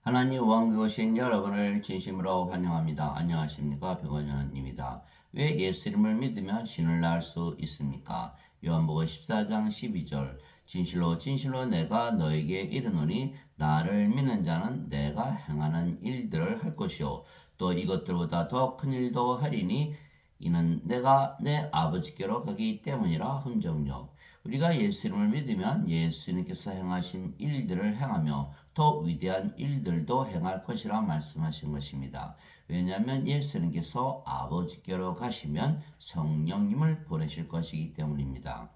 하나님 왕국에 오신 여러분을 진심으로 환영합니다. 안녕하십니까? 백원현입니다. 왜 예수님을 믿으면 신을 낳을 수 있습니까? 요한복음 14장 12절 진실로 진실로 내가 너에게 이르노니 나를 믿는 자는 내가 행하는 일들을 할 것이요 또 이것들보다 더 큰 일도 하리니 이는 내가 내 아버지께로 가기 때문이라. 훈정력. 우리가 예수님을 믿으면 예수님께서 행하신 일들을 행하며 더 위대한 일들도 행할 것이라 말씀하신 것입니다. 왜냐하면 예수님께서 아버지께로 가시면 성령님을 보내실 것이기 때문입니다.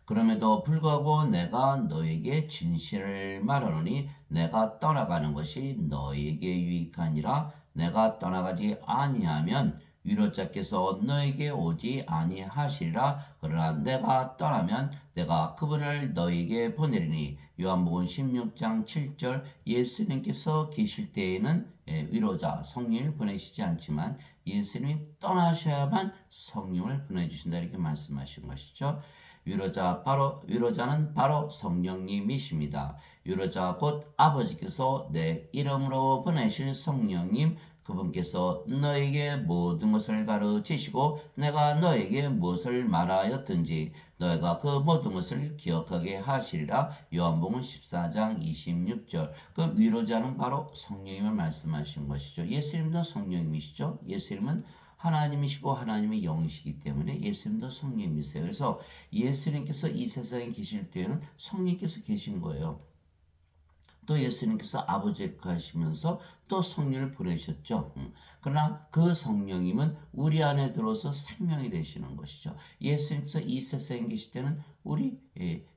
그럼에도 불구하고 내가 너에게 진실을 말하노니 내가 떠나가는 것이 너에게 유익하니라. 내가 떠나가지 아니하면 위로자께서 너에게 오지 아니하시리라. 그러나 내가 떠나면 내가 그분을 너에게 보내리니. 요한복음 16장 7절. 예수님께서 계실 때에는 위로자 성령을 보내시지 않지만 예수님이 떠나셔야만 성령을 보내주신다, 이렇게 말씀하신 것이죠. 위로자는 바로 성령님이십니다. 위로자 곧 아버지께서 내 이름으로 보내실 성령님, 그분께서 너에게 모든 것을 가르치시고 내가 너에게 무엇을 말하였든지 너희가 그 모든 것을 기억하게 하시리라. 요한복음 14장 26절. 그 위로자는 바로 성령님을 말씀하신 것이죠. 예수님도 성령님이시죠. 예수님은 하나님이시고 하나님의 영이시기 때문에 예수님도 성령님이세요. 그래서 예수님께서 이 세상에 계실 때에는 성령님께서 계신 거예요. 또 예수님께서 아버지께 가시면서 또 성령을 보내셨죠. 그러나 그 성령님은 우리 안에 들어서 생명이 되시는 것이죠. 예수님께서 이 세상에 계실 때는 우리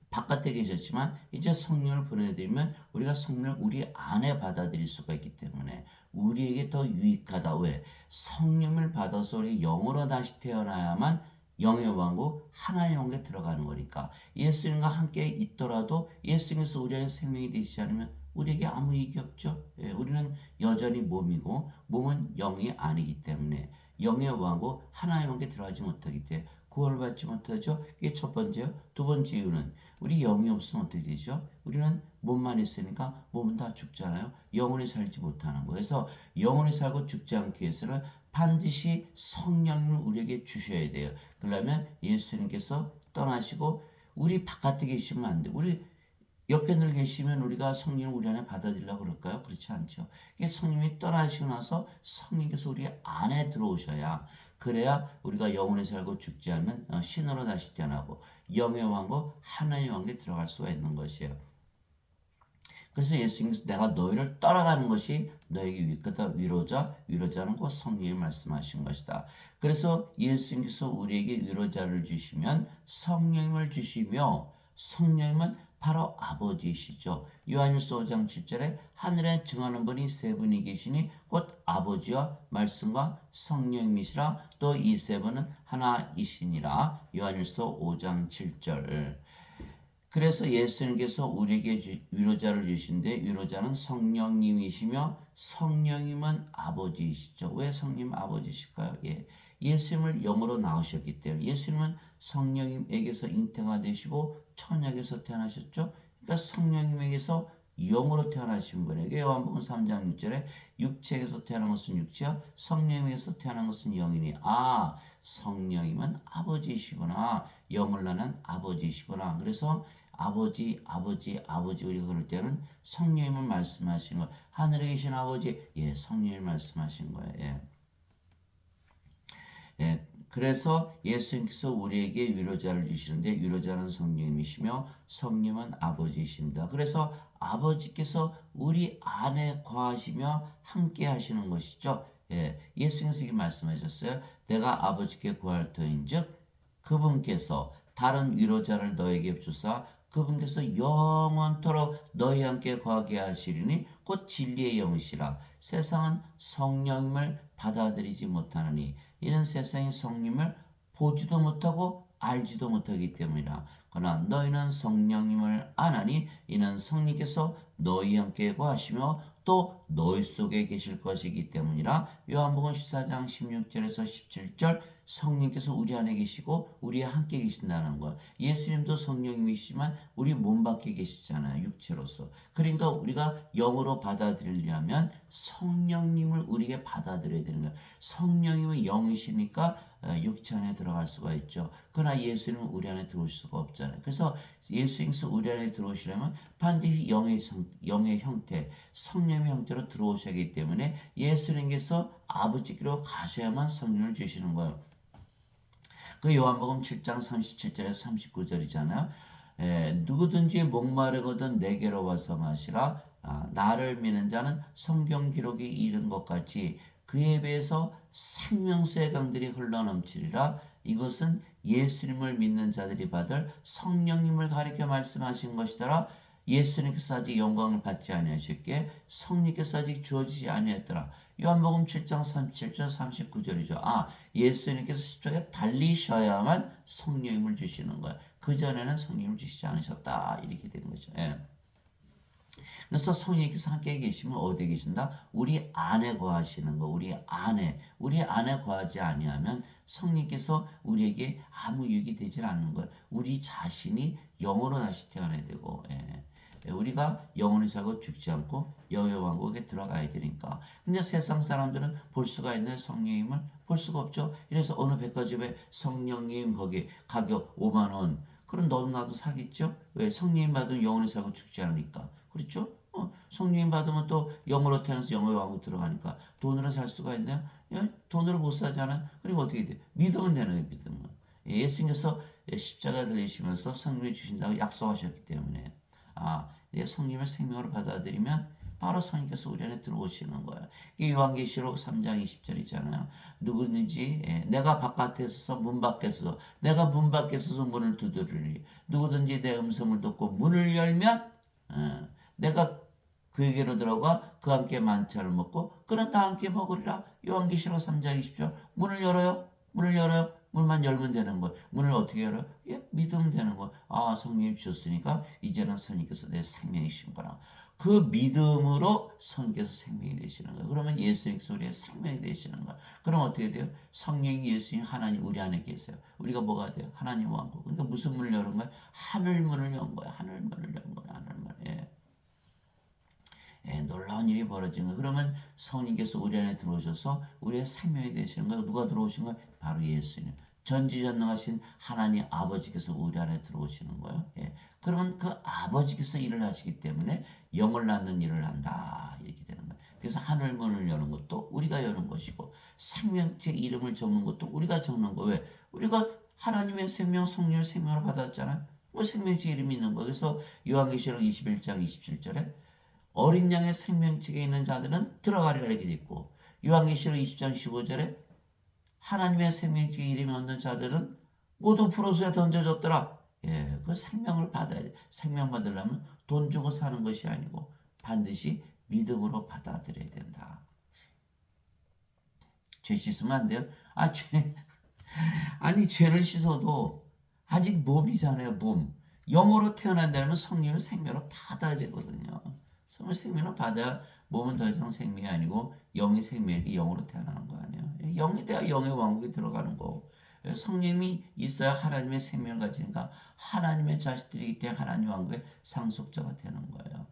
바깥에 계셨지만 이제 성령을 보내드리면 우리가 성령을 우리 안에 받아들일 수가 있기 때문에 우리에게 더 유익하다. 왜? 성령을 받아서 우리 영으로 다시 태어나야만 영의 왕국 하나님의 왕국에 들어가는 거니까. 예수님과 함께 있더라도 예수님께서 우리 안에 생명이 되시지 않으면 우리에게 아무 이익이 없죠. 우리는 여전히 몸이고 몸은 영이 아니기 때문에 영의 왕국 하나님의 왕국에 들어가지 못하기 때문에 구원을 받지 못하죠. 이게 첫 번째요. 두 번째 이유는 우리 영이 없으면 어떻게 되죠? 우리는 몸만 있으니까 몸은 다 죽잖아요. 영원히 살지 못하는 거예요. 그래서 영원히 살고 죽지 않기 위해서는 반드시 성령을 우리에게 주셔야 돼요. 그러면 예수님께서 떠나시고 우리 바깥에 계시면 안 돼요. 우리 옆에 늘 계시면 우리가 성령을 우리 안에 받아들이려고 그럴까요? 그렇지 않죠. 성령이 떠나시고 나서 성령께서 우리 안에 들어오셔야, 그래야 우리가 영원히 살고 죽지 않는 신으로 다시 태어나고 영의 왕국 하나님의 왕국에 들어갈 수가 있는 것이에요. 그래서 예수님께서 내가 너희를 떠나가는 것이 너에게 유익하다. 위로자는 곧 성령이 말씀하신 것이다. 그래서 예수님께서 우리에게 위로자를 주시면 성령님을 주시며, 성령님은 바로 아버지이시죠. 요한일서 5장 7절에 하늘에 증하는 분이 세 분이 계시니 곧 아버지와 말씀과 성령님이시라. 또 이 세 분은 하나이시니라. 요한일서 5장 7절. 그래서 예수님께서 우리에게 위로자를 주신데, 위로자는 성령님이시며 성령님은 아버지이시죠. 왜 성령 아버지실까요? 예수님을 영으로 낳으셨기 때문에. 예수님은 성령님에게서 잉태가 되시고 천약에서 태어나셨죠. 그러니까 성령님에게서 영으로 태어나신 분에게 요한복음 3장 6절에 육체에서 태어난 것은 육체요 성령에게서 태어난 것은 영이니. 성령님은 아버지이시구나. 영을 낳는 아버지이시구나. 그래서 아버지 우리가 그럴 때는 성령님을 말씀하시는 거예요. 하늘에 계신 아버지, 성령님을 말씀하신 거예요. 그래서 예수님께서 우리에게 위로자를 주시는데, 위로자는 성령님이시며 성령은 아버지이십니다. 그래서 아버지께서 우리 안에 거하시며 함께 하시는 것이죠. 예수님께서 이렇게 말씀하셨어요. 내가 아버지께 구할 터인즉 그분께서 다른 위로자를 너에게 주사 그분께서 영원토록 너희와 함께 거하게 하시리니 곧 진리의 영이시라. 세상은 성령님을 받아들이지 못하느니 이는 세상이 성령님을 보지도 못하고 알지도 못하기 때문이라. 그러나 너희는 성령님을 아나니 이는 성령께서 너희와 함께 거하시며 또 너희 속에 계실 것이기 때문이라. 요한복음 14장 16절에서 17절. 성령께서 우리 안에 계시고 우리 함께 계신다는 거. 예수님도 성령님이시지만 우리 몸 밖에 계시잖아요. 육체로서. 그러니까 우리가 영으로 받아들이려면 성령님을 우리에게 받아들여야 되는 거예요. 성령님은 영이시니까 육체 안에 들어갈 수가 있죠. 그러나 예수님은 우리 안에 들어올 수가 없잖아요. 그래서 예수님께서 우리 안에 들어오시려면 반드시 영의 형태, 성령의 형태로 들어오셔야 하기 때문에 예수님께서 아버지께로 가셔야만 성령을 주시는 거예요. 그 요한복음 7장 37절에서 39절이잖아요. 누구든지 목마르거든 내게로 와서 마시라. 나를 믿는 자는 성경 기록이 이른 것 같이 그에 비해서 생명수의 강들이 흘러넘치리라. 이것은 예수님을 믿는 자들이 받을 성령님을 가리켜 말씀하신 것이더라. 예수님께서 아직 영광을 받지 아니하셨기에 성령께서 아직 주어지지 아니했더라. 요한복음 7장 37절 39절이죠. 예수님께서 십자가에 달리셔야만 성령님을 주시는 거예요. 그전에는 성령님을 주시지 않으셨다. 이렇게 되는 거죠. 그래서 성령님께서 함께 계시면 어디에 계신다? 우리 안에 거하시는 거. 우리 안에 거하지 아니하면 성령께서 우리에게 아무 유익이 되질 않는 거예요. 우리 자신이 영으로 다시 태어나야 되고 우리가 영원히 살고 죽지 않고 여호와의 왕국에 들어가야 되니까. 근데 세상 사람들은 볼 수가 있는 성령님을 볼 수가 없죠. 이래서 어느 백화점에 성령님 거기 가격 5만 원. 그럼 너도 나도 사겠죠? 왜? 성령님 받으면 영원히 살고 죽지 않으니까. 그렇죠? 성령님 받으면 또 영으로 태어나서 영어의 왕국 들어가니까 돈으로 살 수가 있나요? 돈으로 못 사잖아요. 그리고 어떻게 돼요? 믿으면 되는 거예요. 믿으면. 예수님께서 십자가 들리시면서 성령을 주신다고 약속하셨기 때문에 성령을 생명으로 받아들이면 바로 성령께서 우리 안에 들어오시는 거예요. 이게 요한계시록 3장 20절이잖아요. 누구든지 내가 바깥에 서서 문 밖에 서서 내가 문 밖에 서서 문을 두드리니 누구든지 내 음성을 듣고 문을 열면 내가 그에게로 들어가 그와 함께 만찬을 먹고 그는 다 함께 먹으리라. 요한계시록 3장 20절. 문을 열어요. 문만 열면 되는 거예요. 문을 어떻게 열어요? 믿으면 되는 거예요. 성령님 주셨으니까 이제는 성령께서 내 생명이신 거라. 그 믿음으로 성령께서 생명이 되시는 거예요. 그러면 예수님께서 우리의 생명이 되시는 거예요. 그럼 어떻게 돼요? 성령, 예수님, 하나님 우리 안에 계세요. 우리가 뭐가 돼요? 하나님 왕국. 그러니까 무슨 문을 여는 거예요? 하늘 문을 연 거예요. 하늘 문을 연 거예요. 하늘 문. 놀라운 일이 벌어진 거예요. 그러면 성령께서 우리 안에 들어오셔서 우리의 생명이 되시는 거예요. 누가 들어오신 거예요? 바로 예수님. 전지전능하신 하나님 아버지께서 우리 안에 들어오시는 거예요. 그러면 그 아버지께서 일을 하시기 때문에 영을 낳는 일을 한다. 이렇게 되는 거예요. 그래서 하늘문을 여는 것도 우리가 여는 것이고 생명체 이름을 적는 것도 우리가 적는 거예요. 왜? 우리가 하나님의 생명, 성령을 생명으로 받았잖아요. 생명체 이름이 있는 거예요. 그래서 요한계시록 21장 27절에 어린 양의 생명책에 있는 자들은 들어가리라 이렇게 돼 있고 요한계시록 20장 15절에 하나님의 생명책에 이름이 없는 자들은 모두 프로스에 던져졌더라. 그 생명을 받아야 돼. 생명 받으려면 돈 주고 사는 것이 아니고 반드시 믿음으로 받아들여야 된다. 죄 씻으면 안 돼요? 아니 죄를 씻어도 아직 몸이잖아요. 몸. 영으로 태어난다면 성령을 생명으로 받아야 되거든요. 성령을 생명으로 받아야 몸은 더 이상 생명이 아니고 영이 생명이 영으로 태어나는 거 아니에요. 영이 돼야 영의 왕국에 들어가는 거. 성령이 있어야 하나님의 생명을 가지니까 하나님의 자식들이기 때문에 하나님 왕국의 상속자가 되는 거예요.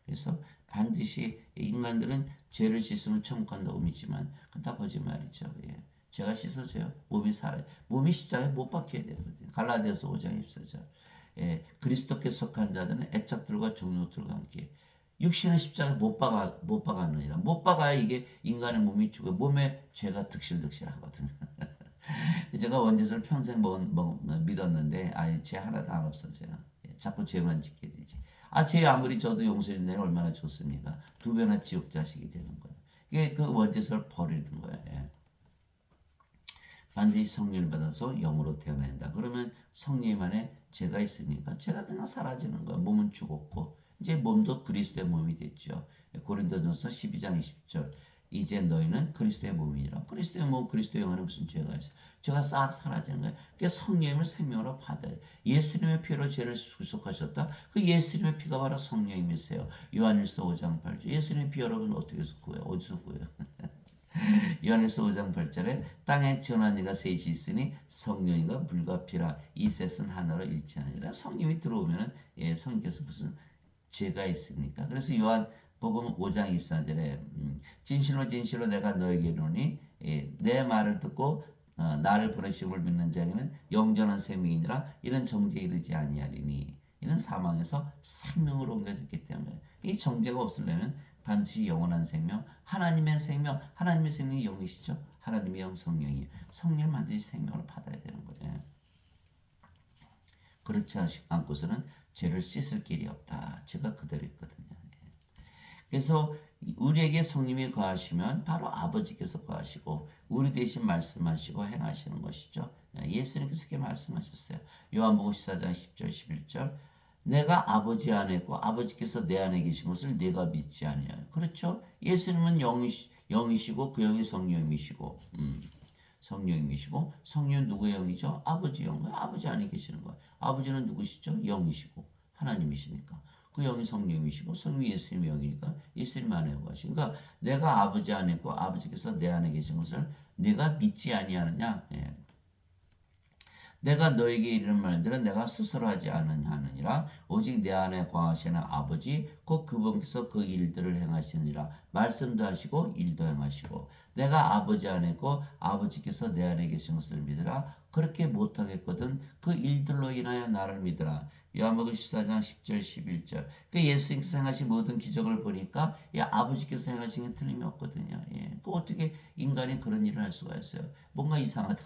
그래서 반드시 인간들은 죄를 씻으면 천국 간다고 믿지만 그건 다 거짓말이죠. 죄가 씻어져요. 몸이 살아요. 몸이 십자가에 못 박혀야 되거든요. 갈라디아서 5장 14절. 그리스도께 속한 자들은 애착들과 종족들과 함께 육신의 십자가에 못 박았느니라. 못 박아야 이게 인간의 몸이 죽어. 몸에 죄가 득실득실하거든요. 제가 원죄를 평생 믿었는데 죄 하나도 안 없어져요. 자꾸 죄만 짓게 되지. 죄 아무리 져도 용서해 준다면 얼마나 좋습니까? 2배나 지옥 자식이 되는 거예요. 이게 그 원죄를 버리는 거예요. 반드시 성령을 받아서 영으로 태어나야 된다. 그러면 성령 안에 죄가 있으니까 죄가 그냥 사라지는 거예요. 몸은 죽었고 이제 몸도 그리스도의 몸이 됐죠. 고린도전서 12장 20절. 이제 너희는 그리스도의 몸이니라. 그리스도의 몸, 그리스도의 영안에 무슨 죄가 있어요? 죄가 싹 사라지는 거예요. 그러니까 성령님을 생명으로 받아요. 예수님의 피로 죄를 구속하셨다. 그 예수님의 피가 바로 성령님이세요. 요한일서 5장 8절. 예수님의 피 여러분 어떻게 구해요? 어디서 구해요? 요한일서 5장 8절에 땅에 지어난 이가 셋이 있으니 성령이가 물과 피라 이 셋은 하나로 일치하느니라. 성령이 들어오면 성령께서 무슨 죄가 있습니까? 그래서 요한복음 5장 24절에 진실로 진실로 내가 너에게 이르노니 내 말을 듣고 나를 보내심을 믿는 자에게는 영전한 생명이니라. 이런 정죄에 이르지 아니하리니 이는 사망에서 생명으로 옮겨졌기 때문에 이 정죄가 없으려면 반드시 영원한 생명, 하나님의 생명, 하나님의 생명이 영이시죠. 하나님의 영 성령이에요. 성령을 반드시 생명으로 받아야 되는 거예요. 그렇지 않고서는 죄를 씻을 길이 없다. 죄가 그대로 있거든요. 그래서 우리에게 성령이 거하시면 바로 아버지께서 거하시고 우리 대신 말씀하시고 행하시는 것이죠. 예수님께서 그렇게 말씀하셨어요. 요한복음 14장 10절 11절 내가 아버지 안에 있고 아버지께서 내 안에 계신 것을 내가 믿지 아니하여. 그렇죠. 예수님은 영이시고 그 영이 성령이시고 성령이시고 성령은 누구의 영이죠? 아버지 영. 아버지 안에 계시는 거예요. 아버지는 누구시죠? 영이시고 하나님이시니까. 그 영이 성령이시고 성령이 예수님의 영이니까 예수님 안에 거하시고. 그러니까 내가 아버지 안에 있고 아버지께서 내 안에 계신 것을 네가 믿지 아니하느냐. 내가 너에게 이르는 말들은 내가 스스로 하지 않으니라. 오직 내 안에 거하시는 아버지 곧 그분께서 그 일들을 행하시느니라. 말씀도 하시고 일도 행하시고 내가 아버지 안에 있고 아버지께서 내 안에 계신 것을 믿으라. 그렇게 못하겠거든 그 일들로 인하여 나를 믿으라. 요한복음 14장 10절 11절. 그 예수님께서 행하신 모든 기적을 보니까 아버지께서 행하신 게 틀림이 없거든요. 그 어떻게 인간이 그런 일을 할 수가 있어요? 뭔가 이상하다.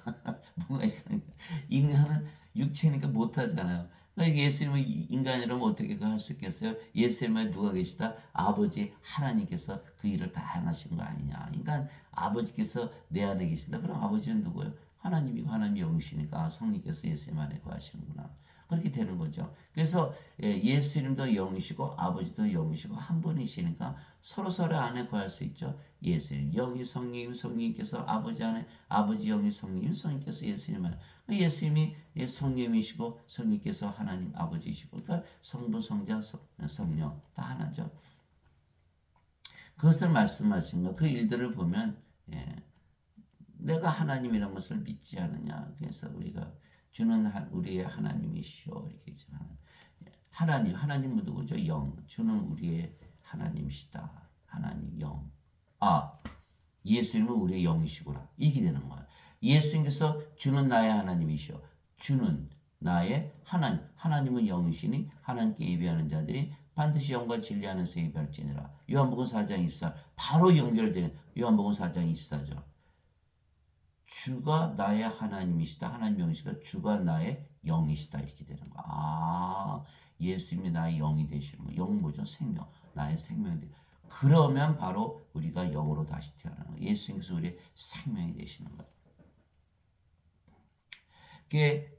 뭔가 이상해. 인간은 육체니까 못하잖아요. 그러니까 예수님은 인간이라면 어떻게 할 수 있겠어요? 예수님에 누가 계시다? 아버지 하나님께서 그 일을 다 행하신 거 아니냐. 그러니까 아버지께서 내 안에 계신다. 그럼 아버지는 누구예요? 하나님이고 하나님이 영이시니까 성령께서 예수님 안에 거하시는구나. 그렇게 되는 거죠. 그래서 예수님도 영이시고 아버지도 영이시고 한 분이시니까 서로 안에 거할 수 있죠. 예수님 영이 성령님, 성령님께서 아버지 안에, 아버지 영이 성령님, 성령님께서 예수님 안에. 예수님이 성령이시고 성령님께서 하나님 아버지이시고, 그러니까 성부, 성자, 성령 다 하나죠. 그것을 말씀하신 거, 그 일들을 보면 내가 하나님이라는 것을 믿지 않느냐. 그래서 우리가 주는 우리의 하나님이시오. 이렇게 있잖아요. 하나님은 누구죠? 영. 주는 우리의 하나님이시다. 하나님 영. 예수님은 우리의 영이시구나. 이게 되는 거예요. 예수님께서 주는 나의 하나님이시오. 주는 나의 하나님은 영이시니 하나님께 예배하는 자들이 반드시 영과 진리 안에서 예배할지니라. 요한복음 4장 24. 바로 연결된 요한복음 4장 24절. 주가 나의 하나님이시다. 하나님 영이시다. 주가 나의 영이시다. 이렇게 되는 거야. 예수님이 나의 영이 되시는 거야. 영은 뭐죠? 생명. 나의 생명이 되. 그러면 바로 우리가 영으로 다시 태어나는 거야. 예수님께서 우리의 생명이 되시는 거야. 그게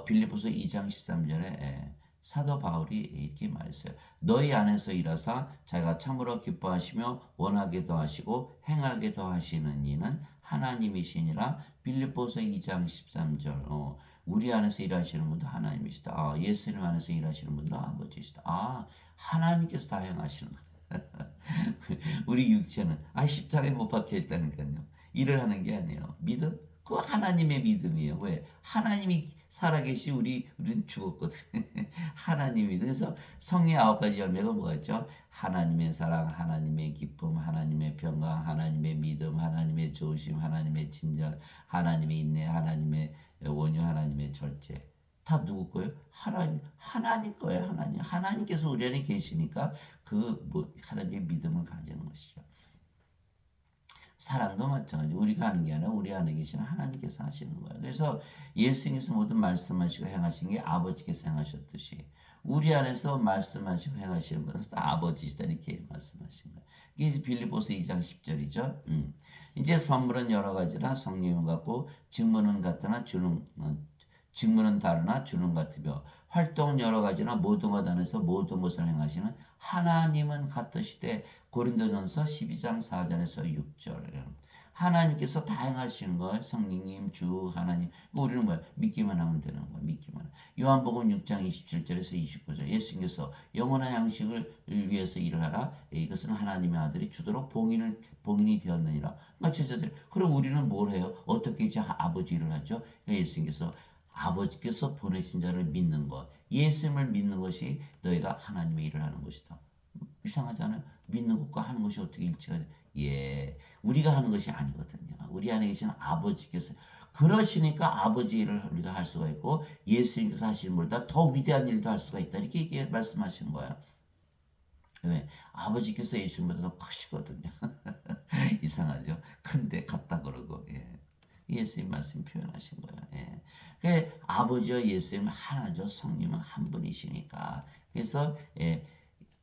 빌립보서 2장 13절에 사도 바울이 이렇게 말했어요. 너희 안에서 일하사 자기가 참으로 기뻐하시며 원하게도 하시고 행하게도 하시는 이는 하나님이시니라. 빌립보서 2장 13절. 우리 안에서 일하시는 분도 하나님이시다. 예수님 안에서 일하시는 분도 아버지시다. 하나님께서 다 행하시는 거예요. 우리 육체는 십자가에 못 박혀 있다니까요. 일을 하는 게 아니에요. 믿음? 그 하나님의 믿음이에요. 왜? 하나님이 살아계시 우리는 죽었거든. 하나님이. 그래서 성의 9가지 열매가 뭐가 있죠? 하나님의 사랑, 하나님의 기쁨, 하나님의 평강, 하나님의 믿음, 하나님의 조심, 하나님의 친절, 하나님의 인내, 하나님의 온유, 하나님의 절제. 다 누구 거예요? 하나님 거예요. 하나님께서 우리 안에 계시니까 하나님의 믿음을 가지는 것이죠. 사랑도 마찬가지. 우리가 하는 게 아니라 우리 안에 계시는 하나님께서 하시는 거예요. 그래서 예수님께서 모든 말씀하시고 행하신 게 아버지께서 행하셨듯이 우리 안에서 말씀하시고 행하시는 것은 다 아버지시다. 이렇게 말씀하신 거예요. 이게 빌립보서 2장 10절이죠. 이제 선물은 여러 가지라 성령은 같고 직분은 같으나 직분은 다르나 주는 같으며 활동은 여러 가지나 모든 것 안에서 모든 것을 행하시는 하나님은 같으시되. 고린도전서 12장 4절에서 6절. 하나님께서 다 행하시는 거예요. 성령님, 주, 하나님. 우리는 뭐야? 믿기만 하면 되는 거야. 믿기만. 요한복음 6장 27절에서 29절. 예수님께서 영원한 양식을 위해서 일을 하라. 이것은 하나님의 아들이 주도록 봉인이 되었느니라. 그러니까 제자들. 그럼 우리는 뭘 해요? 어떻게 이제 아버지 일을 하죠? 그러니까 예수님께서 아버지께서 보내신 자를 믿는 것. 예수님을 믿는 것이 너희가 하나님의 일을 하는 것이다. 이상하잖아요. 믿는 것과 하는 것이 어떻게 일치가 돼? 예, 우리가 하는 것이 아니거든요. 우리 안에 계신 아버지께서 그러시니까 아버지 일을 우리가 할 수가 있고 예수님께서 하시는 것보다 더 위대한 일도 할 수가 있다. 이렇게 말씀하시는 거예요. 왜? 아버지께서 예수님보다 더 크시거든요. 이상하죠? 큰데 같다 그러고. 예. 예수님 말씀 표현하신 거예요. 예. 그러니까 아버지와 예수님 하나죠. 성령은 한 분이시니까. 그래서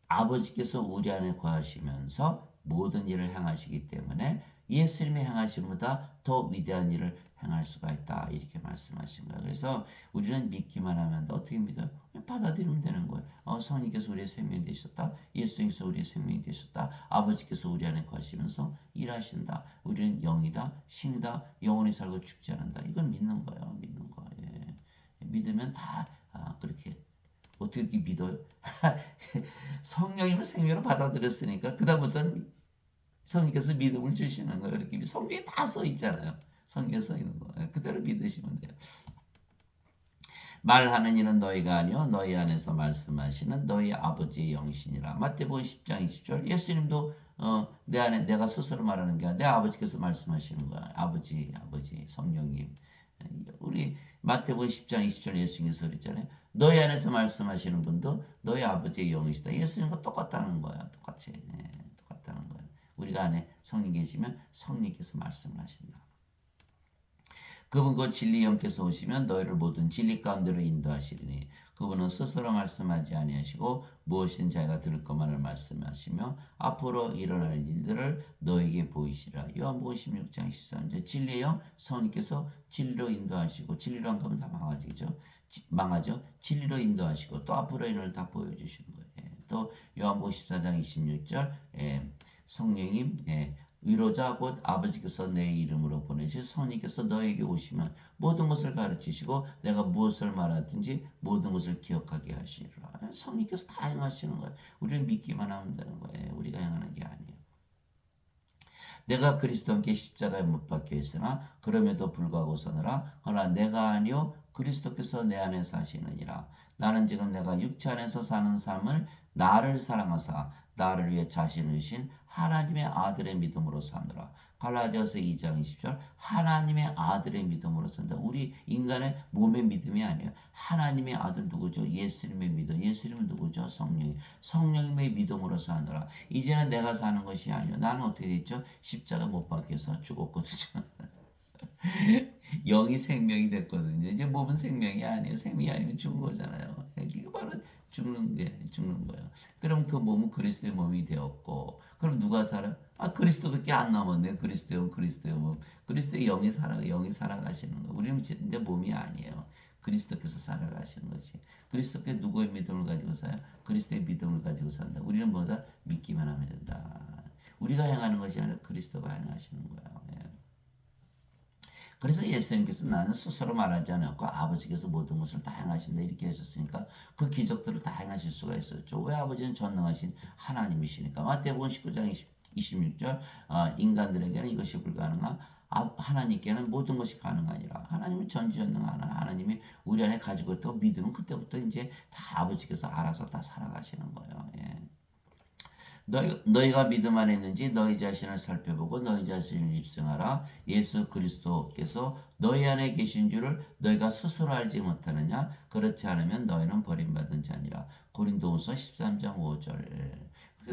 아버지께서 우리 안에 거하시면서 모든 일을 행하시기 때문에 예수님의 행하심보다 더 위대한 일을 행할 수가 있다. 이렇게 말씀하신 거예요. 그래서 우리는 믿기만 하면 어떻게 믿어요? 받아들이면 되는 거예요. 성령께서 우리의 생명이 되셨다. 예수님께서 우리의 생명이 되셨다. 아버지께서 우리 안에 거하시면서 일하신다. 우리는 영이다. 신이다. 영원히 살고 죽지 않는다. 이건 믿는 거예요. 믿는 거. 예. 믿으면 다 그렇게 어떻게 이렇게 믿어요? 성령님을 생명으로 받아들였으니까 그다음부터는 성령께서 믿음을 주시는 거예요. 이렇게 성경에 다 써 있잖아요. 성경에 써 있는 거 그대로 믿으시면 돼요. 말하는 이는 너희가 아니요 너희 안에서 말씀하시는 너희 아버지의 영이시니라. 마태복음 10장 20절. 예수님도 내 안에 내가 스스로 말하는 게 아니라 내 아버지께서 말씀하시는 거야. 아버지 성령님. 우리 마태복음 10장 20절 예수님께서 그랬잖아요. 너희 안에서 말씀하시는 분도 너희 아버지의 영이시다. 예수님과 똑같다는 거야. 똑같이. 똑같다는 거야. 우리가 안에 성령 계시면 성령께서 말씀을 하신다. 그분 곧 진리 영께서 오시면 너희를 모든 진리 가운데로 인도하시리니 그분은 스스로 말씀하지 아니하시고 무엇인 자기가 들을 것만을 말씀하시며 앞으로 일어날 일들을 너에게 보이시라. 요한복음 16장 13절. 진리의 영 성령께서 진리로 인도하시고 진리로 안 가면 다 망하죠. 진리로 인도하시고 또 앞으로 일을 다 보여주시는 거예요. 또 요한복음 14장 26절 성령님 위로자 곧 아버지께서 내 이름으로 보내실 성령께서 너에게 오시면 모든 것을 가르치시고 내가 무엇을 말하든지 모든 것을 기억하게 하시리라. 성령께서 다 행하시는 거예요. 우리는 믿기만 하면 되는 거예요. 우리가 행하는 게 아니에요. 내가 그리스도와 함께 십자가에 못 박혀 있으나 그럼에도 불구하고 서느라 그러나 내가 아니요 그리스도께서 내 안에 사시느니라. 나는 지금 내가 육체 안에서 사는 삶을 나를 사랑하사 나를 위해 자신을 주신 하나님의 아들의 믿음으로 사느라. 갈라디아서 2장 20절. 하나님의 아들의 믿음으로 산다. 우리 인간의 몸의 믿음이 아니에요. 하나님의 아들 누구죠? 예수님의 믿음. 예수님은 누구죠? 성령님의 믿음으로 사느라. 이제는 내가 사는 것이 아니요. 나는 어떻게 됐죠? 십자가 못 박혀서 죽었거든요. 영이 생명이 됐거든요. 이제 몸은 생명이 아니에요. 생명이 아니면 죽은 거잖아요. 이게 바로 죽는 거예요. 그럼 그 몸은 그리스도의 몸이 되었고, 그럼 누가 살아? 그리스도밖에 안 남았네. 그리스도의 몸. 그리스도의 영이 살아가시는 거. 우리는 이제 몸이 아니에요. 그리스도께서 살아가시는 거지. 그리스도께 누구의 믿음을 가지고 사요? 그리스도의 믿음을 가지고 산다. 우리는 뭐다? 믿기만 하면 된다. 우리가 행하는 것이 아니라 그리스도가 행하시는 거예요. 그래서 예수님께서 나는 스스로 말하지 않았고 아버지께서 모든 것을 다 행하신다 이렇게 하셨으니까 그 기적들을 다 행하실 수가 있었죠. 왜? 아버지는 전능하신 하나님이시니까. 마태복음 19장 26절 인간들에게는 이것이 불가능한 하나님께는 모든 것이 가능하니라. 하나님은 전지전능한 하나님이 우리 안에 가지고 있다고 믿으면 그때부터 이제 다 아버지께서 알아서 다 살아가시는 거예요. 너희가 믿음 안에 있는지 너희 자신을 살펴보고 너희 자신을 입증하라. 예수 그리스도께서 너희 안에 계신 줄을 너희가 스스로 알지 못하느냐? 그렇지 않으면 너희는 버림받은 자니라. 고린도후서 13장 5절.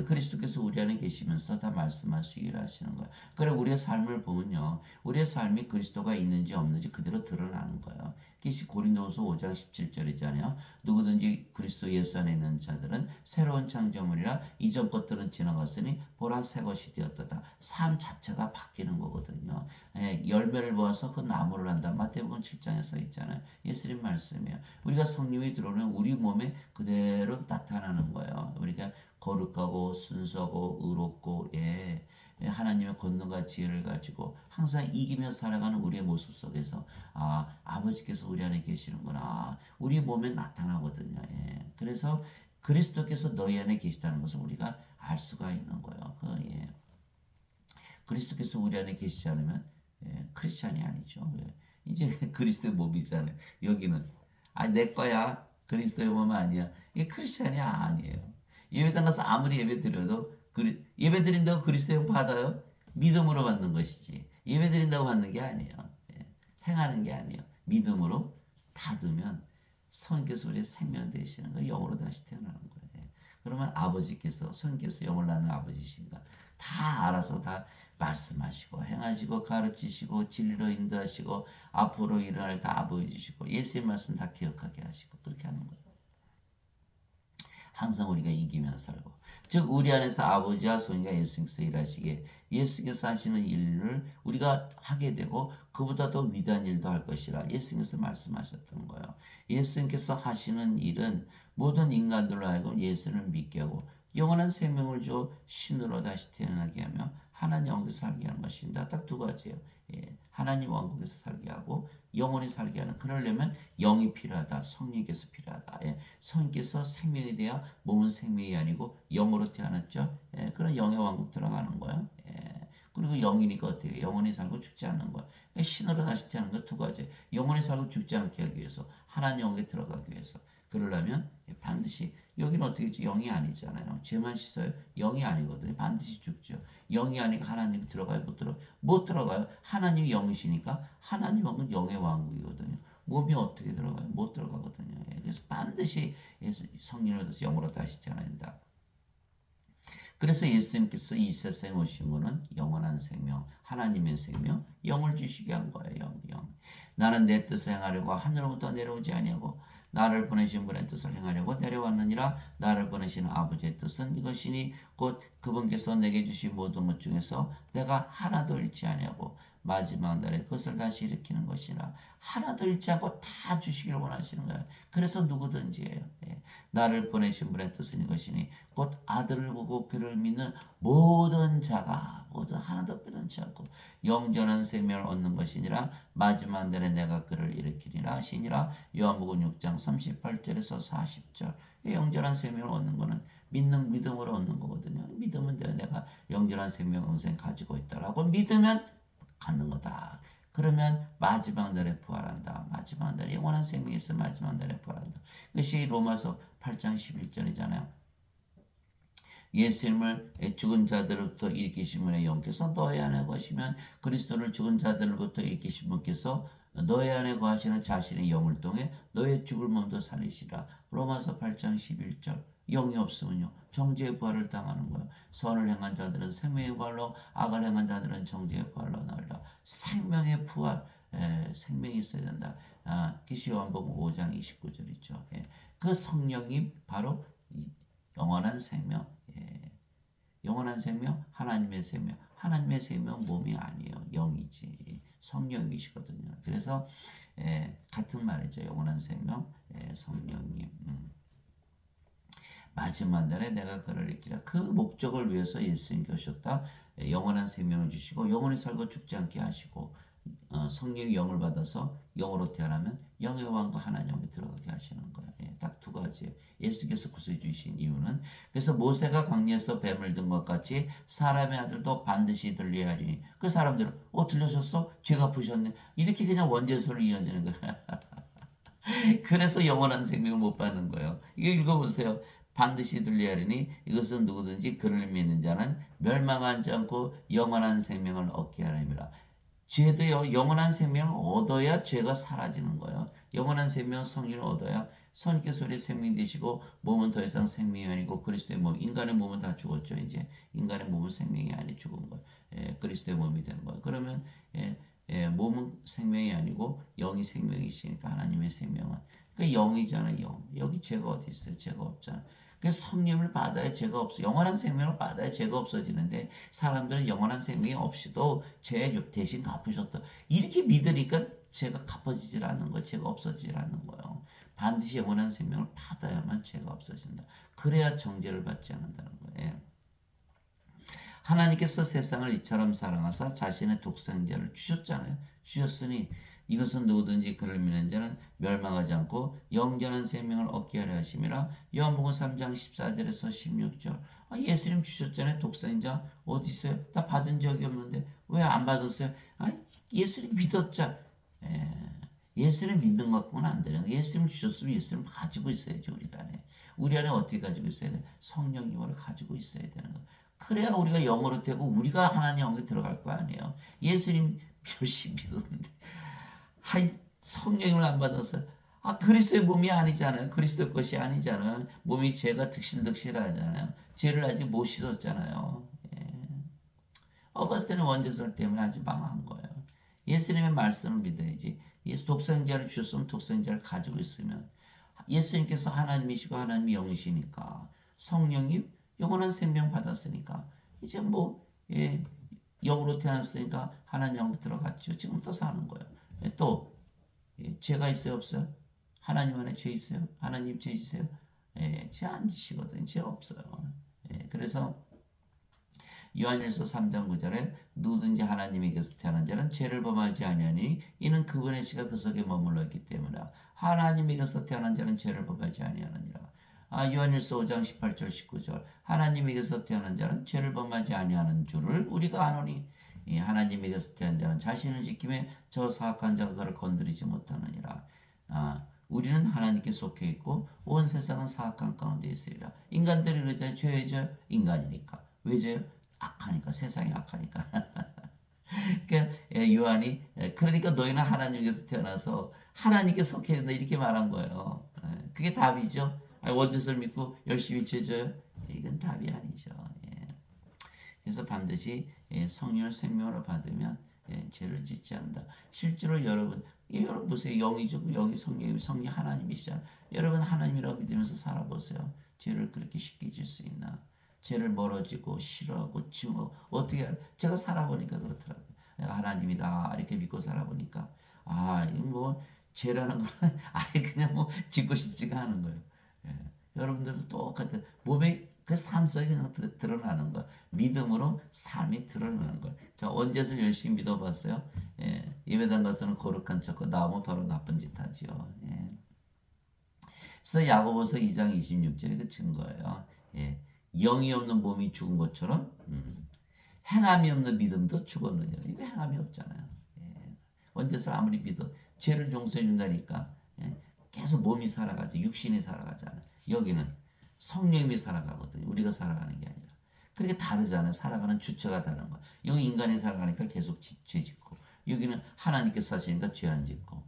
그리스도께서 우리 안에 계시면서 다 말씀하시기를 하시는 거예요. 그래 우리의 삶을 보면요. 우리의 삶이 그리스도가 있는지 없는지 그대로 드러나는 거예요. 그것이 고린도후서 5장 17절이잖아요. 누구든지 그리스도 예수 안에 있는 자들은 새로운 창조물이라 이전 것들은 지나갔으니 보라 새 것이 되었다. 삶 자체가 바뀌는 거거든요. 열매를 모아서 그 나무를 한다. 마태복음 7장에 써 있잖아요. 예수님 말씀이에요. 우리가 성령이 들어오면 우리 몸에 그대로 나타나는 거예요. 우리가 거룩하고 순수하고 의롭고 하나님의 권능과 지혜를 가지고 항상 이기며 살아가는 우리의 모습 속에서 아버지께서 우리 안에 계시는구나. 우리 몸에 나타나거든요. 그래서 그리스도께서 너희 안에 계시다는 것을 우리가 알 수가 있는 거예요. 그리스도께서 우리 안에 계시지 않으면 크리스찬이 아니죠. 이제 그리스도의 몸이잖아요. 여기는 내 거야. 그리스도의 몸 아니야. 이게 크리스찬이 아니에요. 예배당 가서 아무리 예배 드려도 예배 드린다고 그리스도의 몸 받아요? 믿음으로 받는 것이지. 예배 드린다고 받는 게 아니에요. 행하는 게 아니에요. 믿음으로 받으면 성령께서 우리의 생명 되시는 거예요. 영으로 다시 태어나는 거예요. 그러면 아버지께서 성령께서 영을 낳는 아버지신가 다 알아서 다 말씀하시고 행하시고 가르치시고 진리로 인도하시고 앞으로 일어날 다 보여주시고 예수의 말씀 다 기억하게 하시고 그렇게 하는 거예요. 항상 우리가 이기면서 살고 즉 우리 안에서 아버지와 성령과 예수님께서 일하시기에 예수님께서 하시는 일을 우리가 하게 되고 그보다 더 위대한 일도 할 것이라 예수님께서 말씀하셨던 거예요. 예수님께서 하시는 일은 모든 인간들로 하여금 예수를 믿게 하고 영원한 생명을 줘 신으로 다시 태어나게 하며 하나님 왕국에서 살게 하는 것입니다. 딱 두 가지예요. 하나님 왕국에서 살게 하고 영원히 살게 하는 그러려면 영이 필요하다. 성령께서 필요하다. 성령께서 생명이 돼야 몸은 생명이 아니고 영으로 태어났죠. 그런 영의 왕국 들어가는 거예요. 그리고 영이니까 어떻게 영원히 살고 죽지 않는 거야. 그러니까 신으로 다시 태어나는 거 두 가지. 영원히 살고 죽지 않게 하기 위해서 하나님 영에 들어가기 위해서 그러려면 반드시 여기는 어떻게 했죠? 영이 아니잖아요. 죄만 씻어요. 영이 아니거든요. 반드시 죽죠. 영이 아니고 하나님 들어가요? 못 들어가요. 하나님이 영이시니까 하나님 왕은 영의 왕국이거든요. 몸이 어떻게 들어가요? 못 들어가거든요. 그래서 반드시 성령을 받아서 영으로 다시 태어나야 된다. 그래서 예수님께서 이 세상에 오신 분은 영원한 생명, 하나님의 생명, 영을 주시게 한 거예요. 영. 나는 내 뜻을 행하려고 하늘로부터 내려오지 아니하고 나를 보내신 분의 뜻을 행하려고 내려왔느니라. 나를 보내신 아버지의 뜻은 이것이니 곧 그분께서 내게 주신 모든 것 중에서 내가 하나도 잃지 아니하고 마지막 날에 그것을 다시 일으키는 것이라. 하나도 잃지 않고 다 주시기를 원하시는 거예요. 그래서 누구든지예요. 나를 보내신 분의 뜻은 이것이니 곧 아들을 보고 그를 믿는 모든 자가 모두 하나도 빼놓지 않고 영전한 생명을 얻는 것이니라. 마지막 날에 내가 그를 일으키리라 하시니라. 요한복음 6장 38절에서 40절. 영전한 생명을 얻는 것은 믿음으로 얻는 거거든요. 믿으면 내가 영전한 생명 영생 가지고 있다라고 믿으면 갖는 거다. 그러면 마지막 날에 부활한다. 마지막 날에 영원한 생명이 있어 마지막 날에 부활한다. 그것이 로마서 8장 11절이잖아요. 예수님을 죽은 자들로부터 일으키신 분의 영께서 너희 안에 거하시면 그리스도를 죽은 자들로부터 일으키신 분께서 너희 안에 거하시는 자신의 영을 통해 너의 죽을 몸도 살리시라. 로마서 8장 11절. 영이 없으면요 정죄의 부활을 당하는 거예요. 선을 행한 자들은 생명의 부활로 악을 행한 자들은 정죄의 부활로 나으리라. 생명의 부활, 생명이 있어야 된다. 계시요한복음 5장 29절이죠. 그 성령이 바로 영원한 생명, 영원한 생명, 하나님의 생명. 하나님의 생명 몸이 아니에요. 영이지. 성령이시거든요. 그래서 같은 말이죠. 영원한 생명, 성령님. 마지막 날에 내가 그를 일으키라. 그 목적을 위해서 예수님이 오셨다. 영원한 생명을 주시고 영원히 살고 죽지 않게 하시고 성령의 영을 받아서 영으로 태어나면 영의 왕과 하나님께 들어가게 하시는 거예요. 딱 두 가지. 예수께서 구세해 주신 이유는 그래서 모세가 광야에서 뱀을 든 것 같이 사람의 아들도 반드시 들려야 하리니 그 사람들은 들려줬어? 죄가 부셨네. 이렇게 그냥 원죄서로 이어지는 거예요. 그래서 영원한 생명을 못 받는 거예요. 이거 읽어보세요. 반드시 들려야 하리니 이것은 누구든지 그를 믿는 자는 멸망하지 않고 영원한 생명을 얻게 하리라. 죄도요 영원한 생명을 얻어야 죄가 사라지는 거예요. 영원한 생명 성령을 얻어야 성령께서 우리 생명 되시고 몸은 더 이상 생명이 아니고 그리스도의 몸, 인간의 몸은 다 죽었죠. 이제 인간의 몸은 생명이 아니 죽은 거예요. 그리스도의 몸이 되는 거예요. 그러면 몸은 생명이 아니고 영이 생명이시니까 하나님의 생명은 그러니까 영이잖아요. 영. 여기 죄가 어디 있어요? 죄가 없잖아. 그래서 성령을 받아야 죄가 없어. 영원한 생명을 받아야 죄가 없어지는데 사람들은 영원한 생명이 없이도 죄 대신 갚으셨다. 이렇게 믿으니까 죄가 갚아지질 않는 거예요. 죄가 없어지질 않는 거예요. 반드시 영원한 생명을 받아야만 죄가 없어진다. 그래야 정죄를 받지 않는다는 거예요. 하나님께서 세상을 이처럼 사랑하사 자신의 독생자를 주셨잖아요. 주셨으니 이것은 누구든지 그를 믿는 자는 멸망하지 않고 영원한 생명을 얻게 하려 하심이라. 요한복음 3장 14절에서 16절. 예수님 주셨잖아요. 독생자 어디 있어요? 나 받은 적이 없는데 왜 안 받았어요? 예수님 믿었자. 예수님 믿는 것 갖고는 안 되는 거예요. 예수님 주셨으면 예수님 가지고 있어야죠. 우리 안에. 우리 안에 어떻게 가지고 있어야 돼? 성령님을 가지고 있어야 되는 거예요. 그래야 우리가 영으로 되고 우리가 하나님 영에 들어갈 거 아니에요. 예수님 열심히 믿었는데 성령님을 안 받아서 그리스도의 몸이 아니잖아요. 그리스도의 것이 아니잖아요. 몸이 죄가 득실득실하잖아요. 죄를 아직 못 씻었잖아요. 어거스틴은 원죄설 때문에 아주 망한 거예요. 예수님의 말씀을 믿어야지. 예수 독생자를 주셨으면 독생자를 가지고 있으면 예수님께서 하나님이시고 하나님이 영이시니까 성령님 영원한 생명 받았으니까 이제 영으로 태어났으니까 하나님 영 들어갔죠. 지금부터 사는 거예요. 또 죄가 있어요 없어요? 하나님 안에 죄 있어요? 하나님 죄 있어요? 죄 안 지시거든요. 죄 없어요. 그래서 요한일서 3장 9절에 누구든지 하나님에게서 태어난 자는 죄를 범하지 아니하니 이는 그분의 씨가 그 속에 머물러 있기 때문이라. 하나님에게서 태어난 자는 죄를 범하지 아니하느니라. 요한일서 5장 18절 19절 하나님에게서 태어난 자는 죄를 범하지 아니하는 줄을 우리가 아노니 하나님에게서 태어난 자는 자신을 지킴에 저 사악한 자가 그를 건드리지 못하느니라. 우리는 하나님께 속해 있고 온 세상은 사악한 가운데 있으리라. 인간들이 그러잖아요. 죄죠. 인간이니까. 왜 죄요? 악하니까. 세상이 악하니까. 그러니까 요한이 그러니까 너희는 하나님께서 태어나서 하나님께 속해 있다 이렇게 말한 거예요. 그게 답이죠. 원죄설 믿고 열심히 죄져요? 이건 답이 아니죠. 그래서 반드시 성령을 생명으로 받으면 죄를 짓지 않는다. 실제로 여러분 보세요. 영이죠. 영이 성령이 하나님이시잖아요. 여러분 하나님이라고 믿으면서 살아보세요. 죄를 그렇게 쉽게 질 수 있나? 죄를 멀어지고 싫어하고 증오 어떻게 제가 살아보니까 그렇더라고요. 내가 하나님이다 이렇게 믿고 살아보니까 이거 죄라는 건 그냥 짓고 싶지가 않은 거예요. 여러분들도 똑같은 몸에 그 삶 속에 그냥 드러나는 거. 믿음으로 삶이 드러나는 거. 자, 언제서 열심히 믿어봤어요? 예배당 가서는 거룩한 척하고 나오면 바로 나쁜 짓 하지요. 그래서 야고보서 2장 26절이 그 증거예요. 영이 없는 몸이 죽은 것처럼 행함이 없는 믿음도 죽었느냐. 이거 행함이 없잖아요. 언제서 아무리 믿어 죄를 용서해 준다니까 계속 몸이 살아가지 육신이 살아가잖아요. 여기는 성령님이 살아가거든요. 우리가 살아가는 게 아니라. 그렇게 다르잖아요. 살아가는 주체가 다른 거. 여기 인간이 살아가니까 계속 죄 짓고 여기는 하나님께서 사시니까 죄 안 짓고.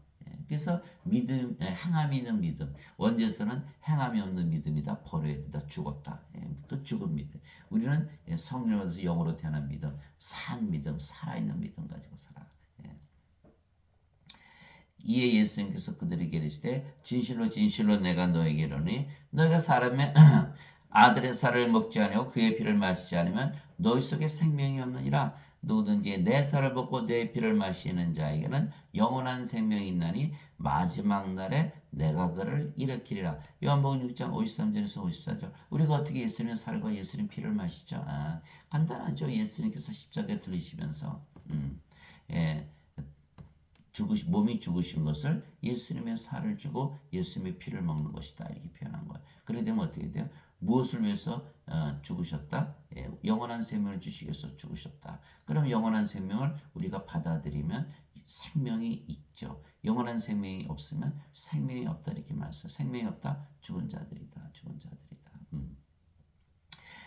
그래서 믿음, 행함이 있는 믿음. 원죄에서는 행함이 없는 믿음이다. 버려야 된다. 죽었다. 그 죽은 믿음. 우리는 성령을 받아서 영으로 태어난 믿음, 산 믿음, 살아있는 믿음 가지고 살아. 이에 예수님께서 그들에게 이르시되 진실로 진실로 내가 너에게 이르노니 너희가 사람의 아들의 살을 먹지 아니하고 그의 피를 마시지 않으면 너희 속에 생명이 없느니라. 누구든지 내 살을 먹고 내 피를 마시는 자에게는 영원한 생명이 있나니 마지막 날에 내가 그를 일으키리라. 요한복음 6장 53절에서 54절. 우리가 어떻게 예수님의 살과 예수님 피를 마시죠? 간단하죠. 예수님께서 십자가에 들리시면서 몸이 죽으신 것을 예수님의 살을 주고 예수님의 피를 먹는 것이다. 이렇게 표현한 거예요. 그래 되면 어떻게 돼요? 무엇을 위해서 죽으셨다? 영원한 생명을 주시기 위해서 죽으셨다. 그럼 영원한 생명을 우리가 받아들이면 생명이 있죠. 영원한 생명이 없으면 생명이 없다 이렇게 말했어요. 생명이 없다? 죽은 자들이다. 죽은 자들이다.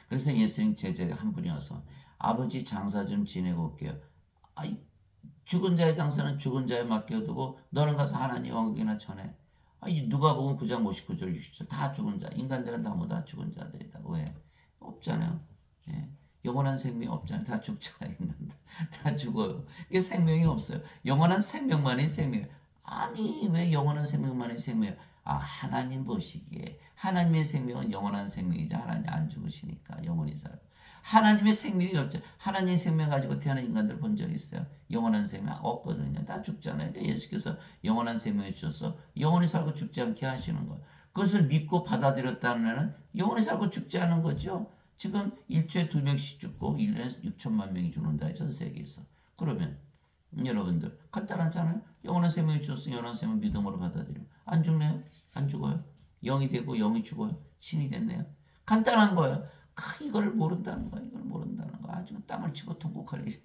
그래서 예수님 제자가 한 분이 와서 아버지 장사 좀 지내고 올게요. 죽은 자의 장사는 죽은 자에 맡겨두고 너는 가서 하나님 왕국이나 전해. 누가 보면 9장 59절 60절 다 죽은 자. 인간들은 다 다 죽은 자들이다. 왜? 없잖아요. 영원한 생명이 없잖아요. 다 죽잖아요. 인간들. 다 죽어요. 이게 생명이 없어요. 영원한 생명만이 생명이에요. 왜 영원한 생명만이 생명이에요? 하나님 보시기에 하나님의 생명은 영원한 생명이죠. 하나님 안 죽으시니까 영원히 살아. 하나님의 생명이 없죠. 하나님 생명 가지고 태어난 인간들 본 적 있어요? 영원한 생명 없거든요. 다 죽잖아요. 그러니까 예수께서 영원한 생명을 주셔서 영원히 살고 죽지 않게 하시는 거예요. 그것을 믿고 받아들였다는 애는 영원히 살고 죽지 않은 거죠. 지금 일주일에 2명씩 죽고 1년에 6천만 명이 죽는다. 전 세계에서. 그러면 여러분들 간단하잖아요. 영원한 생명이 주셨으니 영원한 생명 믿음으로 받아들이면 안 죽네요. 안 죽어요. 영이 되고 영이 죽어요. 신이 됐네요. 간단한 거예요. 이걸 모른다는 거야. 이걸 모른다는 거. 아주 땅을 치고 통곡할 일이야.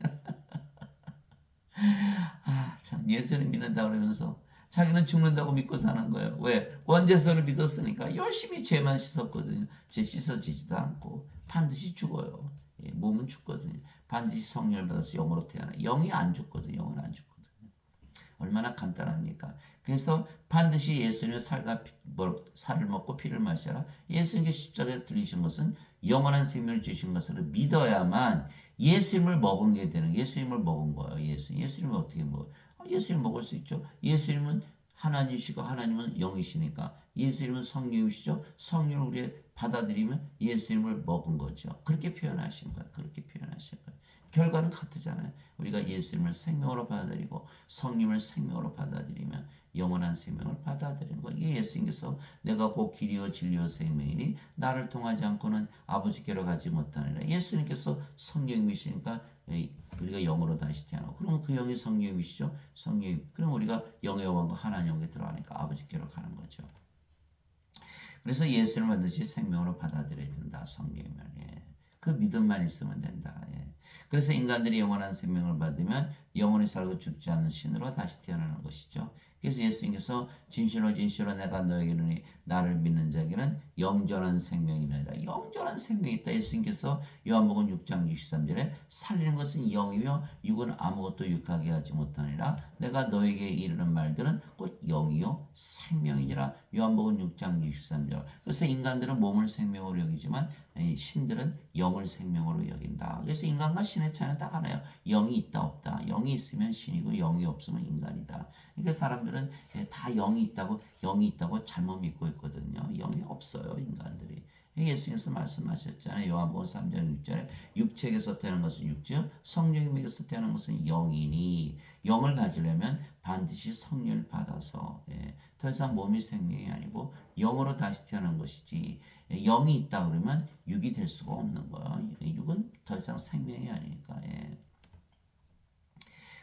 참 예수를 믿는다 그러면서 자기는 죽는다고 믿고 사는 거예요. 왜? 원죄서를 믿었으니까 열심히 죄만 씻었거든요. 죄 씻어지지도 않고 반드시 죽어요. 예, 몸은 죽거든요. 반드시 성령을 받아서 영으로 태어나. 영이 안 죽거든요. 영은 안 죽거든요. 얼마나 간단합니까? 그래서 반드시 예수님의 살을 먹고 피를 마셔라. 예수님께 십자가에 들리신 것은 영원한 생명을 주신 것을 믿어야만 예수님을 먹은 게 되는, 예수님을 먹은 거예요. 예수님을 어떻게 먹어요? 예수님 먹을 수 있죠. 예수님은 하나님이시고 하나님은 영이시니까 예수님은 성령이시죠. 성령을 우리 받아들이면 예수님을 먹은 거죠. 그렇게 표현하신 거예요. 그렇게 표현하신 거예요. 결과는 같으잖아요. 우리가 예수님을 생명으로 받아들이고 성령을 생명으로 받아들이면 영원한 생명을 받아들이는 거예요. 이게 예수님께서 내가 곧 길이요 진리요 생명이니 나를 통하지 않고는 아버지께로 가지 못하느라. 예수님께서 성령이시니까 우리가 영으로 다시 태어나고, 그러면 그 영이 성령이시죠. 성령. 그럼 우리가 영의 왕과 하나님 영에 들어가니까 아버지께로 가는 거죠. 그래서 예수를 반드시 생명으로 받아들여야 된다. 성령이면. 예. 그 믿음만 있으면 된다. 예. 그래서 인간들이 영원한 생명을 받으면 영원히 살고 죽지 않는 신으로 다시 태어나는 것이죠. 그래서 예수님께서 진실로 진실로 내가 너에게 이르노니 나를 믿는 자에게는 영존한 생명이니라. 영존한 생명이 있다. 예수님께서 요한복음 6장 63절에 살리는 것은 영이며 육은 아무것도 육하게 하지 못하니라. 내가 너에게 이르는 말들은 곧 영이요 생명이니라. 요한복음 6장 63절. 그래서 인간들은 몸을 생명으로 여기지만 신들은 영을 생명으로 여긴다. 그래서 인간과 신의 차이는 딱 하나예요. 영이 있다 없다. 영이 있으면 신이고 영이 없으면 인간이다. 그러니까 사람들은 다 영이 있다고 잘못 믿고 있거든요. 영이 없어요, 인간들이. 예수님께서 말씀하셨잖아요. 요한복음 3장 6절에 육체에서 태어난 것은 육체요, 성령에게서 태어난 것은 영이니, 영을 가지려면 반드시 성령을 받아서 더 이상 몸이 생명이 아니고 영으로 다시 태어난 것이지, 영이 있다 그러면 육이 될 수가 없는 거예요. 육은 더 이상 생명이 아니니까.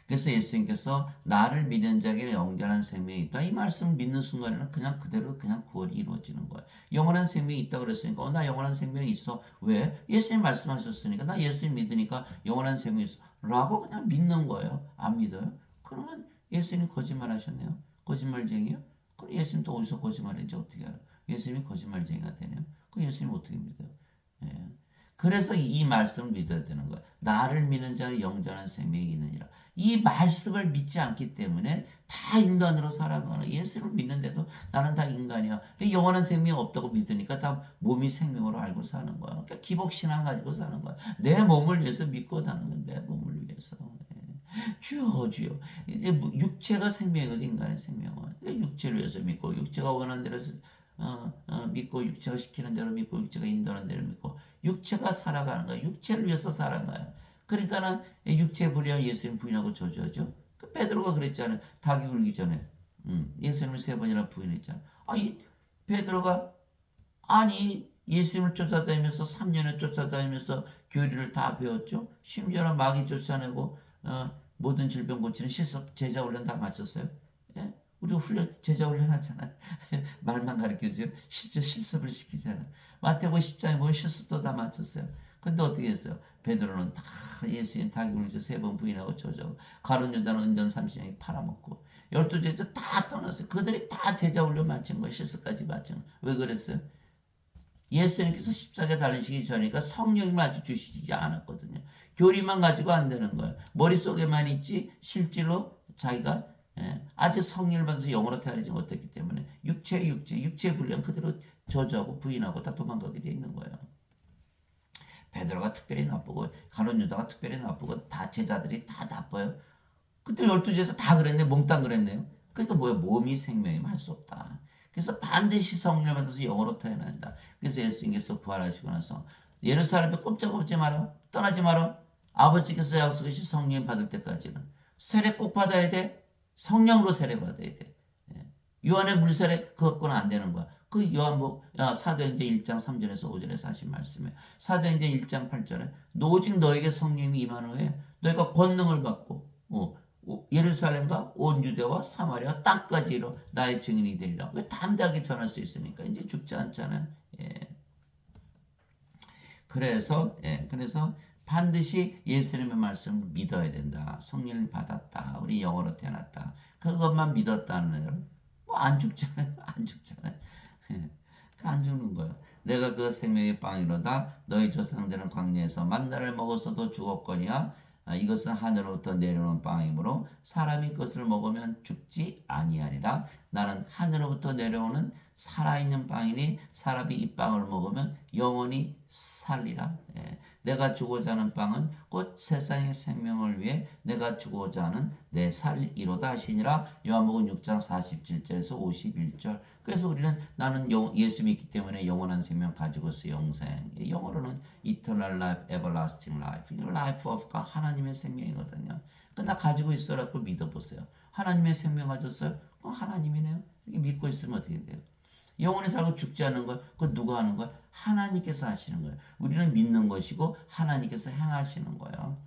그래서 예수님께서 나를 믿는 자에게 영원한 생명이 있다. 이 말씀을 믿는 순간에는 그냥 그대로 그냥 구원이 이루어지는 거예요. 영원한 생명이 있다 그랬으니까 나 영원한 생명이 있어. 왜? 예수님 말씀하셨으니까 나 예수님 믿으니까 영원한 생명이 있어. 라고 그냥 믿는 거예요. 안 믿어요? 그러면 예수님 거짓말 하셨네요. 거짓말쟁이요? 그럼 예수님 또 어디서 거짓말인지 어떻게 알아요? 예수님이 거짓말쟁이가 되네요. 그 예수님 어떻게 믿어요? 예. 그래서 이 말씀을 믿어야 되는 거예요. 나를 믿는 자는 영원한 생명이 있느니라. 이 말씀을 믿지 않기 때문에 다 인간으로 살아가는, 예수를 믿는데도 나는 다 인간이야. 영원한 생명이 없다고 믿으니까 다 몸이 생명으로 알고 사는 거야. 그러니까 기복신앙 가지고 사는 거야. 내 몸을 위해서 믿고 사는 거야. 내 몸을 위해서. 주여 주여. 이제 육체가 생명이거든. 인간의 생명은. 육체를 위해서 믿고 육체가 원하는 대로 믿고 육체가 시키는 대로 믿고 육체가 인도하는 대로 믿고 육체가 살아가는 거야. 육체를 위해서 살아가요. 그러니까는 육체 부인하고 예수님 부인하고 저주하죠. 그 베드로가 그랬잖아요. 닭이 울기 전에 예수님을 3번이나 부인했잖아. 이 베드로가 예수님을 쫓아다니면서 3년을 쫓아다니면서 교리를 다 배웠죠. 심지어는 마귀 쫓아내고 모든 질병 고치는 실습 제자 훈련 다 마쳤어요. 예? 우리 제자 훈련하잖아요. 말만 가르쳐주죠. 실습을 시키잖아요. 마태복음 10장에 보면 실습도 다 마쳤어요. 근데 어떻게 했어요? 베드로는 다 예수님 닭이 굴려서 3번 부인하고 저주하고, 가룟 유다는 은전 30냥이 팔아먹고, 12제자 다 떠났어요. 그들이 다 제자 훈련 마친 거예요. 실습까지 마친 거예요. 왜 그랬어요? 예수님께서 십자가에 달리시기 전이니까 성령이 아직 주시지 않았거든요. 교리만 가지고 안 되는 거예요. 머릿속에만 있지 실제로 자기가 아직 성령을 받아서 영으로 태어나지 못했기 때문에 육체의 분량 그대로 저주하고 부인하고 다 도망가게 돼 있는 거예요. 베드로가 특별히 나쁘고 가룟 유다가 특별히 나쁘고 다 제자들이 다 나빠요. 그때 12제자 다 그랬네. 몽땅 그랬네요. 그러니까 뭐야, 몸이 생명이면 할 수 없다. 그래서 반드시 성령을 받아서 영으로 태어난다. 그래서 예수님께서 부활하시고 나서 예루살렘에 꼼짝없지 마라. 떠나지 마라. 아버지께서 약속하신 성령 받을 때까지는 세례 꼭 받아야 돼. 성령으로 세례 받아야 돼. 요한의 물세례 그것과는 안 되는 거야. 그 요한복 사도행전 1장 3절에서 5절에서 하신 말씀이에요. 사도행전 1장 8절에 오직 너에게 성령이 임한 후에 너희가 권능을 받고 예루살렘과 온 유대와 사마리아 땅까지 이르러 나의 증인이 되리라. 왜 담대하게 전할 수 있으니까 이제 죽지 않잖아요. 그래서 반드시 예수님의 말씀을 믿어야 된다. 성령을 받았다. 우리 영으로 태어났다. 그것만 믿었다는 뭐안 죽잖아요. 안 죽잖아요. 안 죽는 거예요. 내가 그 생명의 빵이로다. 너희 조상들은 광야에서 만나를 먹어서도 죽었거니와 이것은 하늘로부터 내려오는 빵이므로 사람이 그것을 먹으면 죽지 아니하리라. 나는 하늘로부터 내려오는 살아있는 빵이니 사람이 이 빵을 먹으면 영원히 살리라. 내가 주고자 하는 빵은 곧 세상의 생명을 위해 내가 주고자 하는 내 살이로다 하시니라. 요한복음 6장 47절에서 51절. 그래서 우리는 나는 예수 믿기 때문에 영원한 생명 가지고 있어. 영생. 영어로는 eternal life, everlasting life. life of God, 하나님의 생명이거든요. 나 가지고 있어라고 믿어보세요. 하나님의 생명 가졌어요? 그럼 하나님이네요. 이렇게 믿고 있으면 어떻게 돼요? 영원히 살고 죽지 않는 거, 그거 누가 하는 거야? 하나님께서 하시는 거예요. 우리는 믿는 것이고 하나님께서 행하시는 거예요.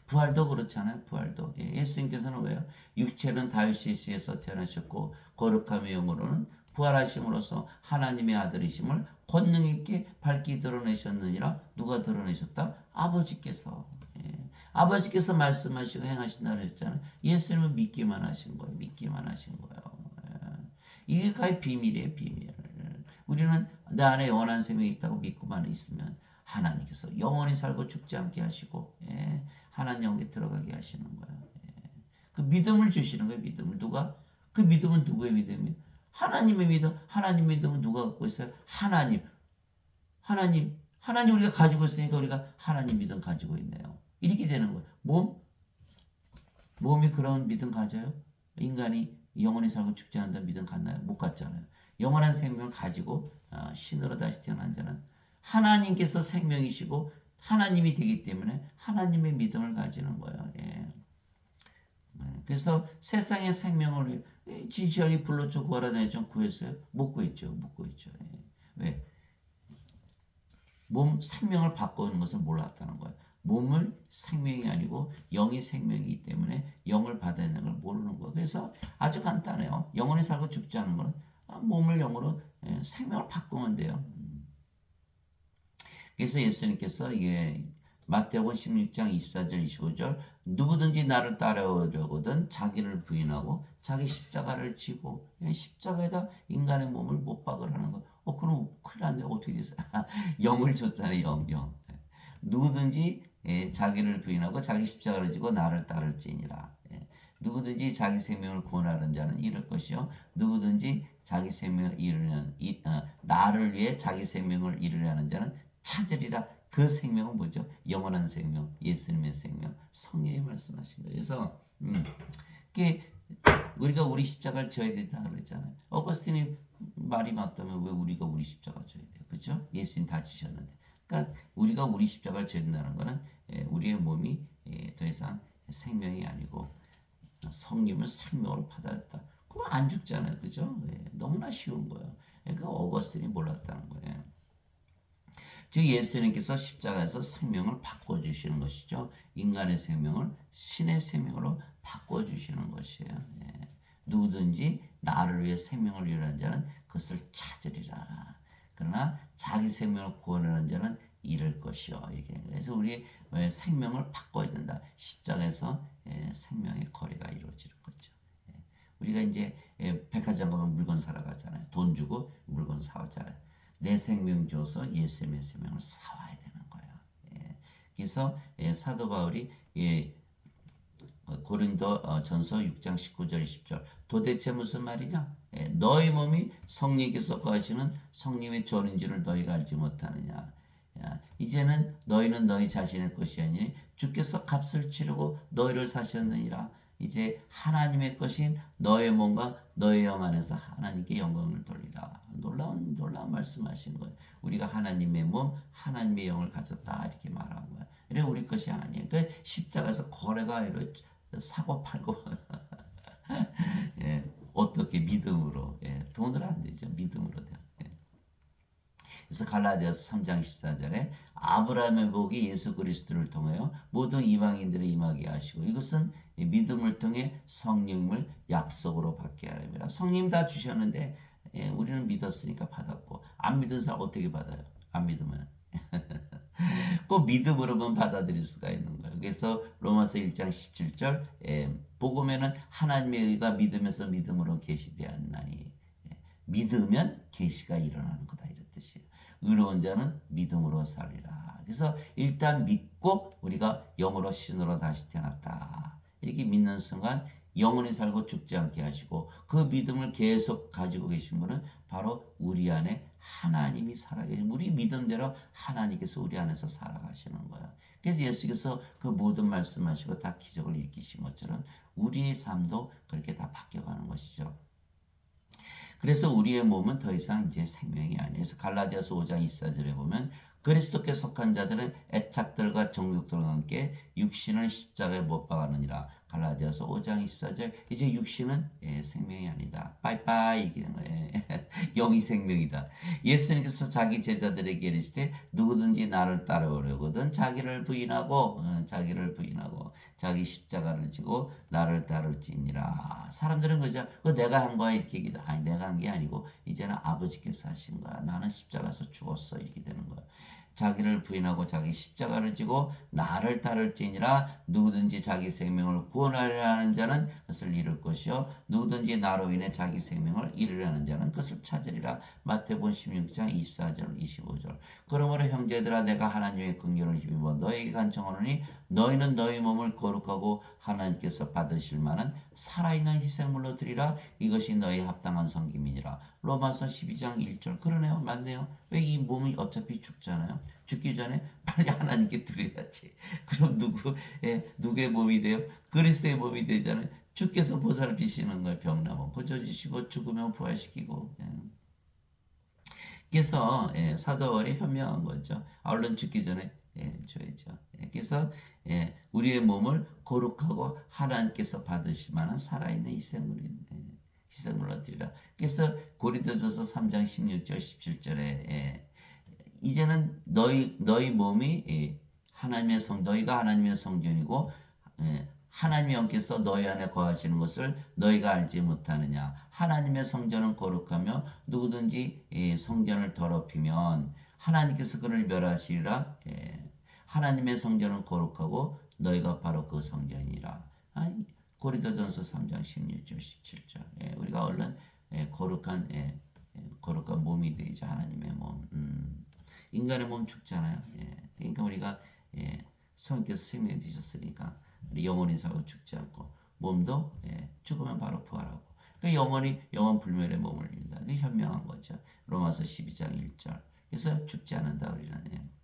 부활도 그렇잖아요. 부활도. 예수님께서는 왜요? 육체는 다윗의 씨에서 태어나셨고 거룩함의 영으로는 부활하심으로써 하나님의 아들이심을 권능 있게 밝히 드러내셨느니라. 누가 드러내셨다? 아버지께서. 아버지께서 말씀하시고 행하신다고 했잖아요. 예수님은 믿기만 하신 거예요. 믿기만 하신 거예요. 이게 가히 비밀이에요. 비밀. 우리는 내 안에 영원한 생명이 있다고 믿고만 있으면 하나님께서 영원히 살고 죽지 않게 하시고 하나님 영에 들어가게 하시는 거예요. 그 믿음을 주시는 거예요. 믿음을. 누가? 그 믿음은 누구의 믿음이에요? 하나님의 믿음. 하나님 믿음은 누가 갖고 있어요? 하나님 우리가 가지고 있으니까 우리가 하나님 믿음 가지고 있네요. 이렇게 되는 거예요. 몸이 그런 믿음 가져요? 인간이 영원히 살고 죽지 않는다는 믿음 갖나요? 못 갖잖아요. 영원한 생명을 가지고 신으로 다시 태어난 자는 하나님께서 생명이시고 하나님이 되기 때문에 하나님의 믿음을 가지는 거예요. 그래서 세상의 생명을 진시하게 불러줘 구하라 좀 구했어요? 못 구했죠. 왜? 몸 생명을 바꾸는 것을 몰랐다는 거예요. 몸을 생명이 아니고 영이 생명이기 때문에 영을 받아내는 걸 모르는 거예요. 그래서 아주 간단해요. 영원히 살고 죽지 않는 거는 몸을 영으로 생명을 바꾸면 돼요. 그래서 예수님께서 마태복음 16장 24절 25절 누구든지 나를 따라오려거든 자기를 부인하고 자기 십자가를 지고 십자가에다 인간의 몸을 못 박으라는 거. 그럼 큰일 났네. 어떻게 됐어요? 영을 줬잖아요. 영. 누구든지 자기를 부인하고 자기 십자가를 지고 나를 따를지니라. 누구든지 자기 생명을 구원하는 자는 잃을 것이요 누구든지 자기 생명을 나를 위해 자기 생명을 잃으려 하는 자는 찾으리라. 그 생명은 뭐죠? 영원한 생명, 예수님의 생명, 성령이 말씀하신 거예요. 그래서 우리가 우리 십자가를 져야 된다고 그랬잖아요. 어거스틴이 말이 맞다면 왜 우리가 우리 십자가 져야 돼요? 그렇죠? 예수님 다 지셨는데. 그러니까 우리가 우리 십자가를 져야 된다는 것은 우리의 몸이 더 이상 생명이 아니고 성령을 생명으로 받아들였다. 그럼 안 죽잖아요. 그죠? 너무나 쉬운 거예요. 그러니까 어거스틴이 몰랐다는 거예요. 즉 예수님께서 십자가에서 생명을 바꿔주시는 것이죠. 인간의 생명을 신의 생명으로 바꿔주시는 것이에요. 누구든지 나를 위해 생명을 위하는 자는 그것을 찾으리라. 그러나 자기 생명을 구원하는 자는 잃을 것이요. 이렇게. 그래서 우리 생명을 바꿔야 된다. 십자가에서 생명의 거래가 이루어지는 거죠. 우리가 이제 백화점 가면 물건 사러 가잖아요. 돈 주고 물건 사오잖아요. 내 생명 줘서 예수님의 생명을 사와야 되는 거예요. 그래서 사도 바울이 고린도 전서 6장 19절 20절 도대체 무슨 말이냐? 너희 몸이 성령께서 거하시는 성령의 전인 줄을 너희가 알지 못하느냐? 이제는 너희는 너희 자신의 것이 아니니 주께서 값을 치르고 너희를 사셨느니라. 이제 하나님의 것인 너의 몸과 너의 영 안에서 하나님께 영광을 돌리라. 놀라운 말씀하시는 거예요. 우리가 하나님의 몸, 하나님의 영을 가졌다 이렇게 말한 거예요. 이래 우리 것이 아니에요. 그러니까 십자가에서 거래가 이렇게 사고 팔고 예, 어떻게 믿음으로 돈으로 안 되죠. 믿음으로 돼요. 그래서 갈라디아서 3장 14절에 아브라함의 복이 예수 그리스도를 통하여 모든 이방인들을 임하게 하시고 이것은 믿음을 통해 성령을 약속으로 받게 하랍니다. 성령 다 주셨는데 우리는 믿었으니까 받았고 안 믿은 사람 어떻게 받아요? 안 믿으면 꼭 믿음으로만 받아들일 수가 있는 거예요. 그래서 로마서 1장 17절 복음에는 하나님의 의가 믿으면서 믿음으로 계시되었나니 믿으면 계시가 일어나는 거다 이런 뜻이에요. 의로운 자는 믿음으로 살리라. 그래서 일단 믿고 우리가 영으로 신으로 다시 태어났다. 이렇게 믿는 순간 영원히 살고 죽지 않게 하시고 그 믿음을 계속 가지고 계신 분은 바로 우리 안에 하나님이 살아계신 우리 믿음대로 하나님께서 우리 안에서 살아가시는 거예요. 그래서 예수께서 그 모든 말씀하시고 다 기적을 일으키신 것처럼 우리의 삶도 그렇게 다 바뀌어가는 것이죠. 그래서 우리의 몸은 더 이상 이제 생명이 아니에요. 그래서 갈라디아서 5장 24절에 보면 그리스도께 속한 자들은 애착들과 정욕들과 함께 육신을 십자가에 못 박았느니라. 갈라디아서 5장 24절 이제 육신은 생명이 아니다. 빠이빠이 이게 영이 생명이다. 예수님께서 자기 제자들에게 이르시되 누구든지 나를 따라오려거든 자기를 부인하고 자기 십자가를 지고 나를 따를지니라. 사람들은 그저 그 내가 한 거야 이렇게 얘기해. 아니 내가 한 게 아니고 이제는 아버지께서 하신 거야. 나는 십자가에서 죽었어 이렇게 되는 거야. 자기를 부인하고 자기 십자가를 지고 나를 따를지니라. 누구든지 자기 생명을 구원하려 하는 자는 그것을 잃을 것이요 누구든지 나로 인해 자기 생명을 잃으려 하는 자는 그것을 찾으리라. 마태복음 16장 24절 25절. 그러므로 형제들아 내가 하나님의 긍휼을 힘입어 너에게 간청하노니 너희는 너희 몸을 거룩하고 하나님께서 받으실 만한 살아있는 희생물로 드리라. 이것이 너희 합당한 섬김이니라. 로마서 12장 1절. 그러네요. 맞네요. 왜 이 몸이 어차피 죽잖아요. 죽기 전에 빨리 하나님께 드려야지. 그럼 누구의 몸이 돼요? 그리스도의 몸이 되잖아요. 주께서 보살피시는 거예요. 병나면 고쳐주시고 죽으면 부활시키고. 그래서 사도 바울이 현명한 거죠. 얼른 죽기 전에 줘야죠. 그래서 우리의 몸을 거룩하고 하나님께서 받으실 만한 살아있는 희생물로 드리라. 그래서 고린도전서 3장 16절 17절에 이제는 너희 몸이 너희가 하나님의 성전이고 하나님의 영께서 너희 안에 거하시는 것을 너희가 알지 못하느냐. 하나님의 성전은 거룩하며 누구든지 성전을 더럽히면 하나님께서 그를 멸하시리라. 하나님의 성전은 거룩하고 너희가 바로 그 성전이라. 고린도전서 3장 16절 17절. 우리가 얼른 거룩한 몸이 되죠. 하나님의 몸. 인간의 몸 죽잖아요. 그러니까 우리가 성령께서 생명이 되셨으니까 우리 영원히 살고 죽지 않고 몸도 죽으면 바로 부활하고 영원 불멸의 몸을 입는다. 그게 현명한 거죠. 로마서 12장 1절. 그래서 죽지 않는다 우리는.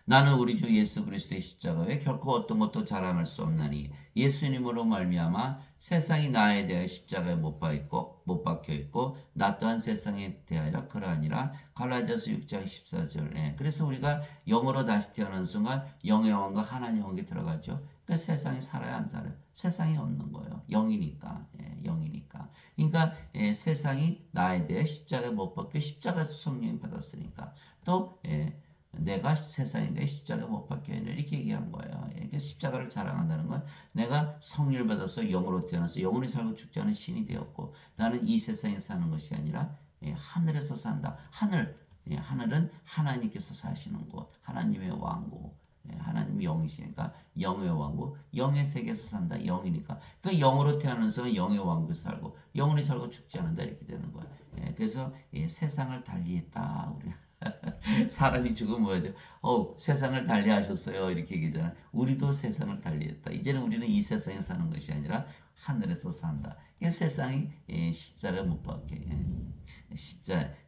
나는 우리 주 예수 그리스도의 십자가 외에 결코 어떤 것도 자랑할 수 없나니 예수님으로 말미암아 세상이 나에 대하여 십자가에 못 박혀 있고 나 또한 세상에 대하여 그러하니라. 갈라디아서 6장 14절. 그래서 우리가 영으로 다시 태어난 순간 영의 왕과 하나님의 왕에 들어가죠. 그러니까 세상이 살아야 안 살아요? 세상이 없는 거예요. 영이니까. 영이니까. 그러니까 세상이 나에 대해 십자가에 못 박혀 십자가에서 성령이 받았으니까 또 내가 세상에 십자가 못 박혀 있네 이렇게 얘기한 거예요. 이렇게 십자가를 자랑한다는 건 내가 성령을 받아서 영으로 태어나서 영원히 살고 죽지 않은 신이 되었고 나는 이 세상에 사는 것이 아니라 하늘에서 산다. 하늘은 하나님께서 사시는 곳, 하나님의 왕국, 하나님 영이시니까 영의 왕국, 영의 세계에서 산다. 영이니까 그 영으로 태어나서 영의 왕국에서 살고 영원히 살고 죽지 않는다 이렇게 되는 거예요. 그래서 세상을 달리했다 우리가. 사람이 죽으면 뭐죠? 세상을 달리하셨어요. 이렇게 얘기잖아요. 우리도 세상을 달리했다. 이제는 우리는 이 세상에 사는 것이 아니라 하늘에서 산다. 세상이 십자가에 못 박혀.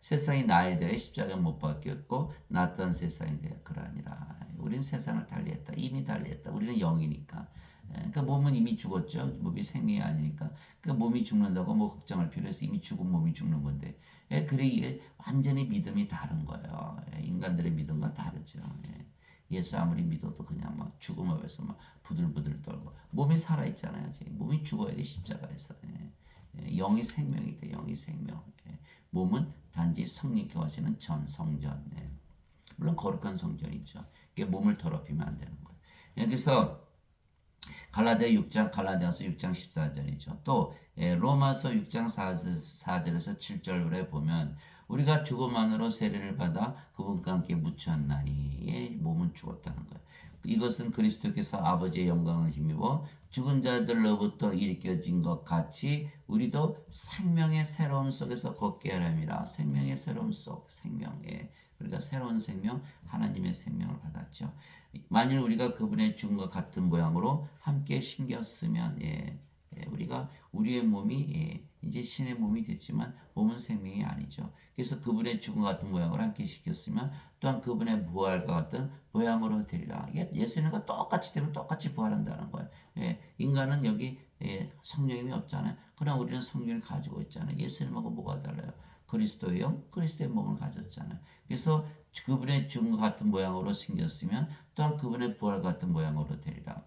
세상이 나에 대해 십자가에 못 박혔고 나 또한 세상에 대해 그러하니라. 우리는 세상을 달리했다. 이미 달리했다. 우리는 영이니까. 그러니까 몸은 이미 죽었죠. 몸이 생명이 아니니까. 그러니까 몸이 죽는다고 뭐 걱정할 필요 없어. 이미 죽은 몸이 죽는 건데. 그래 이게 완전히 믿음이 다른 거예요. 인간들의 믿음과 다르죠. 예수 아무리 믿어도 그냥 막 죽음 앞에서 막 부들부들 떨고 몸이 살아 있잖아요. 몸이 죽어야 돼 십자가에서. 영이 생명이 돼. 영이 생명. 몸은 단지 성령께 하시는 전 성전. 물론 거룩한 성전이죠. 그게 몸을 더럽히면 안 되는 거예요. 여기서 갈라디아 6장, 갈라디아서 6장 14절이죠. 또 로마서 6장 4절에서 7절에 보면 우리가 죽음 안으로 세례를 받아 그분과 함께 묻혔나니 몸은 죽었다는 거예요. 이것은 그리스도께서 아버지의 영광을 힘입어 죽은 자들로부터 일으켜진 것 같이 우리도 생명의 새로움 속에서 걷게 하렵니다. 생명의 새로움 속 생명에 우리가 새로운 생명, 하나님의 생명을 받았죠. 만일 우리가 그분의 죽음과 같은 모양으로 함께 심겼으면 우리가 우리의 몸이 이제 신의 몸이 됐지만 몸은 생명이 아니죠. 그래서 그분의 죽음과 같은 모양으로 함께 시켰으면 또한 그분의 부활과 같은 모양으로 되리라. 예수님과 똑같이 되면 똑같이 부활한다는 거예요. 인간은 여기 성령님이 없잖아요. 그러나 우리는 성령을 가지고 있잖아요. 예수님하고 뭐가 달라요? 그리스도의 영, 그리스도의 몸을 가졌잖아요. 그래서 그분의 죽음과 같은 모양으로 생겼으면 또한 그분의 부활 같은 모양으로 되리라.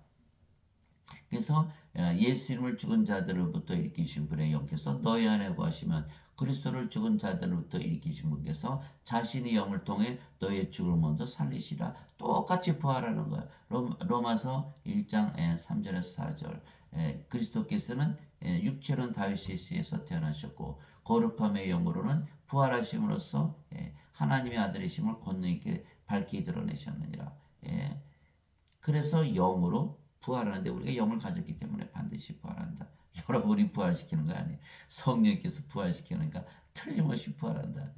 그래서 예수 이름을 죽은 자들로부터 일으키신 분의 영께서 너희 안에 거하시면 그리스도를 죽은 자들로부터 일으키신 분께서 자신의 영을 통해 너희의 죽음을 먼저 살리시라. 똑같이 부활하는 거예요. 로마서 1장 3절에서 4절. 그리스도께서는 육체로는 다윗의 씨에서 태어나셨고 거룩함의 영으로는 부활하심으로써 하나님의 아들이심을 권능 있게 밝히 드러내셨느니라. 그래서 영으로 부활하는데 우리가 영을 가졌기 때문에 반드시 부활한다. 여러분이 부활시키는 거 아니에요. 성령께서 부활시키니까 틀림없이 부활한다.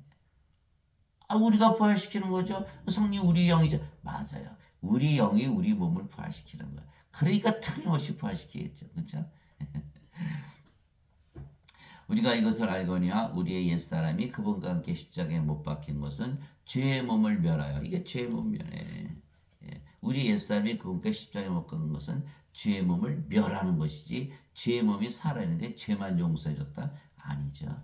우리가 부활시키는 거죠. 성령 우리 영이죠. 맞아요. 우리 영이 우리 몸을 부활시키는 거예요. 그러니까 틀림없이 부활시키겠죠. 그렇죠? 우리가 이것을 알거니와 우리의 옛사람이 그분과 함께 십자가에 못 박힌 것은 죄의 몸을 멸하여 이게 죄의 몸 멸해. 우리 옛사람이 그분께 십자가에 못 박힌 것은 죄의 몸을 멸하는 것이지 죄의 몸이 살아있는데 죄만 용서해줬다? 아니죠.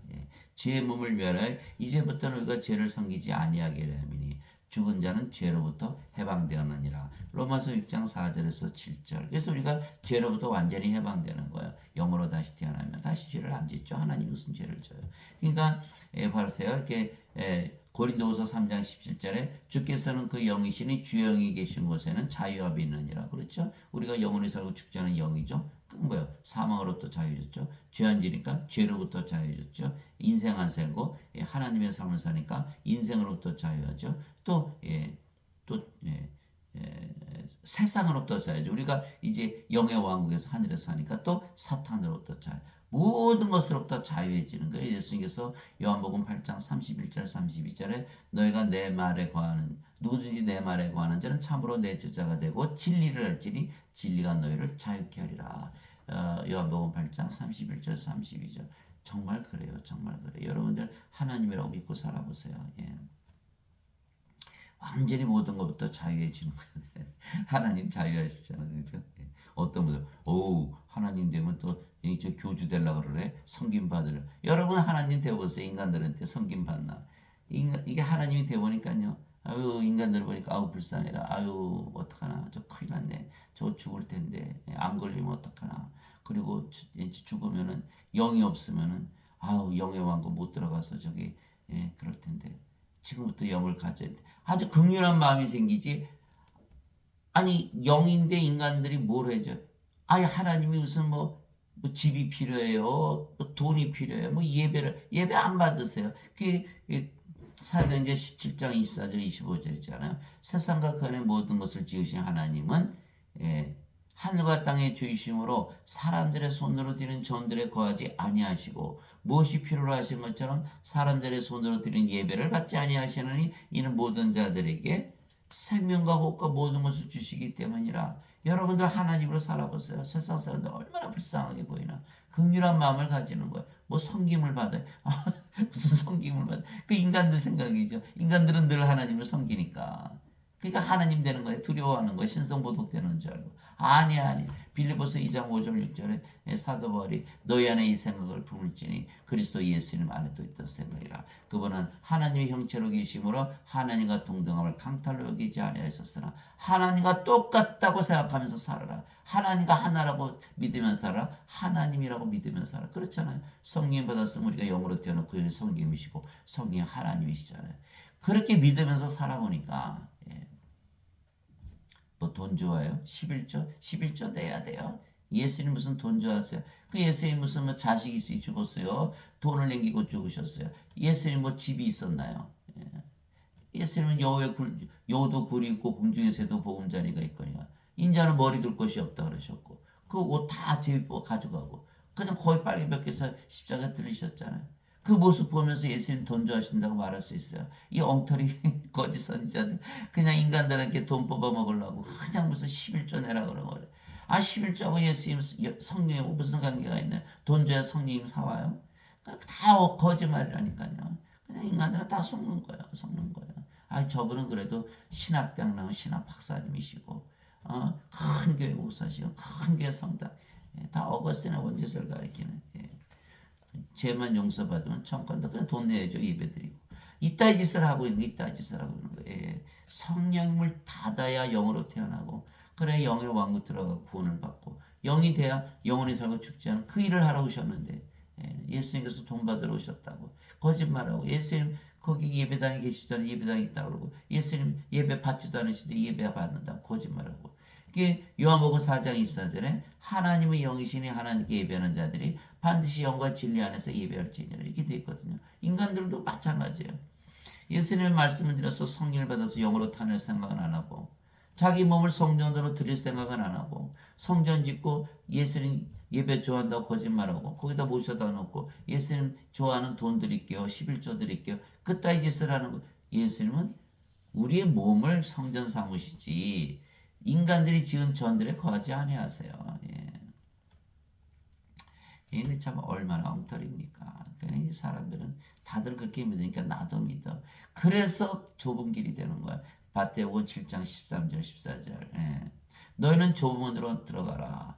죄의 몸을 멸하여 이제부터는 우리가 죄를 섬기지 아니하게 함이니 죽은 자는 죄로부터 해방되었느니라. 로마서 6장 4절에서 7절. 그래서 우리가 죄로부터 완전히 해방되는 거예요. 영으로 다시 태어나면 다시 죄를 안 짓죠. 하나님 무슨 죄를 져요. 그러니까 바로세요. 이렇게 고린도후서 3장 17절에 주께서는 그 영이시니 주영이 계신 곳에는 자유함이 있느니라. 그렇죠? 우리가 영원히 살고 죽지 않은 영이죠. 그건 뭐예요? 사망으로부터 자유해졌죠. 죄 안 지니까 죄로부터 자유해졌죠. 인생 안 살고 하나님의 삶을 사니까 인생으로부터 자유하죠. 또 세상으로부터 자유죠. 우리가 이제 영의 왕국에서 하늘에서 사니까 또 사탄으로부터 자유. 모든 것으로부터 자유해지는 거예요. 예수님께서 요한복음 8장 31절 32절에 너희가 내 말에 거하는 누구든지 내 말에 거하는 자는 참으로 내 제자가 되고 진리를 알지니 진리가 너희를 자유케 하리라. 요한복음 8장 31절 32절. 정말 그래요. 정말 그래요. 여러분들 하나님이라고 믿고 살아보세요. 완전히 모든 것부터 자유해지는 거예요. 하나님 자유하시잖아요. 그죠? 어떤 분들, 하나님 되면 또 저 교주 되려고 그러래. 섬김 받으려. 여러분 하나님 되어보세요. 인간들한테 섬김 받나. 이게 하나님이 되어보니까요. 아유 인간들 보니까 불쌍해라. 아유 어떡하나. 저 큰일 났네. 저 죽을 텐데. 암 걸리면 어떡하나. 그리고 죽으면은 영이 없으면은 영의 왕국 못 들어가서 저기 그럴 텐데. 지금부터 영을 가져야 돼. 아주 긍휼한 마음이 생기지. 아니 영인데 인간들이 뭘 해줘? 하나님이 무슨 뭐 집이 필요해요, 뭐 돈이 필요해요, 뭐 예배 안 받으세요. 그게 사도행전 17장 24절 25절 있잖아요. 세상과 그 안에 모든 것을 지으신 하나님은 하늘과 땅의 주이심으로 사람들의 손으로 드리는 전들에 거하지 아니하시고 무엇이 필요로 하신 것처럼 사람들의 손으로 드리는 예배를 받지 아니하시느니 이는 모든 자들에게 생명과 호흡과 모든 것을 주시기 때문이라. 여러분들 하나님으로 살아보세요. 세상 사람들 얼마나 불쌍하게 보이나. 긍휼한 마음을 가지는 거예요. 뭐 섬김을 받아요. 무슨 섬김을 받아요. 그 인간들 생각이죠. 인간들은 늘 하나님을 섬기니까. 그러니까 하나님 되는 거예요. 두려워하는 거예요. 신성모독 되는 줄 알고. 아니. 빌립보서 2장 5절 6절에 사도 바울이 너희 안에 이 생각을 품을지니 그리스도 예수님 안에 또 있던 생각이라. 그분은 하나님의 형체로 계심으로 하나님과 동등함을 강탈로 여기지 아니하셨으나 하나님과 똑같다고 생각하면서 살아라. 하나님과 하나라고 믿으면 살아라. 하나님이라고 믿으면 살아라. 그렇잖아요. 성령 받았으면 우리가 영으로 태어났고 그는 성령이시고 성령이 하나님이시잖아요. 그렇게 믿으면서 살아보니까 뭐 돈 좋아요? 11조 내야 돼요. 예수님 무슨 돈 좋아하세요? 그 예수님 무슨 뭐 자식이 있으니 죽었어요? 돈을 남기고 죽으셨어요? 예수님 뭐 집이 있었나요? 예수님은 여우도 굴이 있고 궁중의 새도 보금자리가 있거니와 인자는 머리 둘 곳이 없다 그러셨고 그 옷 다 제비뽑아 가져가고 그냥 거의 빨개 벗겨서 십자가 들리셨잖아요. 그 모습 보면서 예수님 돈 좋아하신다고 말할 수 있어요. 이 엉터리 거짓 선지자들 그냥 인간들한테 돈 뽑아 먹으려고 그냥 무슨 11조 내라 그러고 그래. 11조하고 예수님 성령하고 무슨 관계가 있나요? 돈 줘야 성령님 사와요? 다 거짓말이라니까요. 그냥 인간들은 다 속는 거예요. 저분은 그래도 신학대학 나온 신학 박사님이시고 큰 교회 목사시고 큰 교회 성당 다 어거스틴의 원죄설 가리키는 죄만 용서받으면 천국간다. 그냥 돈 내야죠. 예배드리고. 이따위 짓을 하고 있는 거예요. 성령을 받아야 영으로 태어나고 그래 영의 왕국 들어가 구원을 받고 영이 돼야 영원히 살고 죽지 않은 그 일을 하러 오셨는데 예수님께서 돈 받으러 오셨다고 거짓말하고 예수님 거기 예배당에 계시잖아요. 예배당에 있다고 그러고 예수님 예배 받지도 않으시는데 예배 받는다고 거짓말하고 요한복음 4장 24절에 하나님의 영이시니 하나님께 예배하는 자들이 반드시 영과 진리 안에서 예배할지니라 이렇게 되어 있거든요. 인간들도 마찬가지예요. 예수님의 말씀을 드려서 성령을 받아서 영으로 타낼 생각은 안 하고 자기 몸을 성전으로 드릴 생각은 안 하고 성전 짓고 예수님 예배 좋아한다고 거짓말하고 거기다 모셔다 놓고 예수님 좋아하는 돈 드릴게요. 11조 드릴게요. 그따위 짓을 하는 거. 예수님은 우리의 몸을 성전 삼으시지 인간들이 지은 전들에 거하지 아니하세요. 근데 참 얼마나 엉터리입니까? 이 사람들은 다들 그렇게 믿으니까 나도 믿어. 그래서 좁은 길이 되는 거야. 마태복음 7장 13절 14절. 너희는 좁은 문으로 들어가라.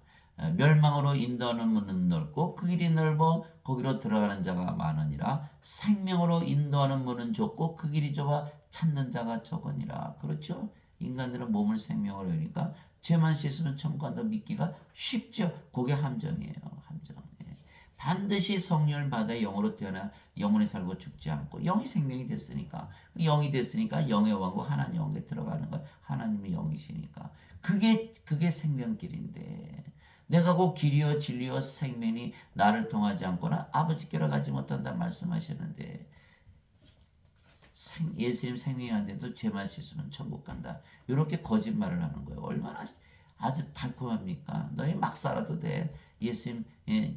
멸망으로 인도하는 문은 넓고 그 길이 넓어 거기로 들어가는 자가 많으니라. 생명으로 인도하는 문은 좁고 그 길이 좁아 찾는 자가 적으니라. 그렇죠? 인간들은 몸을 생명으로 여니까 죄만 씻으면 천국 간다 믿기가 쉽죠. 그게 함정이에요. 함정. 반드시 성령을 받아 영으로 태어나 영원히 살고 죽지 않고 영이 생명이 됐으니까 영이 됐으니까 영의 왕국 하나님 왕국에 들어가는 거야. 하나님이 영이시니까 그게 생명길인데 내가 곧 길이요 진리요 생명이 나를 통하지 않거나 아버지께로 가지 못한다 말씀하시는데 예수님 생명이 안 돼도 죄만 씻으면 천국 간다. 이렇게 거짓말을 하는 거예요. 얼마나 아주 달콤합니까? 너희 막 살아도 돼. 예수님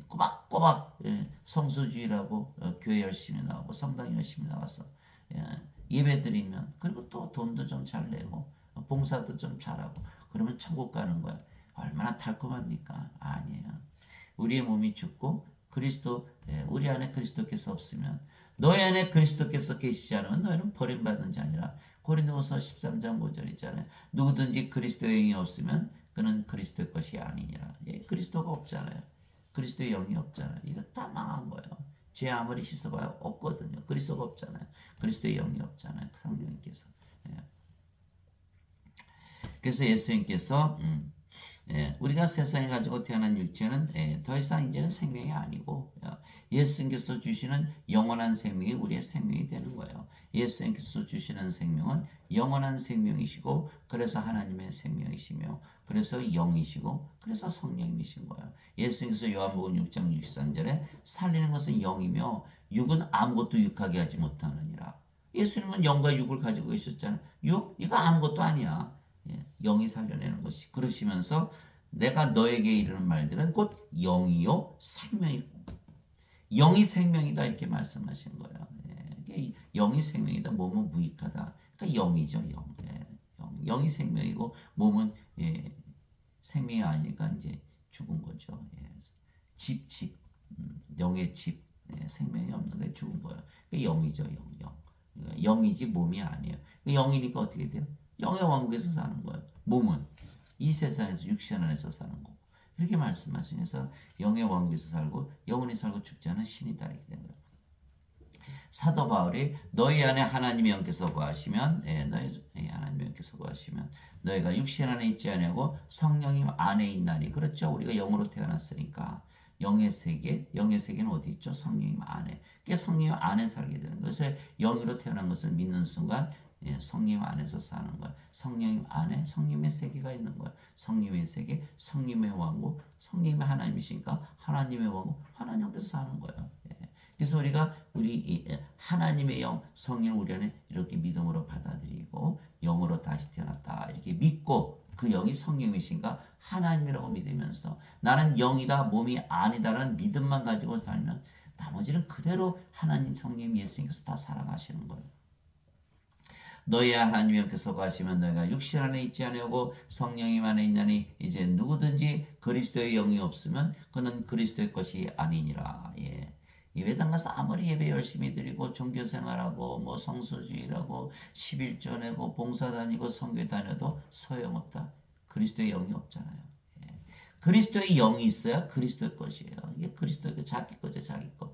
꼬박꼬박 성수주의라고 교회 열심히 나오고 성당 열심히 나와서 예배 드리면 그리고 또 돈도 좀 잘 내고 봉사도 좀 잘하고 그러면 천국 가는 거야. 얼마나 달콤합니까? 아니에요. 우리의 몸이 죽고 그리스도 우리 안에 그리스도께서 없으면 너희 안에 그리스도께서 계시지 않으면 너희는 버림받은 자니라. 고린도후서 13장 5절 있잖아요. 누구든지 그리스도의 영이 없으면 그는 그리스도의 것이 아니니라. 그리스도가 없잖아요. 그리스도의 영이 없잖아요. 이거 다 망한 거예요. 죄 아무리 씻어봐야 없거든요. 그리스도가 없잖아요. 그리스도의 영이 없잖아요. 성령님께서. 그래서 예수님께서 우리가 세상에 가지고 태어난 육체는 더 이상 이제는 생명이 아니고 예수님께서 주시는 영원한 생명이 우리의 생명이 되는 거예요. 예수님께서 주시는 생명은 영원한 생명이시고 그래서 하나님의 생명이시며 그래서 영이시고 그래서 성령이신 거예요. 예수님께서 요한복음 6장 63절에 살리는 것은 영이며 육은 아무것도 육하게 하지 못하느니라. 예수님은 영과 육을 가지고 계셨잖아요. 육? 이거 아무것도 아니야. 영이 살려내는 것이 그러시면서 내가 너에게 이르는 말들은 곧 영이요 생명이 영이 생명이다 이렇게 말씀하신 거예요. 영이 생명이다 몸은 무익하다. 그러니까 영이죠 영. 영이 생명이고 몸은 생명이 아니니까 이제 죽은 거죠. 집 영의 집 생명이 없는 게 죽은 거예요. 그러니까 영이죠 영. 그러니까 영이지 몸이 아니에요. 그러니까 영이니까 어떻게 돼요? 영의 왕국에서 사는 거예요. 몸은 이 세상에서 육신 안에서 사는 거고. 이렇게 말씀하시면서 영의 왕국에서 살고 영원히 살고 죽지 않은 신이다 이렇게 된 거예요. 사도 바울이 너희 안에 하나님의 영께서 거하시면 너희 하나님의 영께서 거하시면 너희가 육신 안에 있지 아니하고 성령님 안에 있나니. 그렇죠. 우리가 영으로 태어났으니까 영의 세계는 어디 있죠? 성령님 안에. 그게 성령님 안에 살게 되는 거예요. 그래서 영으로 태어난 것을 믿는 순간 성령 안에서 사는 거예요. 성령 안에 성령의 세계가 있는 거예요. 성령의 세계, 성령의 왕국, 성령이 하나님이시니까 하나님의 왕국, 하나님께서 사는 거예요. 그래서 우리가 우리 하나님의 영, 성령을 우리 안에 이렇게 믿음으로 받아들이고 영으로 다시 태어났다 이렇게 믿고 그 영이 성령이신가 하나님이라고 믿으면서 나는 영이다 몸이 아니다라는 믿음만 가지고 살면 나머지는 그대로 하나님, 성령, 예수님께서 다 살아가시는 거예요. 너희 하나님의 영께서 거하시면 너희가 육신 안에 있지 아니하고 성령님 안에 있나니. 이제 누구든지 그리스도의 영이 없으면 그는 그리스도의 것이 아니니라. 예배당 가서 아무리 예배 열심히 드리고 종교생활하고 뭐 성수주의라고 11조 내고 봉사 다니고 선교 다녀도 소용없다. 그리스도의 영이 없잖아요. 그리스도의 영이 있어야 그리스도의 것이에요. 이게 그리스도의 자기 거죠, 자기 거.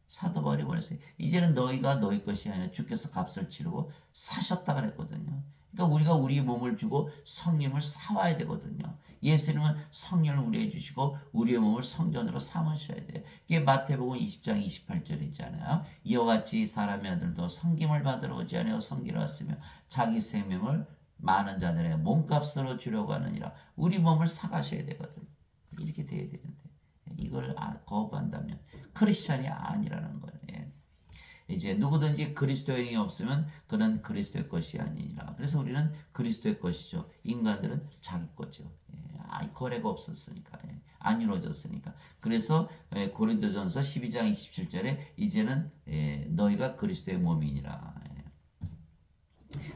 사도 바울이 보냈어요. 이제는 너희가 너희 것이 아니라 주께서 값을 치르고 사셨다 그랬거든요. 그러니까 우리가 우리 몸을 주고 성령을 사와야 되거든요. 예수님은 성령을 우리에게 주시고 우리의 몸을 성전으로 삼으셔야 돼요. 이게 마태복음 20장 28절 있잖아요. 이와 같이 사람의 아들도 섬김을 받으러 오지 아니하고 섬기러 왔으며 자기 생명을 많은 자들의 몸값으로 주려고 하느니라. 우리 몸을 사가셔야 되거든요. 이렇게 돼야 되는데 이걸 거부한다면 크리스찬이 아니라는 거예요. 이제 누구든지 그리스도의 영이 없으면 그는 그리스도의 것이 아니라. 그래서 우리는 그리스도의 것이죠. 인간들은 자기 거죠. 거래가 없었으니까. 안 이루어졌으니까. 그래서 고린도전서 12장 27절에 이제는 너희가 그리스도의 몸이니라.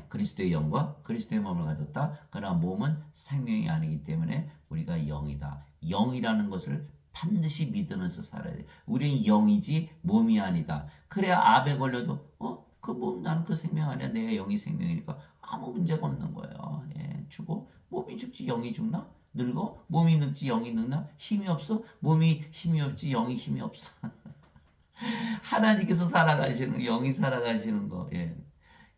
그리스도의 영과 그리스도의 몸을 가졌다. 그러나 몸은 생명이 아니기 때문에 우리가 영이다. 영이라는 것을 반드시 믿으면서 살아야 돼. 우리는 영이지 몸이 아니다. 그래야 암에 걸려도 그 몸 나는 그 생명 아니야. 내가 영이 생명이니까 아무 문제가 없는 거예요. 죽어 몸이 죽지 영이 죽나? 늙어 몸이 늙지 영이 늙나? 힘이 없어 몸이 힘이 없지 영이 힘이 없어. 하나님께서 살아가시는 영이 살아가시는 거.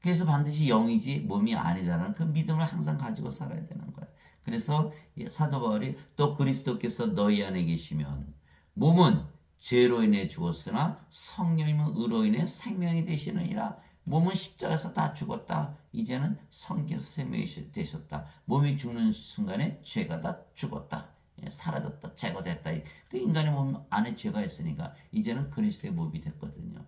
그래서 반드시 영이지 몸이 아니다라는 그 믿음을 항상 가지고 살아야 되는 거예요. 그래서 사도 바울이 또 그리스도께서 너희 안에 계시면 몸은 죄로 인해 죽었으나 성령님은 의로 인해 생명이 되시느니라. 몸은 십자가에서 다 죽었다. 이제는 성령께서 생명이 되셨다. 몸이 죽는 순간에 죄가 다 죽었다. 사라졌다. 제거됐다. 그 인간의 몸 안에 죄가 있으니까 이제는 그리스도의 몸이 됐거든요.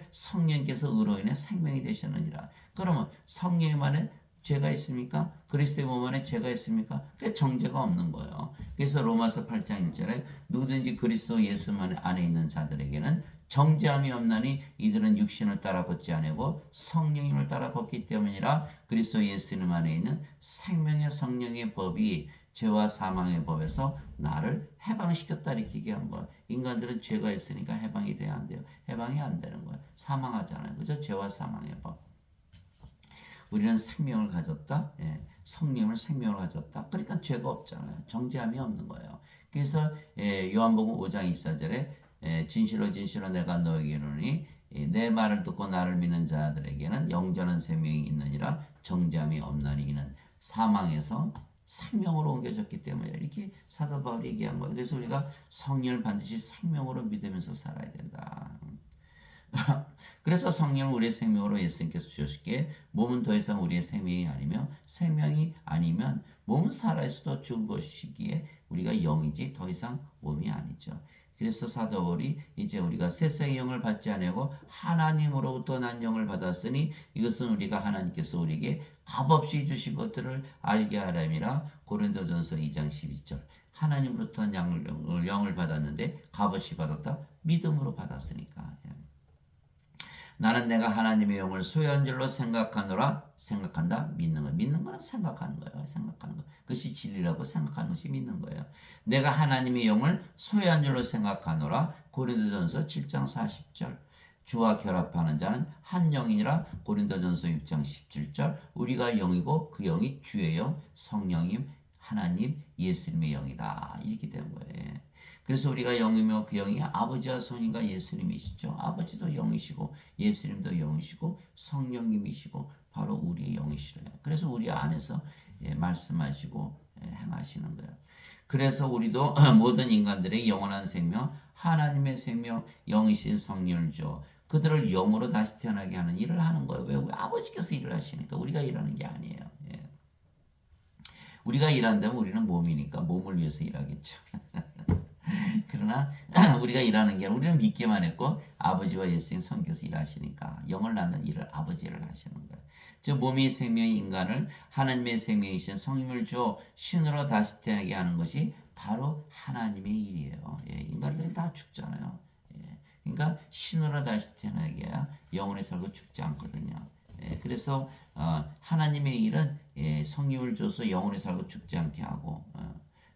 성령께서 의로 인해 생명이 되셨느니라. 그러면 성령 안에 죄가 있습니까? 그리스도의 몸 안에 죄가 있습니까? 그 정죄가 없는 거예요. 그래서 로마서 8장 1절에 누구든지 그리스도 예수 안에 있는 자들에게는 정죄함이 없나니 이들은 육신을 따라 걷지 아니고 성령님을 따라 걷기 때문이라. 그리스도 예수님 안에 있는 생명의 성령의 법이 죄와 사망의 법에서 나를 해방시켰다 이렇게 얘기한 거예요. 인간들은 죄가 있으니까 해방이 돼야 안 돼요. 해방이 안 되는 거예요. 사망하잖아요. 그죠? 죄와 사망의 법. 우리는 생명을 가졌다. 성령을 생명을 가졌다. 그러니까 죄가 없잖아요. 정죄함이 없는 거예요. 그래서 요한복음 5장 24절에 진실로 진실로 내가 너에게 이르노니 내 말을 듣고 나를 믿는 자들에게는 영전한 생명이 있느니라. 정죄함이 없나니 이는 사망에서 생명으로 옮겨졌기 때문에 이렇게 사도 바울이 얘기한 거예요. 그래서 우리가 성령을 반드시 생명으로 믿으면서 살아야 된다. 그래서 성령을 우리의 생명으로 예수님께서 주셨기에 몸은 더 이상 우리의 생명이 아니며 생명이 아니면 몸은 살아있어도 죽은 것이기에 우리가 영이지 더 이상 몸이 아니죠. 그래서 사도 바울이 이제 우리가 세상의 영을 받지 아니하고 하나님으로부터 난 영을 받았으니 이것은 우리가 하나님께서 우리에게 값없이 주신 것들을 알게 하람이라. 고린도전서 2장 12절. 하나님으로부터 영을 받았는데 값없이 받았다. 믿음으로 받았으니까. 나는 내가 하나님의 영을 소유한 줄로 생각하노라. 생각한다. 믿는 거. 믿는 거는 생각하는 거예요. 생각하는 거. 그것이 진리라고 생각하는 것이 믿는 거예요. 내가 하나님의 영을 소유한 줄로 생각하노라. 고린도전서 7장 40절. 주와 결합하는 자는 한 영이니라. 고린도전서 6장 17절. 우리가 영이고 그 영이 주의 영, 성령님, 하나님, 예수님의 영이다. 이렇게 된 거예요. 그래서 우리가 영이며 그 영이 아버지와 성령과 예수님이시죠. 아버지도 영이시고 예수님도 영이시고 성령님이시고 바로 우리의 영이시래요. 그래서 우리 안에서 말씀하시고 행하시는 거예요. 그래서 우리도 모든 인간들의 영원한 생명, 하나님의 생명, 영이신 성령을 줘 그들을 영으로 다시 태어나게 하는 일을 하는 거예요. 왜? 우리 아버지께서 일을 하시니까 우리가 일하는 게 아니에요. 예. 우리가 일한다면 우리는 몸이니까 몸을 위해서 일하겠죠. 그러나 우리가 일하는 게 아니라 우리는 믿기만 했고 아버지와 예수님 성령께서 일하시니까 영을 낳는 일을 아버지 일을 하시는 거예요. 즉 몸이 생명인 인간을 하나님의 생명이신 성령을 주어 신으로 다시 태어나게 하는 것이 바로 하나님의 일이에요. 예, 인간들은 다 죽잖아요. 예, 그러니까 신으로 다시 태어나게 해야 영원히 살고 죽지 않거든요. 예, 그래서 하나님의 일은 성령을 줘서 영원히 살고 죽지 않게 하고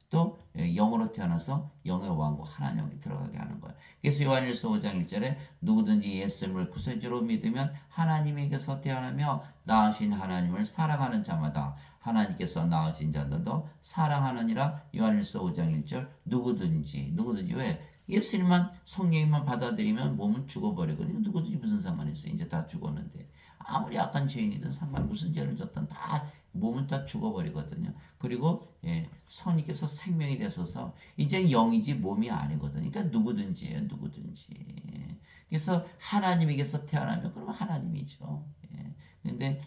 또 영으로 태어나서 영의 왕국 하나님께 들어가게 하는 거예요. 그래서 요한일서 5장 1절에 누구든지 예수님을 구세주로 믿으면 하나님에게서 태어나며 낳으신 하나님을 사랑하는 자마다 하나님께서 낳으신 자들도 사랑하느니라. 요한일서 5장 1절. 누구든지 왜? 예수님만 성령님만 받아들이면 몸은 죽어버리거든요. 누구든지 무슨 상관이 있어요. 이제 다 죽었는데 아무리 악한 죄인이든 상관 무슨 죄를 졌든 다 몸은 다 죽어버리거든요. 그리고 성령께서 생명이 되셔서 이제 영이지 몸이 아니거든요. 그러니까 누구든지예요. 누구든지. 그래서 하나님에게서 태어나면 그러면 하나님이죠. 그런데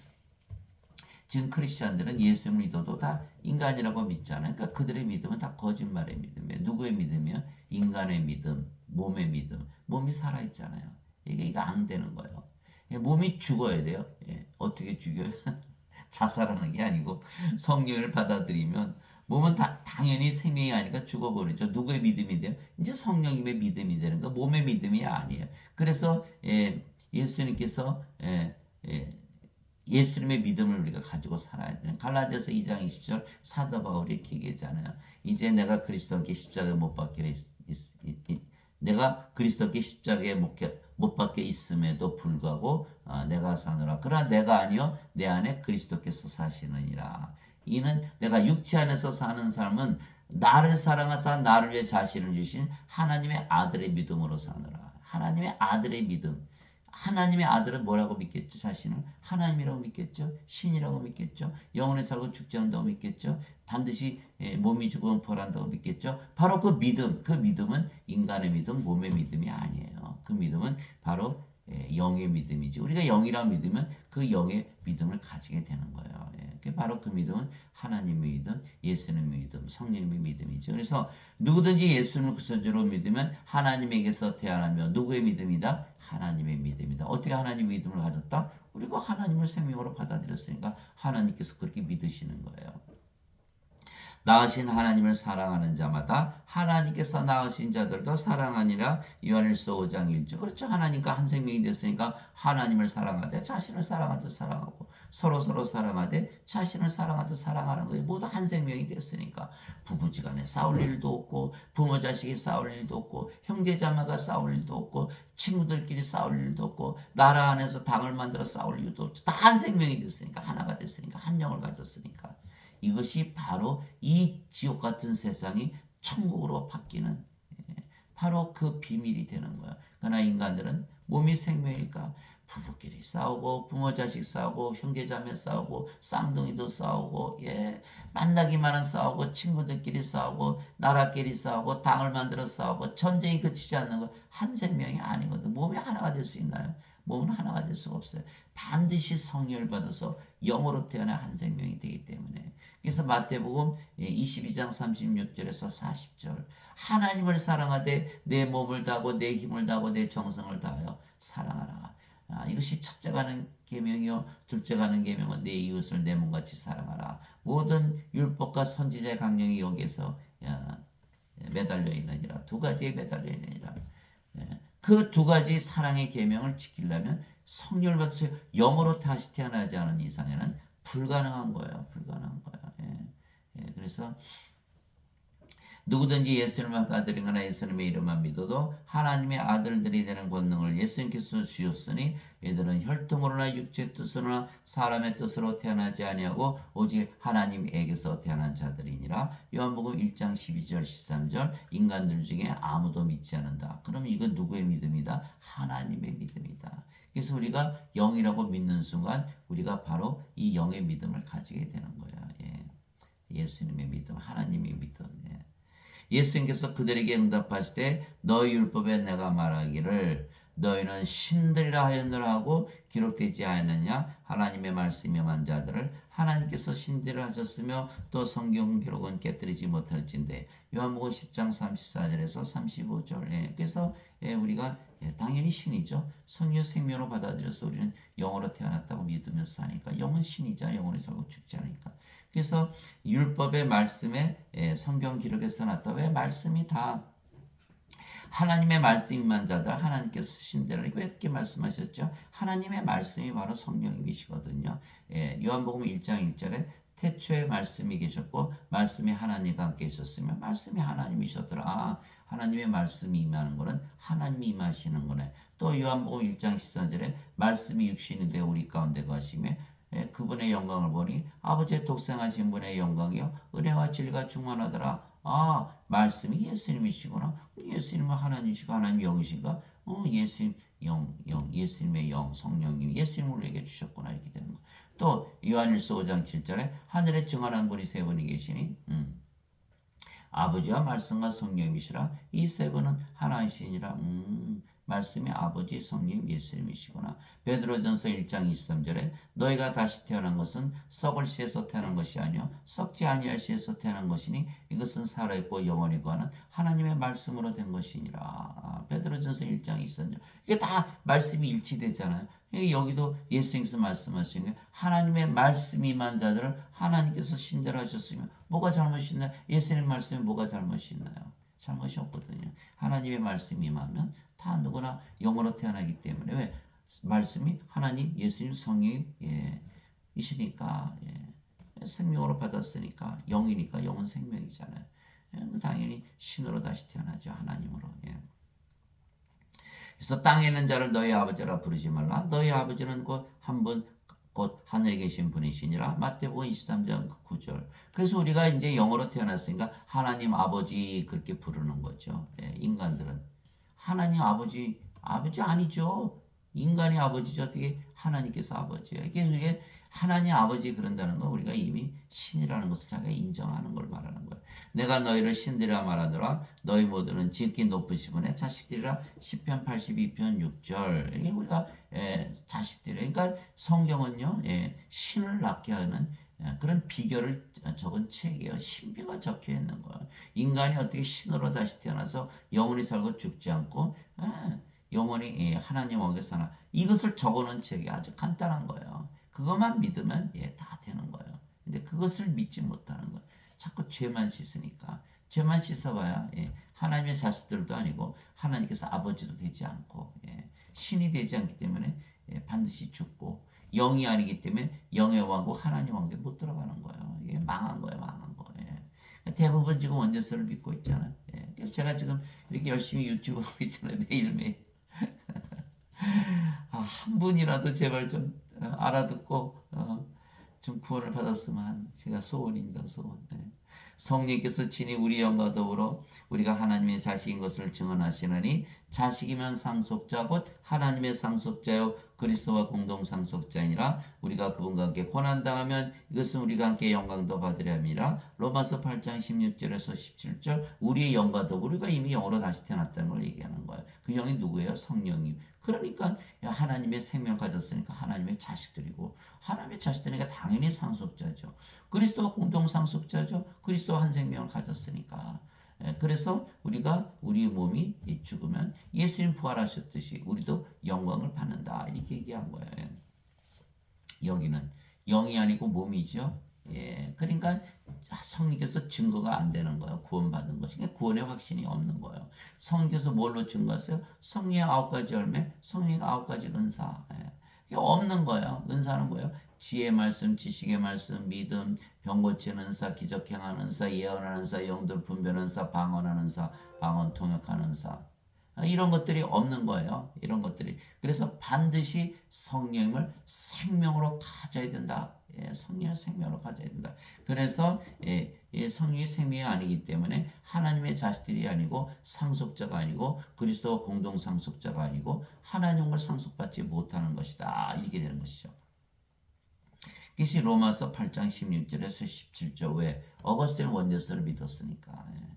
지금 크리스찬들은 예수님을 믿어도 다 인간이라고 믿잖아요. 그러니까 그들의 믿음은 다 거짓말의 믿음이에요. 누구의 믿음이요? 인간의 믿음, 몸의 믿음. 몸이 살아있잖아요. 이게 안 되는 거예요. 몸이 죽어야 돼요. 어떻게 죽여요? 자살하는 게 아니고 성령을 받아들이면 몸은 당연히 생명이 아니니까 죽어버리죠. 누구의 믿음이 돼요? 이제 성령님의 믿음이 되는 거, 몸의 믿음이 아니에요. 그래서 예수님께서 예수님의 믿음을 우리가 가지고 살아야 돼요. 갈라디아서 2장 20절 사도 바울이 이렇게 얘기했잖아요. 이제 내가 그리스도께 십자가에 못 박혀 내가 그리스도께 십자가에 못 박혀 있음에도 불구하고 내가 사노라. 그러나 내가 아니요 내 안에 그리스도께서 사시느니라. 이는 내가 육체 안에서 사는 삶은 나를 사랑하사 나를 위해 자신을 주신 하나님의 아들의 믿음으로 사느라. 하나님의 아들의 믿음. 하나님의 아들은 뭐라고 믿겠죠? 자신을 하나님이라고 믿겠죠? 신이라고 믿겠죠? 영원히 살고 죽지 않는다고 믿겠죠? 반드시 몸이 죽으면 벌한다고 믿겠죠? 바로 그 믿음은 인간의 믿음, 몸의 믿음이 아니에요. 그 믿음은 바로 영의 믿음이지. 우리가 영이라고 믿으면 그 영의 믿음을 가지게 되는 거예요. 바로 그 믿음은 하나님의 믿음, 예수님의 믿음, 성령님의 믿음이죠. 그래서 누구든지 예수님을 구세주로 믿으면 하나님에게서 태어나며 누구의 믿음이다? 하나님의 믿음이다. 어떻게 하나님의 믿음을 가졌다? 우리가 하나님을 생명으로 받아들였으니까 하나님께서 그렇게 믿으시는 거예요. 낳으신 하나님을 사랑하는 자마다 하나님께서 낳으신 자들도 사랑하니라. 요한일서 5장 1절. 그렇죠. 하나님과 한 생명이 됐으니까 하나님을 사랑하되 자신을 사랑하듯 사랑하고 서로 사랑하되 자신을 사랑하듯 사랑하는 거예요. 모두 한 생명이 됐으니까 부부지간에 싸울 일도 없고 부모 자식이 싸울 일도 없고 형제자매가 싸울 일도 없고 친구들끼리 싸울 일도 없고 나라 안에서 당을 만들어 싸울 일도 없죠. 다 한 생명이 됐으니까 하나가 됐으니까 한 영을 가졌으니까 이것이 바로 이 지옥 같은 세상이 천국으로 바뀌는 바로 그 비밀이 되는 거야. 그러나 인간들은 몸이 생명이니까 부부끼리 싸우고 부모 자식 싸우고 형제자매 싸우고 쌍둥이도 싸우고 만나기만은 싸우고 친구들끼리 싸우고 나라끼리 싸우고 당을 만들어 싸우고 전쟁이 그치지 않는 거 한 생명이 아니거든. 몸이 하나가 될 수 있나요? 몸은 하나가 될 수가 없어요. 반드시 성령을 받아서 영으로 태어나 한 생명이 되기 때문에. 그래서 마태복음 22장 36절에서 40절 하나님을 사랑하되 내 몸을 다하고 내 힘을 다하고 내 정성을 다하여 사랑하라. 이것이 첫째 가는 계명이요 둘째 가는 계명은 내 이웃을 내 몸같이 사랑하라. 모든 율법과 선지자의 강령이 여기에서 매달려 있느니라. 두 가지에 매달려 있느니라. 그 두 가지 사랑의 계명을 지키려면 성령을 받아서 영으로 다시 태어나지 않은 이상에는 불가능한 거예요. 불가능한 거예요. 그래서 누구든지 예수님을 받아들이거나 예수님의 이름만 믿어도 하나님의 아들들이 되는 권능을 예수님께서 주셨으니 이들은 혈통으로나 육체의 뜻으로나 사람의 뜻으로 태어나지 아니하고 오직 하나님에게서 태어난 자들이니라. 요한복음 1장 12절 13절 인간들 중에 아무도 믿지 않는다. 그럼 이건 누구의 믿음이다? 하나님의 믿음이다. 그래서 우리가 영이라고 믿는 순간 우리가 바로 이 영의 믿음을 가지게 되는 거야. 예. 예수님의 믿음, 하나님의 믿음. 예. 예수님께서 그들에게 응답하시되 너희 율법에 내가 말하기를 너희는 신들이라 하였느라 하고 기록되지 않느냐. 하나님의 말씀이 임한 자들을 하나님께서 신들을 하셨으며 또 성경 기록은 깨뜨리지 못할진대. 요한복음 10장 34절에서 35절. 예. 그래서 우리가 당연히 신이죠. 성령 생명으로 받아들여서 우리는 영으로 태어났다고 믿으면서 사니까 영은 신이자 영혼이 살고 죽지 않으니까. 그래서 율법의 말씀에 성경 기록에 써놨다. 왜 말씀이 다 하나님의 말씀만 자들 하나님께서 신들을 왜 그렇게 말씀하셨죠? 하나님의 말씀이 바로 성령님이시거든요. 요한복음 1장 1절에 태초에 말씀이 계셨고 말씀이 하나님과 함께 있었으며 말씀이 하나님이셨더라. 아, 하나님의 말씀이 임하는 거는 하나님이 임하시는 거네. 또 요한복음 1장 14절에 말씀이 육신이 되어 우리 가운데 거하시며 그분의 영광을 보니 아버지의 독생하신 분의 영광이요 은혜와 진리가 충만하더라. 아, 말씀이 예수님이시구나. 예수님은 하나님이시고 하나님 영이신가? 예수님 예수님의 영, 성령님, 예수님을 우리에게 주셨구나. 이렇게 되는 거. 또 요한일서 5장 7절에 하늘에 증언한 분이 세 분이 계시니 아버지와 말씀과 성령이시라. 이 세 분은 하나이시니라. 말씀이 아버지, 성령, 예수님이시구나. 베드로전서 1장 23절에 너희가 다시 태어난 것은 썩을 씨에서 태어난 것이 아니요 썩지 아니할 씨에서 태어난 것이니 이것은 살아있고 영원히 거하는 하나님의 말씀으로 된 것이니라. 베드로전서 1장 23절. 이게 다 말씀이 일치되잖아요. 여기도 예수님께서 말씀하신 게 하나님의 말씀이 임한 자들을 하나님께서 신들하셨으며 뭐가 잘못이 있나요? 예수님 말씀에 뭐가 잘못이 있나요? 잘못이 없거든요. 하나님의 말씀이 임하면 다 누구나 영으로 태어나기 때문에 왜? 말씀이 하나님, 예수님, 성령 이시니까 생명으로 받았으니까 영이니까 영은 생명이잖아요. 당연히 신으로 다시 태어나죠. 하나님으로. 그래서 땅에 있는 자를 너희 아버지라 부르지 말라. 너희 아버지는 곧 한 분 곧 하늘에 계신 분이시니라. 마태복음 23장 9절. 그래서 우리가 이제 영으로 태어났으니까 하나님 아버지 그렇게 부르는 거죠. 인간들은 하나님 아버지 아니죠. 인간이 아버지죠. 어떻게 하나님께서 아버지예요. 이게 하나님 아버지 그런다는 건 우리가 이미 신이라는 것을 자기가 인정하는 걸 말하는 거예요. 내가 너희를 신들이라 말하더라. 너희 모두는 지극히 높으신 분의 자식들이라. 시편 82편 6절. 이게 우리가 자식들이에요. 그러니까 성경은요. 신을 낳게 하는 그런 비결을 적은 책이에요. 신비가 적혀 있는 거예요. 인간이 어떻게 신으로 다시 태어나서 영원히 살고 죽지 않고 영원히 하나님 왕국에 사나 이것을 적어놓은 책이 아주 간단한 거예요. 그것만 믿으면 다 되는 거예요. 근데 그것을 믿지 못하는 거예요. 자꾸 죄만 씻으니까 죄만 씻어봐야 하나님의 자식들도 아니고 하나님께서 아버지도 되지 않고 신이 되지 않기 때문에 반드시 죽고 영이 아니기 때문에 영의 왕국 하나님 왕국에 못 들어가는 거예요. 이게 망한 거예요. 망한 거. 대부분 지금 원죄서를 믿고 있잖아요. 그래서 제가 지금 이렇게 열심히 유튜브 하고 있잖아요. 매일매일. 한 분이라도 제발 좀 알아듣고 좀 구원을 받았으면 하는 제가 소원입니다. 소원. 성령께서 친히 우리 영과 더불어 우리가 하나님의 자식인 것을 증언하시느니 자식이면 상속자 곧 하나님의 상속자요 그리스도와 공동 상속자이니라. 우리가 그분과 함께 고난당하면 이것은 우리가 함께 영광도 받으려 함이라. 로마서 8장 16절에서 17절. 우리의 영과 더불어 우리가 이미 영으로 다시 태어났다는 걸 얘기하는 거예요. 그 영이 누구예요? 성령님. 그러니까 하나님의 생명 가졌으니까 하나님의 자식들이고 하나님의 자식들이니까 당연히 상속자죠. 그리스도와 공동 상속자죠. 그리스도와 한 생명을 가졌으니까. 그래서 우리가 우리 몸이 죽으면 예수님 부활하셨듯이 우리도 영광을 받는다. 이렇게 얘기한 거예요. 여기는 영이 아니고 몸이죠. 그러니까 성령께서 증거가 안 되는 거예요. 구원받은 것이. 구원의 확신이 없는 거예요. 성령께서 뭘로 증거했어요? 성령의 9가지 열매, 성령의 9가지 은사. 이게 없는 거예요. 은사는 뭐예요? 지혜의 말씀, 지식의 말씀, 믿음, 병 고치는 은사, 기적 행하는 은사, 예언하는 은사, 영들 분별하는 은사, 방언하는 은사, 방언 통역하는 은사. 이런 것들이 없는 거예요. 이런 것들이. 그래서 반드시 성령을 생명으로 가져야 된다. 예, 성령을 생명으로 가져야 된다. 그래서 성령이 생명이 아니기 때문에 하나님의 자식들이 아니고 상속자가 아니고 그리스도 공동 상속자가 아니고 하나님을 상속받지 못하는 것이다. 이렇게 되는 것이죠. 이것이 로마서 8장 16절에서 17절. 왜? 어거스틴 원죄서를 믿었으니까. 예.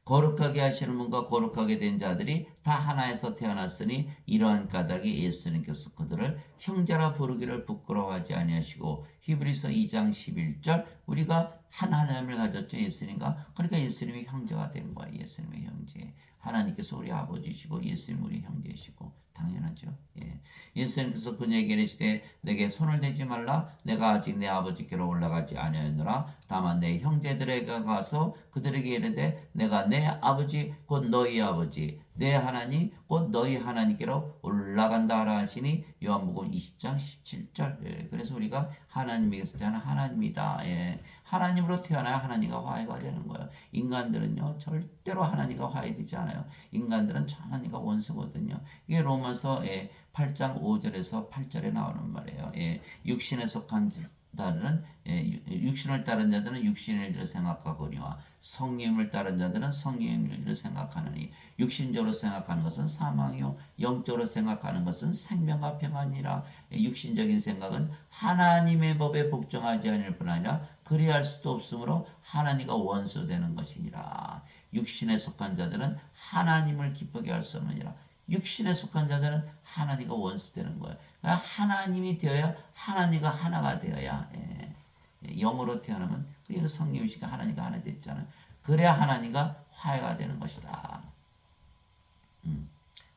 거룩하게 하시는 분과 거룩하게 된 자들이 다 하나에서 태어났으니 이러한 까닭에 예수님께서 그들을 형제라 부르기를 부끄러워하지 아니하시고 히브리서 2장 11절 우리가 한 하나님을 가졌죠. 예수님과. 그러니까 예수님이 형제가 된 거야. 예수님의 형제. 하나님께서 우리 아버지시고 예수님 우리 형제시고 당연하죠. 예. 예수님께서 그녀에게 이르시되 내게 손을 대지 말라 내가 아직 내 아버지께로 올라가지 아니하였노라 다만 내 형제들에게 가서 그들에게 이르되 내가 내 아버지 곧 너희 아버지 내 하나님 곧 너희 하나님께로 올라간다 하라 하시니 요한복음 20장 17절. 예. 그래서 우리가 하나님에게서 태어난 하나님이다. 예. 하나님으로 태어나야 하나님과 화해가 되는 거예요. 인간들은요 절대로 하나님과 화해되지 않아요. 인간들은 하나님과 원수거든요. 이게 로마서 8장 5절에서 8절에 나오는 말이에요. 예. 육신에 속한 자들은 육신을 따른 자들은 육신의 일을 생각하거니와 성령을 따른 자들은 성령의 일을 생각하느니 육신적으로 생각하는 것은 사망이요 영적으로 생각하는 것은 생명과 평안이라. 육신적인 생각은 하나님의 법에 복종하지 않을 뿐 아니라 그리할 수도 없으므로 하나님과 원수되는 것이니라. 육신에 속한 자들은 하나님을 기쁘게 할 수 없느니라. 육신에 속한 자들은 하나님과 원수되는 거예요. 그러니까 하나님이 되어야 하나님과 하나가 되어야 영으로 태어나면 그리고 성령이시가 하나님과 하나 됐잖아요. 그래야 하나님과 화해가 되는 것이다.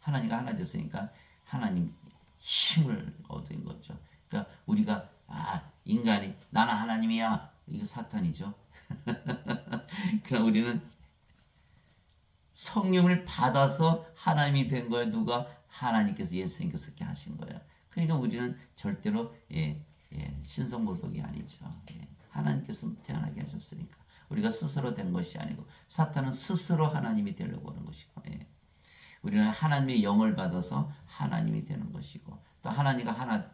하나님과 하나 됐으니까 하나님 힘을 얻은 거죠. 그러니까 우리가 인간이 나는 하나님이야 이거 사탄이죠. 그럼 우리는 성령을 받아서 하나님이 된 거예요. 누가? 하나님께서 예수님께서 그렇게 하신 거예요. 그러니까 우리는 절대로 신성모독이 아니죠. 하나님께서 태어나게 하셨으니까 우리가 스스로 된 것이 아니고 사탄은 스스로 하나님이 되려고 하는 것이고 우리는 하나님의 영을 받아서 하나님이 되는 것이고 또 하나님과 하나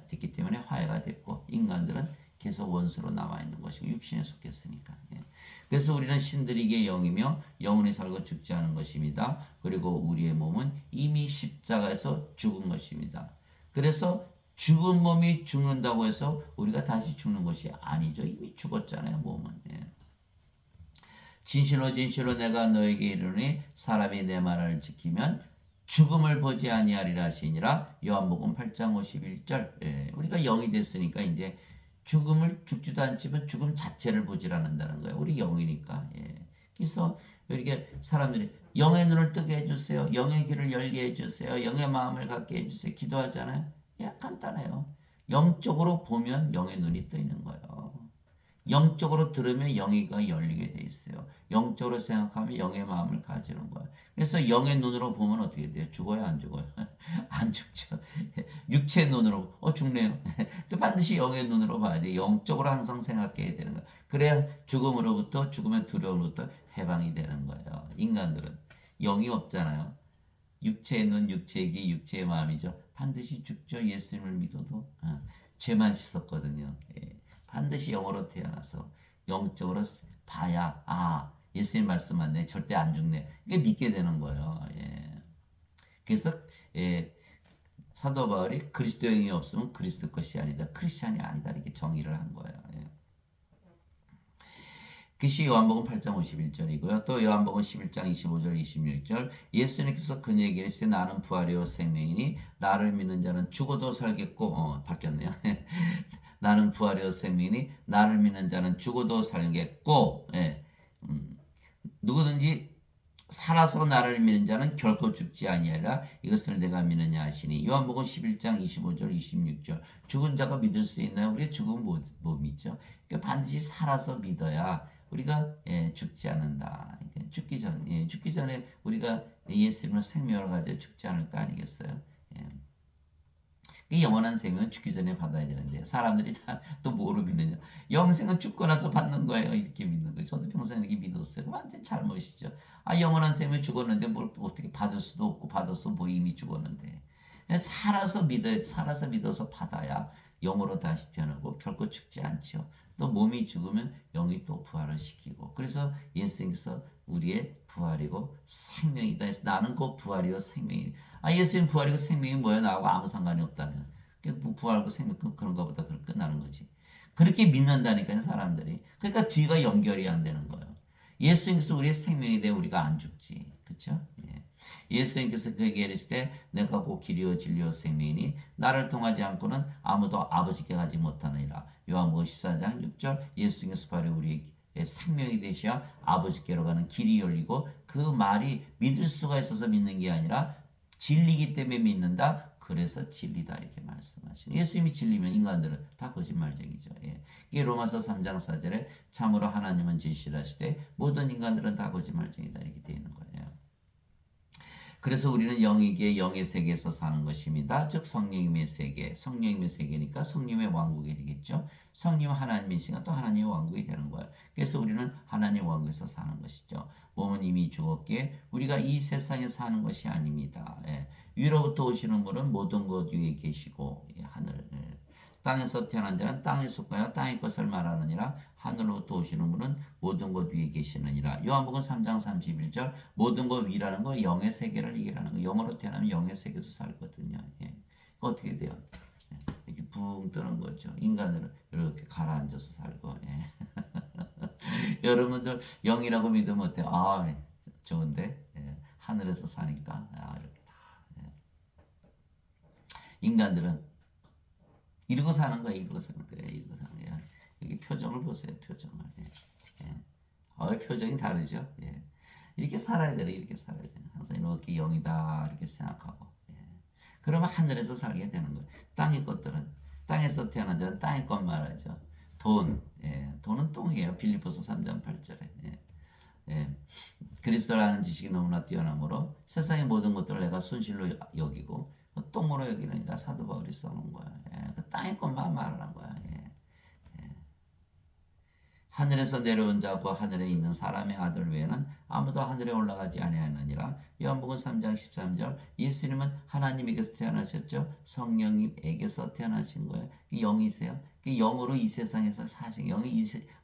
됐기 때문에 화해가 됐고 인간들은 계속 원수로 남아있는 것이고 육신에 속했으니까. 그래서 우리는 신들에게 영이며 영원히 살고 죽지 않은 것입니다. 그리고 우리의 몸은 이미 십자가에서 죽은 것입니다. 그래서 죽은 몸이 죽는다고 해서 우리가 다시 죽는 것이 아니죠. 이미 죽었잖아요. 몸은. 진실로 진실로 내가 너에게 이르노니 사람이 내 말을 지키면 죽음을 보지 아니하리라 하시니라. 요한복음 8장 51절. 우리가 영이 됐으니까 이제 죽음을 죽지도 않지만 죽음 자체를 보질 않는다는 거예요. 우리 영이니까. 그래서 이렇게 사람들이 영의 눈을 뜨게 해주세요. 영의 귀를 열게 해주세요. 영의 마음을 갖게 해주세요. 기도하잖아요. 간단해요. 영적으로 보면 영의 눈이 뜨이는 거예요. 영적으로 들으면 영의 귀가 열리게 돼 있어요. 영적으로 생각하면 영의 마음을 가지는 거예요. 그래서 영의 눈으로 보면 어떻게 돼요? 죽어요? 안 죽어요? 안 죽죠. 육체의 눈으로 죽네요. 반드시 영의 눈으로 봐야 돼요. 영적으로 항상 생각해야 되는 거예요. 그래야 죽음으로부터 죽음의 두려움으로부터 해방이 되는 거예요. 인간들은 영이 없잖아요. 육체의 눈, 육체의 귀, 육체의 마음이죠. 반드시 죽죠. 예수님을 믿어도 죄만 씻었거든요. 반드시 영으로 태어나서 영적으로 봐야 예수님 말씀 맞네. 절대 안 죽네. 이게 믿게 되는 거예요. 그래서 사도 바울이 그리스도 영이 없으면 그리스도 것이 아니다. 크리스찬이 아니다. 이렇게 정의를 한 거예요. 그것이 요한복음 8장 51절이고요. 또 요한복음 11장 25절 26절 예수님께서 그녀에게 이르시되 나는 부활이요 생명이니 나를 믿는 자는 죽어도 살겠고 바뀌었네요. 나는 부활이요 생명이니 나를 믿는 자는 죽어도 살겠고 누구든지 살아서 나를 믿는 자는 결코 죽지 아니하리라. 이것을 내가 믿느냐 하시니 요한복음 11장 25절 26절 죽은 자가 믿을 수 있나요? 우리가 죽으면 못 믿죠. 그러니까 반드시 살아서 믿어야 우리가 죽지 않는다. 죽기 전에 우리가 예수님의 생명을 가지고 죽지 않을 거 아니겠어요? 이 영원한 생명은 죽기 전에 받아야 되는데 사람들이 다 또 뭐로 믿느냐? 영생은 죽고 나서 받는 거예요. 이렇게 믿는 거예요. 저도 평생 이렇게 믿었어요. 그 완전 잘못이죠. 아 영원한 생명이 죽었는데 뭘 어떻게 받을 수도 없고 받았어 뭐 이미 죽었는데. 살아서 믿어서 받아야 영으로 다시 태어나고 결코 죽지 않죠. 또 몸이 죽으면 영이 또 부활을 시키고 그래서 예수님께서 우리의 부활이고 생명이다 해서 나는 곧 부활이요 생명이. 아 예수님 부활이고 생명이 뭐야? 나하고 아무 상관이 없다면 뭐 부활과 생명 그런가 보다 그렇게 끝나는 거지. 그렇게 믿는다니까요 사람들이. 그러니까 뒤가 연결이 안 되는 거예요. 예수님께서 우리의 생명이 돼 우리가 안 죽지. 그렇죠? 예. 예수님께서 그에게 이르실 때 내가 곧 길이요 진리요 생명이니 나를 통하지 않고는 아무도 아버지께 가지 못하느니라. 요한복음 14장 6절 예수님께서 바로 우리의 생명이 되셔야 아버지께로 가는 길이 열리고 그 말이 믿을 수가 있어서 믿는 게 아니라 진리기 때문에 믿는다. 그래서 진리다 이렇게 말씀하시죠. 예수님이 진리면 인간들은 다 거짓말쟁이죠. 예. 이게 로마서 3장 4절에 참으로 하나님은 진실하시되 모든 인간들은 다 거짓말쟁이다 이렇게 되어 있는 거예요. 그래서 우리는 영이기에 영의 세계에서 사는 것입니다. 즉 성령님의 세계, 성령님의 세계니까 성령의 왕국이 되겠죠. 성령 하나님이시니까 또 하나님의 왕국이 되는 거예요. 그래서 우리는 하나님의 왕국에서 사는 것이죠. 몸은 이미 죽었기에 우리가 이 세상에 사는 것이 아닙니다. 예. 위로부터 오시는 분은 모든 것 위에 계시고 예, 하늘 땅에서 태어난 자는 땅에 속하여 땅의 것을 말하느니라. 하늘로부터 오시는 분은 모든 것 위에 계시느니라. 요한복음 3장 31절 모든 것 위라는 거 영의 세계를 얘기하는 거. 영으로 태어나면 영의 세계에서 살거든요. 예. 어떻게 돼요? 예. 이렇게 붕 뜨는 거죠. 인간들은 이렇게 가라앉아서 살고. 예. 여러분들 영이라고 믿으면 어때요? 아 좋은데 예. 하늘에서 사니까 이렇게 다. 예. 인간들은 이러고 사는 거야, 이러고 사는 거야, 이러고 사는 거야. 여기 표정을 보세요, 표정을. 예. 예. 표정이 다르죠. 예. 이렇게 살아야 돼, 이렇게 살아야 돼. 항상 이렇게 영이다, 이렇게 생각하고. 예. 그러면 하늘에서 살게 되는 거예요. 땅의 것들은, 땅에서 태어난 자는 땅의 것 말하죠. 돈, 예. 돈은 똥이에요. 빌립보서 3장 8절에. 예. 예. 그리스도를 아는 지식이 너무나 뛰어나므로 세상의 모든 것들을 내가 손실로 여기고 똥으로 여기느니라 사도 바울이 써놓은 거야. 예, 그 땅의 것만 말하는 거야. 예, 예. 하늘에서 내려온 자고 하늘에 있는 사람의 아들 외에는 아무도 하늘에 올라가지 아니하느니라. 요한복음 3장 13절 예수님은 하나님에게서 태어나셨죠. 성령님에게서 태어나신 거예요. 영이세요. 영으로 이 세상에서 사신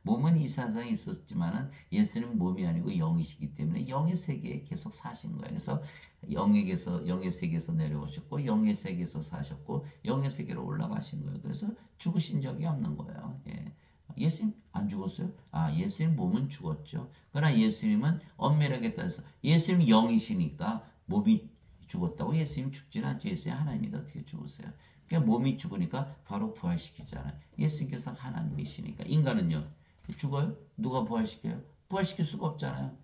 몸은 이 세상에 있었지만은 예수님은 몸이 아니고 영이시기 때문에 영의 세계에 계속 사신 거예요. 그래서 영의 세계에서 내려오셨고 영의 세계에서 사셨고 영의 세계로 올라가신 거예요. 그래서 죽으신 적이 없는 거예요. 예. 예수님 안 죽었어요? 예수님 몸은 죽었죠. 그러나 예수님은 엄밀하게 따져서 예수님 영이시니까 몸이 죽었다고 예수님 죽지는 않죠. 예수님 하나님이다 어떻게 죽으세요? 그러니까 몸이 죽으니까 바로 부활시키잖아요. 예수님께서 하나님이시니까 인간은요 죽어요? 누가 부활시켜요? 부활시킬 수가 없잖아요.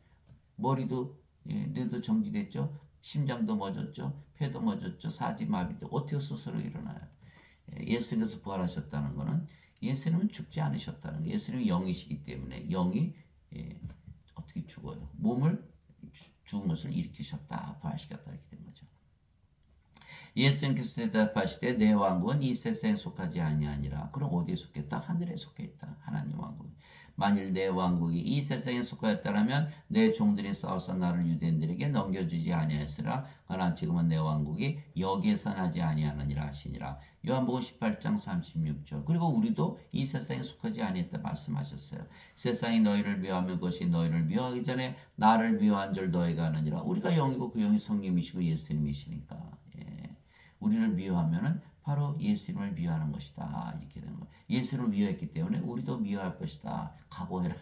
머리도 뇌도 정지됐죠. 심장도 멎었죠. 폐도 멎었죠. 사지마비도 어떻게 스스로 일어나요? 예수님께서 부활하셨다는 것은 예수님은 죽지 않으셨다는 거예요. 예수님은 영이시기 때문에 영이 어떻게 죽어요? 몸을 죽은 것을 일으키셨다. 부활시켰다 이렇게 된 거죠. 예수님께서 대답하시되 내 왕국은 이 세상에 속하지 아니하니라. 그럼 어디에 속했다? 하늘에 속했다. 하나님 왕국. 만일 내 왕국이 이 세상에 속하였다면 내 종들이 싸워서 나를 유대인들에게 넘겨주지 아니하였으나 그러나 지금은 내 왕국이 여기에서 나지 아니하느니라 하시니라. 요한복음 18장 36절. 그리고 우리도 이 세상에 속하지 아니했다 말씀하셨어요. 세상이 너희를 미워하면 그것이 너희를 미워하기 전에 나를 미워한 줄 너희가 아느니라. 우리가 영이고 그 영이 성령이시고 예수님이시니까. 우리를 미워하면은 바로 예수님을 미워하는 것이다. 이렇게 되는 거예요. 예수를 미워했기 때문에 우리도 미워할 것이다. 각오해라.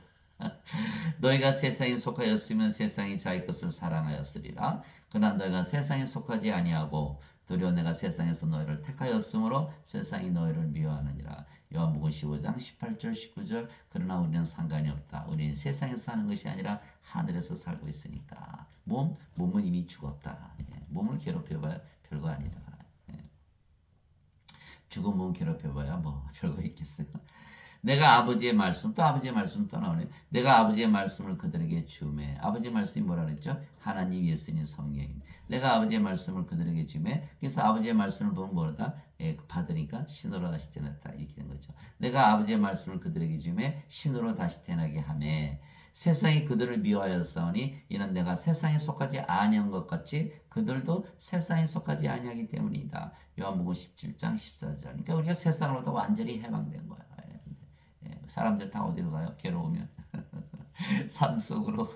너희가 세상에 속하였으면 세상이 자기 것을 사랑하였으리라. 그러나 너희가 세상에 속하지 아니하고 도리어 내가 세상에서 너희를 택하였으므로 세상이 너희를 미워하느니라. 요한복음 15장 18절 19절. 그러나 우리는 상관이 없다. 우리는 세상에서 사는 것이 아니라 하늘에서 살고 있으니까. 몸은 이미 죽었다. 몸을 괴롭혀봐야 별거 아니다. 죽은 몸 괴롭혀봐야 뭐 별거 있겠어요. 내가 아버지의 말씀, 또 아버지의 말씀 또 나오네. 내가 아버지의 말씀을 그들에게 주매. 아버지의 말씀이 뭐라 그랬죠? 하나님, 예수님, 성령. 내가 아버지의 말씀을 그들에게 주매. 그래서 아버지의 말씀을 보면 뭐다? 예, 받으니까 신으로 다시 태어났다. 이렇게 된 거죠. 내가 아버지의 말씀을 그들에게 주매 신으로 다시 태어나게 하매. 세상이 그들을 미워하였사오니 이는 내가 세상에 속하지 아니한 것 같이 그들도 세상에 속하지 아니하기 때문이다. 요한복음 17장 14절. 그러니까 우리가 세상으로부터 완전히 해방된 거야. 사람들 다 어디로 가요? 괴로우면 산속으로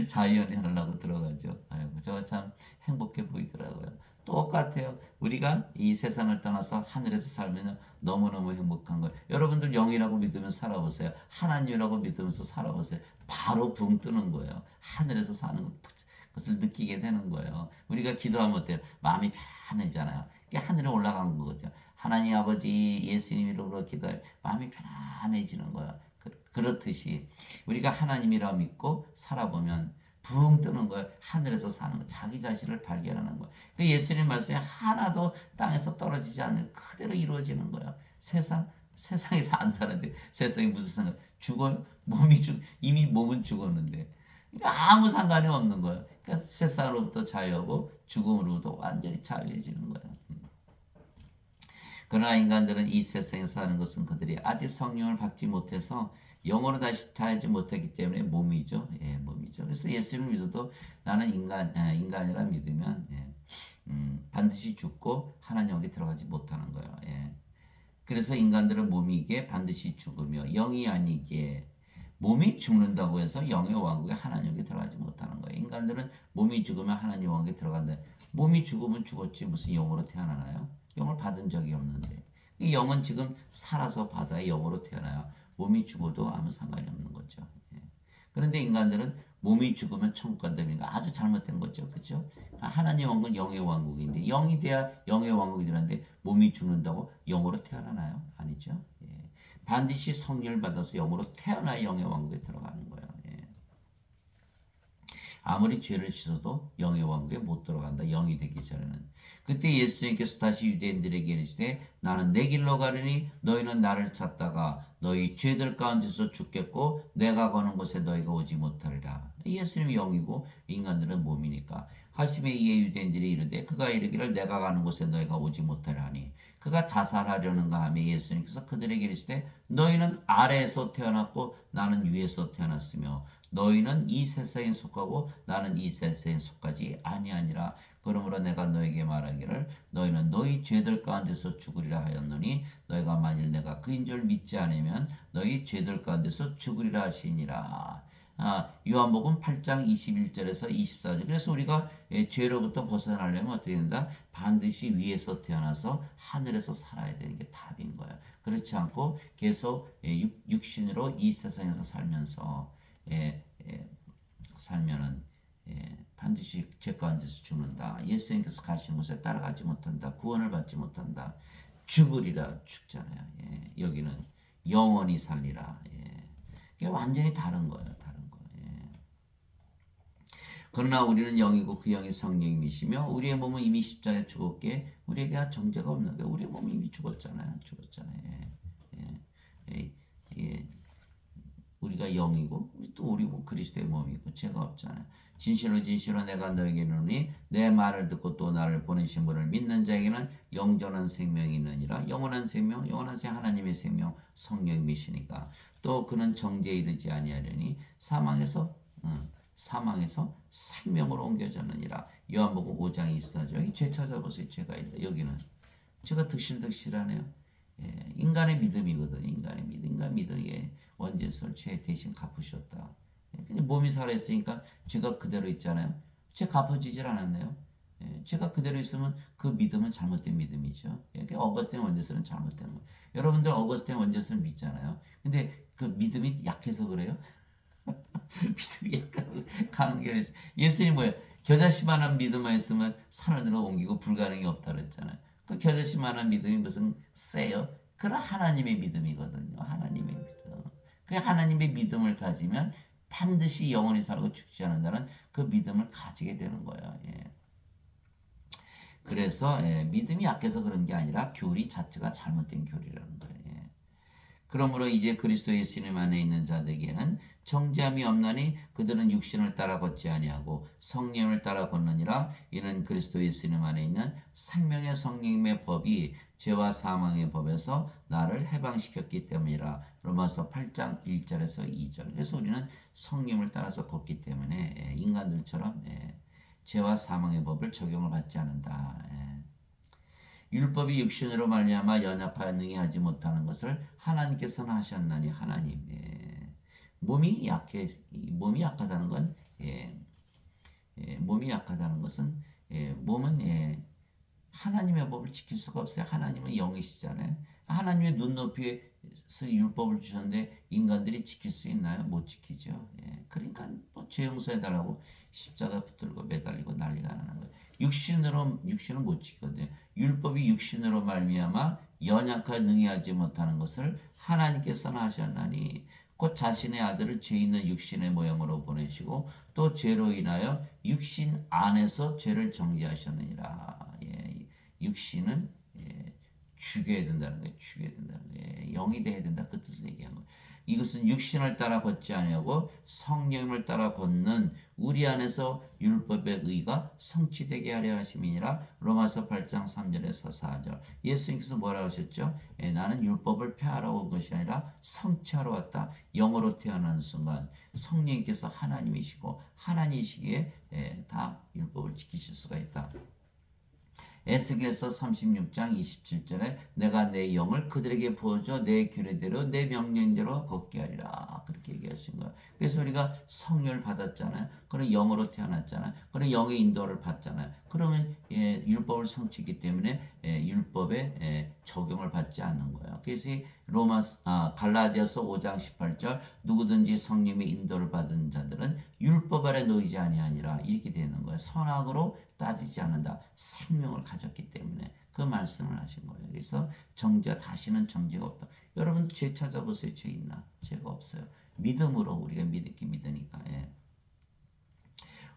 자연이 하려고 들어가죠. 아이고, 저 참 행복해 보이더라고요. 똑같아요. 우리가 이 세상을 떠나서 하늘에서 살면 너무너무 행복한 거예요. 여러분들 영이라고 믿으면 살아보세요. 하나님이라고 믿으면서 살아보세요. 바로 붕 뜨는 거예요. 하늘에서 사는 것을 느끼게 되는 거예요. 우리가 기도하면 어때요? 마음이 편해지잖아요. 그게 하늘에 올라간 거죠. 하나님 아버지 예수님 이름으로 기도해 마음이 편안해지는 거야. 그렇듯이 우리가 하나님이라 믿고 살아보면 붕 뜨는 거예요. 하늘에서 사는 거, 자기 자신을 발견하는 거예요. 그 예수님 말씀이 하나도 땅에서 떨어지지 않는 그대로 이루어지는 거예요. 세상에서 안 사는데 세상에 무슨 상관? 죽어요? 이미 몸은 죽었는데. 그러니까 아무 상관이 없는 거예요. 그러니까 세상으로부터 자유하고 죽음으로부터 완전히 자유해지는 거예요. 그러나 인간들은 이 세상에서 사는 것은 그들이 아직 성령을 받지 못해서 영으로 다시 타지 못했기 때문에 몸이죠. 예, 몸이죠. 그래서 예수님을 믿어도 나는 인간이라 믿으면 반드시 죽고 하나님에게 들어가지 못하는 거예요. 예. 그래서 인간들은 몸이기에 반드시 죽으며 영이 아니기에 몸이 죽는다고 해서 영의 왕국에 하나님에게 들어가지 못하는 거예요. 인간들은 몸이 죽으면 하나님 왕국에 들어간다. 몸이 죽으면 죽었지 무슨 영으로 태어나나요? 영을 받은 적이 없는데 이 영은 지금 살아서 바다의 영으로 태어나요. 몸이 죽어도 아무 상관이 없는 거죠. 예. 그런데 인간들은 몸이 죽으면 천국 간다니까 아주 잘못된 거죠. 그렇죠? 하나님 왕국은 영의 왕국인데 영이 돼야 영의 왕국이 되는데 몸이 죽는다고 영으로 태어나나요? 아니죠. 예. 반드시 성령을 받아서 영으로 태어나야 영의 왕국에 들어가는 거예요. 예. 아무리 죄를 씻어도 영의 왕국에 못 들어간다. 영이 되기 전에는. 그때 예수님께서 다시 유대인들에게 이르시되 나는 내 길로 가려니 너희는 나를 찾다가 너희 죄들 가운데서 죽겠고 내가 가는 곳에 너희가 오지 못하리라. 예수님이 영이고 인간들은 몸이니까. 하심에 이에 유대인들이 이르되 그가 이르기를 내가 가는 곳에 너희가 오지 못하리하니 그가 자살하려는가 하며 예수님께서 그들에게 이르시되 너희는 아래에서 태어났고 나는 위에서 태어났으며 너희는 이 세상에 속하고 나는 이 세상에 속하지 아니하니라. 그러므로 내가 너에게 말하기를 너희는 너희 죄들 가운데서 죽으리라 하였노니 너희가 만일 내가 그인 줄 믿지 않으면 너희 죄들 가운데서 죽으리라 하시니라. 요한복음 8장 21절에서 24절. 그래서 우리가 죄로부터 벗어나려면 어떻게 된다? 반드시 위에서 태어나서 하늘에서 살아야 되는 게 답인 거예요. 그렇지 않고 계속 육신으로 이 세상에서 살면서 살면은 반드시 죄 가운데서 죽는다. 예수님께서 가신 곳에 따라가지 못한다. 구원을 받지 못한다. 죽으리라. 죽잖아요. 예. 여기는 영원히 살리라. 예. 이게 완전히 다른 거예요. 다른 거. 예. 그러나 우리는 영이고 그 영이 성령이시며 우리의 몸은 이미 십자가에 죽었기에 우리에게 정죄가 없는 거예요. 우리의 몸이 이미 죽었잖아요. 죽었잖아요. 예. 예. 예. 우리가 영이고 또 우리 그리스도의 몸이고 죄가 없잖아요. 진실로 진실로 내가 너에게 이르노니 내 말을 듣고 또 나를 보내신 분을 믿는 자에게는 영원한 생명이 있느니라. 영원한 생명 하나님의 생명 성령이시니까. 또 그는 정죄에 이르지 아니하려니 사망에서 생명으로 옮겨졌느니라. 요한복음 5장 24절. 여기 죄 찾아보세요. 죄가 있다. 여기는 죄가 득실득실하네요. 예, 인간의 믿음이거든요. 인간 믿음에 원죄설 죄 대신 갚으셨다. 근데 몸이 살아있으니까 죄가 그대로 있잖아요. 죄 갚아지질 않았네요. 죄가 그대로 있으면 그 믿음은 잘못된 믿음이죠. 어거스틴 원죄설은 잘못된 거예요. 여러분들 어거스틴 원죄설 믿잖아요. 근데 그 믿음이 약해서 그래요? 믿음이 약간 가는 게 있어요. 예수님 뭐예요? 겨자씨만한 믿음만 있으면 산을 들어 옮기고 불가능이 없다 그랬잖아요. 그 겨자씨만한 믿음이 무슨 세요? 그런 하나님의 믿음이거든요. 하나님의 믿음. 그 하나님의 믿음을 가지면 반드시 영원히 살고 죽지 않는다는 그 믿음을 가지게 되는 거예요. 예. 그래서 믿음이 약해서 그런 게 아니라 교리 자체가 잘못된 교리라는 거예요. 예. 그러므로 이제 그리스도 예수님 안에 있는 자들에게는 정죄함이 없나니 그들은 육신을 따라 걷지 아니하고 성령을 따라 걷느니라. 이는 그리스도 예수님 안에 있는 생명의 성령의 법이 죄와 사망의 법에서 나를 해방시켰기 때문이라. 로마서 8장 1절에서 2절. 그래서 우리는 성령을 따라서 걷기 때문에 인간들처럼 죄와 사망의 법을 적용을 받지 않는다. 율법이 육신으로 말미암아 연약하여 능히 하지 못하는 것을 하나님께서는 하셨나니. 하나님, 몸이 약하다는 건 몸이 약하다는 것은 몸은 하나님의 법을 지킬 수가 없어요. 하나님은 영이시잖아요. 하나님의 눈높이에서 율법을 주셨는데 인간들이 지킬 수 있나요? 못 지키죠. 그러니까 뭐 죄 용서해달라고 십자가 붙들고 매달리고 난리가 나는 거예요. 육신은 못 지거든요. 율법이 육신으로 말미암아 연약하 능히 하지 못하는 것을 하나님께서는 하셨나니 곧 자신의 아들을 죄 있는 육신의 모양으로 보내시고 또 죄로 인하여 육신 안에서 죄를 정죄하셨느니라. 육신은 죽여야 된다는 거예요. 죽여야 된다는 거예요. 영이 돼야 된다. 그 뜻을 얘기한 거예요. 이것은 육신을 따라 걷지 아니하고 성령을 따라 걷는 우리 안에서 율법의 의가 성취되게 하려 하심이니라. 로마서 8장 3절에서 4절. 예수님께서 뭐라고 하셨죠? 나는 율법을 폐하러 온 것이 아니라 성취하러 왔다. 영으로 태어나는 순간 성령님께서 하나님이시고 하나님이시기에 다 율법을 지키실 수가 있다. 에스겔서 36장 27절에 내가 내 영을 그들에게 부어줘 내 규례대로 내 명령대로 걷게 하리라. 그렇게 얘기하신 거예요. 그래서 우리가 성령을 받았잖아요. 그런 영으로 태어났잖아요. 그런 영의 인도를 받잖아요. 그러면 율법을 성취했기 때문에 율법에 적용을 받지 않는 거예요. 그래서 갈라디아서 5장 18절 누구든지 성령의 인도를 받은 자들은 율법 아래 놓이지 아니하니라. 이렇게 되는 거예요. 선악으로 따지지 않는다. 생명을 가졌기 때문에 그 말씀을 하신 거예요. 그래서 다시는 정죄가 없다. 여러분 죄 찾아보세요. 죄 있나? 죄가 없어요. 믿음으로 우리가 믿으니까.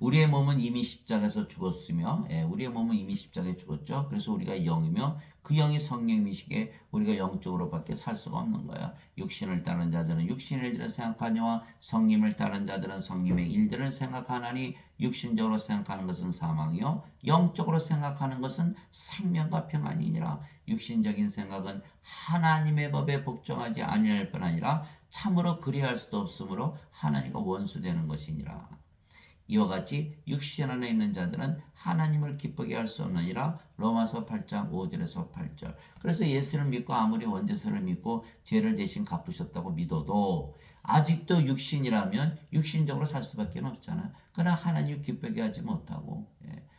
우리의 몸은 이미 십자가에서 죽었으며 우리의 몸은 이미 십자가에 죽었죠. 그래서 우리가 영이며 그 영이 성령이시기에 우리가 영적으로 밖에 살 수가 없는 거야. 육신을 따른 자들은 육신의 일들을 생각하니와 성령을 따른 자들은 성령의 일들을 생각하나니 육신적으로 생각하는 것은 사망이요 영적으로 생각하는 것은 생명과 평안이니라. 육신적인 생각은 하나님의 법에 복종하지 아니할 뿐 아니라 참으로 그리할 수도 없으므로 하나님과 원수되는 것이니라. 이와 같이 육신 안에 있는 자들은 하나님을 기쁘게 할 수 없느니라. 로마서 8장 5절에서 8절. 그래서 예수를 믿고 아무리 원죄서를 믿고 죄를 대신 갚으셨다고 믿어도 아직도 육신이라면 육신적으로 살 수밖에 없잖아요. 그러나 하나님을 기쁘게 하지 못하고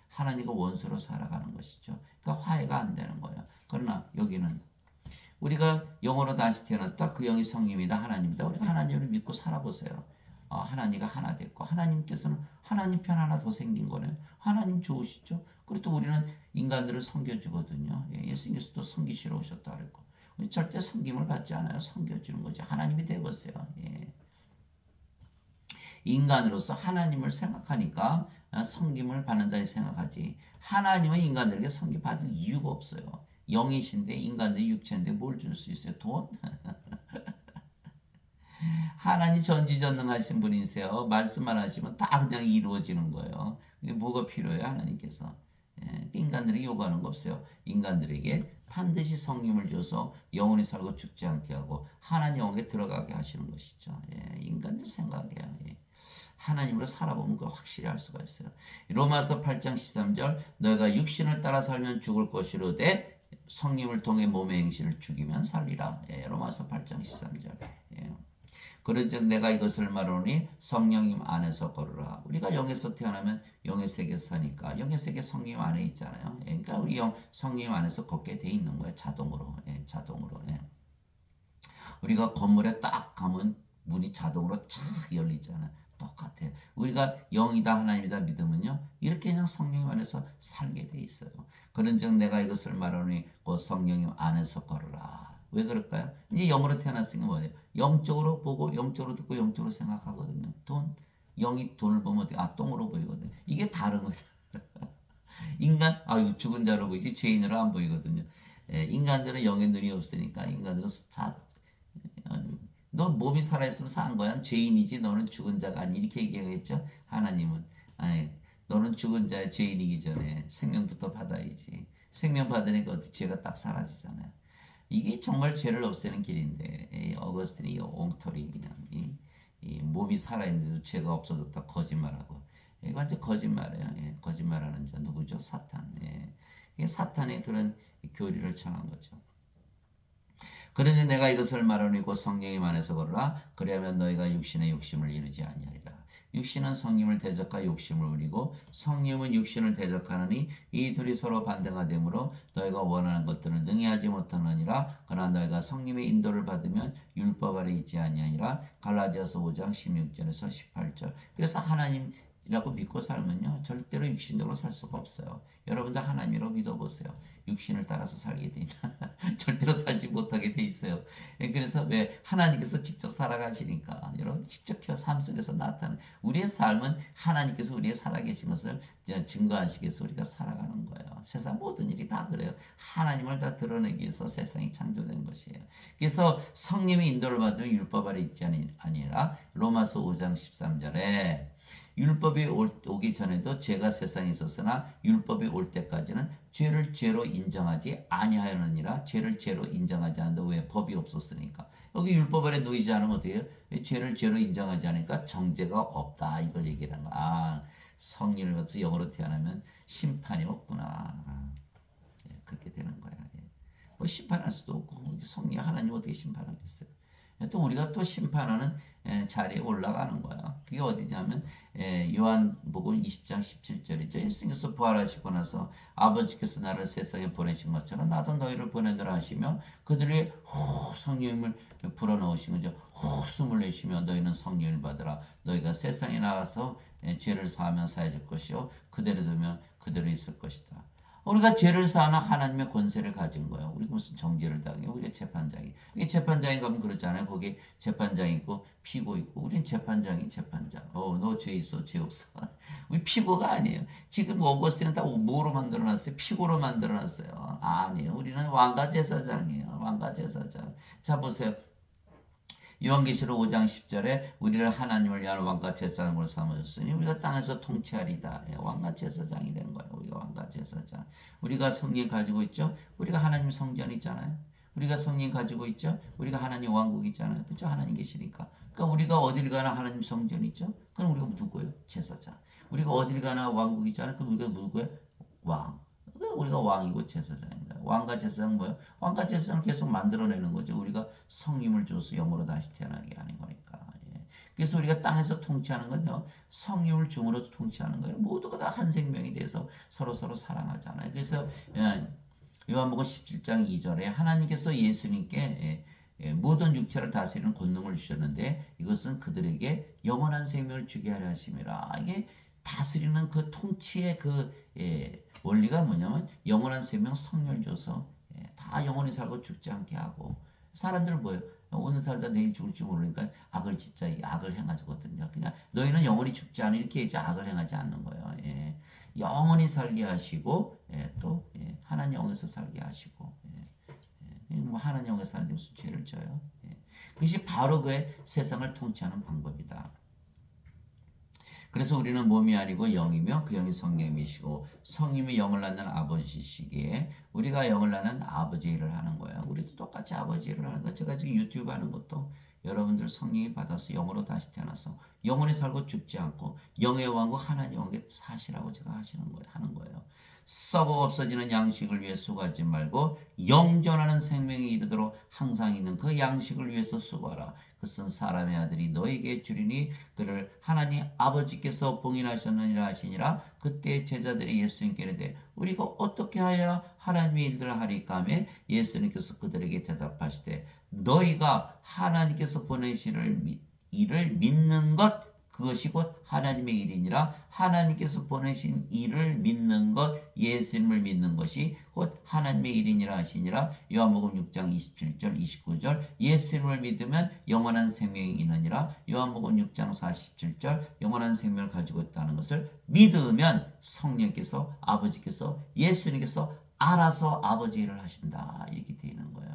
하나님과 원수로 살아가는 것이죠. 그러니까 화해가 안 되는 거예요. 그러나 여기는 우리가 영으로 다시 태어났다. 그 영이 성령이다. 하나님이다. 우리 하나님을 믿고 살아보세요. 하나님과 하나 됐고 하나님께서는 하나님 편 하나 더 생긴 거네요. 하나님 좋으시죠? 그리고 또 우리는 인간들을 섬겨주거든요. 예수님께서도 섬기시러 오셨다 그랬고 절대 섬김을 받지 않아요. 섬겨주는 거지. 하나님이 되어보세요. 인간으로서 하나님을 생각하니까 섬김을 받는다 생각하지. 하나님은 인간들에게 섬김 받을 이유가 없어요. 영이신데 인간들이 육체인데 뭘 줄 수 있어요? 돈? 하나님 전지전능하신 분이세요. 말씀만 하시면 다 그냥 이루어지는 거예요. 뭐가 필요해요? 하나님께서. 인간들에게 요구하는 거 없어요. 인간들에게 반드시 성령을 줘서 영원히 살고 죽지 않게 하고 하나님 영에 들어가게 하시는 것이죠. 인간들 생각이에요. 하나님으로 살아보면 그걸 확실히 알 수가 있어요. 로마서 8장 13절 너희가 육신을 따라 살면 죽을 것이로되 성령을 통해 몸의 행실을 죽이면 살리라. 로마서 8장 13절. 그런즉 내가 이것을 말하노니 성령님 안에서 걸으라. 우리가 영에서 태어나면 영의 세계에서 사니까 영의 세계 성령 안에 있잖아요. 그러니까 우리 성령 안에서 걷게 돼 있는 거예요. 자동으로. 자동으로. 우리가 건물에 딱 가면 문이 자동으로 착 열리잖아요. 똑같아요. 우리가 영이다 하나님이다 믿으면요. 이렇게 그냥 성령 안에서 살게 돼 있어요. 그런즉 내가 이것을 말하노니 곧 성령님 안에서 걸으라. 왜 그럴까요? 이제 영으로 태어났으니까 뭐예요? 영적으로 보고 영적으로 듣고 영적으로 생각하거든요. 영이 돈을 보면 똥으로 보이거든요. 이게 다른 거죠. 인간, 죽은 자로 보이지 죄인으로 안 보이거든요. 인간들은 영의 눈이 없으니까 인간들은 너 몸이 살아있으면 산 거야. 죄인이지 너는 죽은 자가 아니. 이렇게 얘기하겠죠. 하나님은. 아니, 너는 죽은 자의 죄인이기 전에 생명부터 받아야지. 생명 받으니까 어떻게 죄가 딱 사라지잖아요. 이게 정말 죄를 없애는 길인데 이 어거스틴이 이 엉터리 그냥 이 몸이 살아있는데도 죄가 없어졌다 거짓말하고 이거 완전 거짓말이에요. 예, 거짓말하는 자 누구죠? 사탄. 예. 이게 사탄의 그런 교리를 전한 거죠. 그러니 내가 이것을 말하니 곧 성령이 만에서 걸으라. 그리하면 너희가 육신의 욕심을 이루지 아니하리라. 육신은 성령을 대적하여 욕심을 부리고 성령은 육신을 대적하느니 이 둘이 서로 반대가 되므로 너희가 원하는 것들을 능히 하지 못하느니라. 그러나 너희가 성령의 인도를 받으면 율법 아래 있지 아니하니라. 갈라디아서 5장 16절에서 18절. 그래서 하나님이라고 믿고 살면요 절대로 육신적으로 살 수가 없어요. 여러분들 하나님이라고 믿어보세요. 육신을 따라서 살게 되냐? 절대로 살지 못하게 돼 있어요. 그래서 왜 하나님께서 직접 살아가시니까 여러분 직접 삶 속에서 나타나는 우리의 삶은 하나님께서 우리의 살아계신 것을 증거하시기 위해서 우리가 살아가는 거예요. 세상 모든 일이 다 그래요. 하나님을 다 드러내기 위해서 세상이 창조된 것이에요. 그래서 성령의 인도를 받으면 율법 아래 있지 아니라 로마서 5장 13절에 율법이 오기 전에도 죄가 세상에 있었으나 율법이 올 때까지는 죄를 죄로 인정하지 아니하였느니라. 죄를 죄로 인정하지 않는다. 왜? 법이 없었으니까. 여기 율법 아래 놓이지 않으면 어떻게 해요? 죄를 죄로 인정하지 않으니까 정죄가 없다. 이걸 얘기하는 거야. 아, 성령을 받아서 영으로 태어나면 심판이 없구나. 아, 예, 그렇게 되는 거야. 예. 뭐 심판할 수도 없고 성령 하나님 어떻게 심판하겠어요? 또 우리가 또 심판하는 자리에 올라가는 거야. 그게 어디냐면 요한복음 20장 17절이죠. 예수님께서 부활하시고 나서 아버지께서 나를 세상에 보내신 것처럼 나도 너희를 보내더라 하시며 그들이 성령을 불어넣으신 거죠. 숨을 내쉬며 너희는 성령을 받으라. 너희가 세상에 나가서 죄를 사하면 사해질 것이요 그대로 두면 그대로 있을 것이다. 우리가 죄를 사하는 하나님의 권세를 가진 거예요. 우리가 무슨 정죄를 당해요. 우리가 재판장이. 이게 재판장에 가면 그렇잖아요. 거기 재판장이 있고 피고 있고. 우린 재판장. 너 죄 있어, 죄 없어. 우리 피고가 아니에요. 지금 오거스틴은 다 뭐로 만들어놨어요? 피고로 만들어놨어요. 아니에요. 우리는 왕가 제사장이에요. 왕가 제사장. 자 보세요. 요한계시록 5장 10절에 우리를 하나님을 위한 왕과 제사장으로 삼으셨으니 우리가 땅에서 통치하리다. 왕과 제사장이 된 거예요. 우리가 왕과 제사장. 우리가 성령 가지고 있죠. 우리가 하나님 성전 있잖아요. 우리가 성령 가지고 있죠. 우리가 하나님 왕국 있잖아요. 그렇죠? 하나님 계시니까. 그러니까 우리가 어딜 가나 하나님 성전 있죠. 그럼 우리가 누구예요? 제사장. 우리가 어딜 가나 왕국 있잖아요. 그럼 우리가 누구예요? 왕. 우리가 왕이고 제사장입니다. 왕과 제사장 뭐예요? 왕과 제사장을 계속 만들어내는 거죠. 우리가 성림을 줘서 영으로 다시 태어나게 하는 거니까. 예. 그래서 우리가 땅에서 통치하는 건요. 성림을 줌으로 통치하는 거예요. 모두가 다 한 생명이 돼서 서로 사랑하잖아요. 그래서 요한복음 17장 2절에 하나님께서 예수님께 모든 육체를 다스리는 권능을 주셨는데 이것은 그들에게 영원한 생명을 주게 하려 하심이라. 이게 다스리는 그 통치의 그 원리가 뭐냐면 영원한 생명 성령을 줘서 다 영원히 살고 죽지 않게 하고 사람들은 뭐예요? 오늘 살다 내일 죽을지 모르니까 악을 짓자 악을 행하거든요. 그냥 너희는 영원히 죽지 않아 이렇게 이제 악을 행하지 않는 거예요. 영원히 살게 하시고 또 하나님 영에서 살게 하시고 뭐 하나님 영에서 사는데 무슨 죄를 져요? 그것이 바로 그의 세상을 통치하는 방법이다. 그래서 우리는 몸이 아니고 영이며 그 영이 성령이시고 성님이 영을 낳는 아버지시기에 우리가 영을 낳는 아버지 일을 하는 거예요. 우리도 똑같이 아버지 일을 하는 거예요. 제가 지금 유튜브 하는 것도 여러분들 성령이 받아서 영으로 다시 태어나서 영원히 살고 죽지 않고 영의 왕국 하나님 왕국에 사시라고 제가 하는 거예요. 썩어 없어지는 양식을 위해 수고하지 말고 영존하는 생명에 이르도록 항상 있는 그 양식을 위해서 수고하라. 그것은 사람의 아들이 너에게 주리니 그를 하나님 아버지께서 봉인하셨느니라 하시니라. 그때 제자들이 예수님께 이르되 우리가 어떻게 하여 하나님의 일들을 하리까 하며 예수님께서 그들에게 대답하시되 너희가 하나님께서 보내시를 일을 믿는 것 그것이 곧 하나님의 일이니라. 하나님께서 보내신 일을 믿는 것 예수님을 믿는 것이 곧 하나님의 일이니라 하시니라. 요한복음 6장 27절 29절 예수님을 믿으면 영원한 생명이 있느니라. 요한복음 6장 47절 영원한 생명을 가지고 있다는 것을 믿으면 성령께서 아버지께서 예수님께서 알아서 아버지 일을 하신다 이렇게 되어 있는 거예요.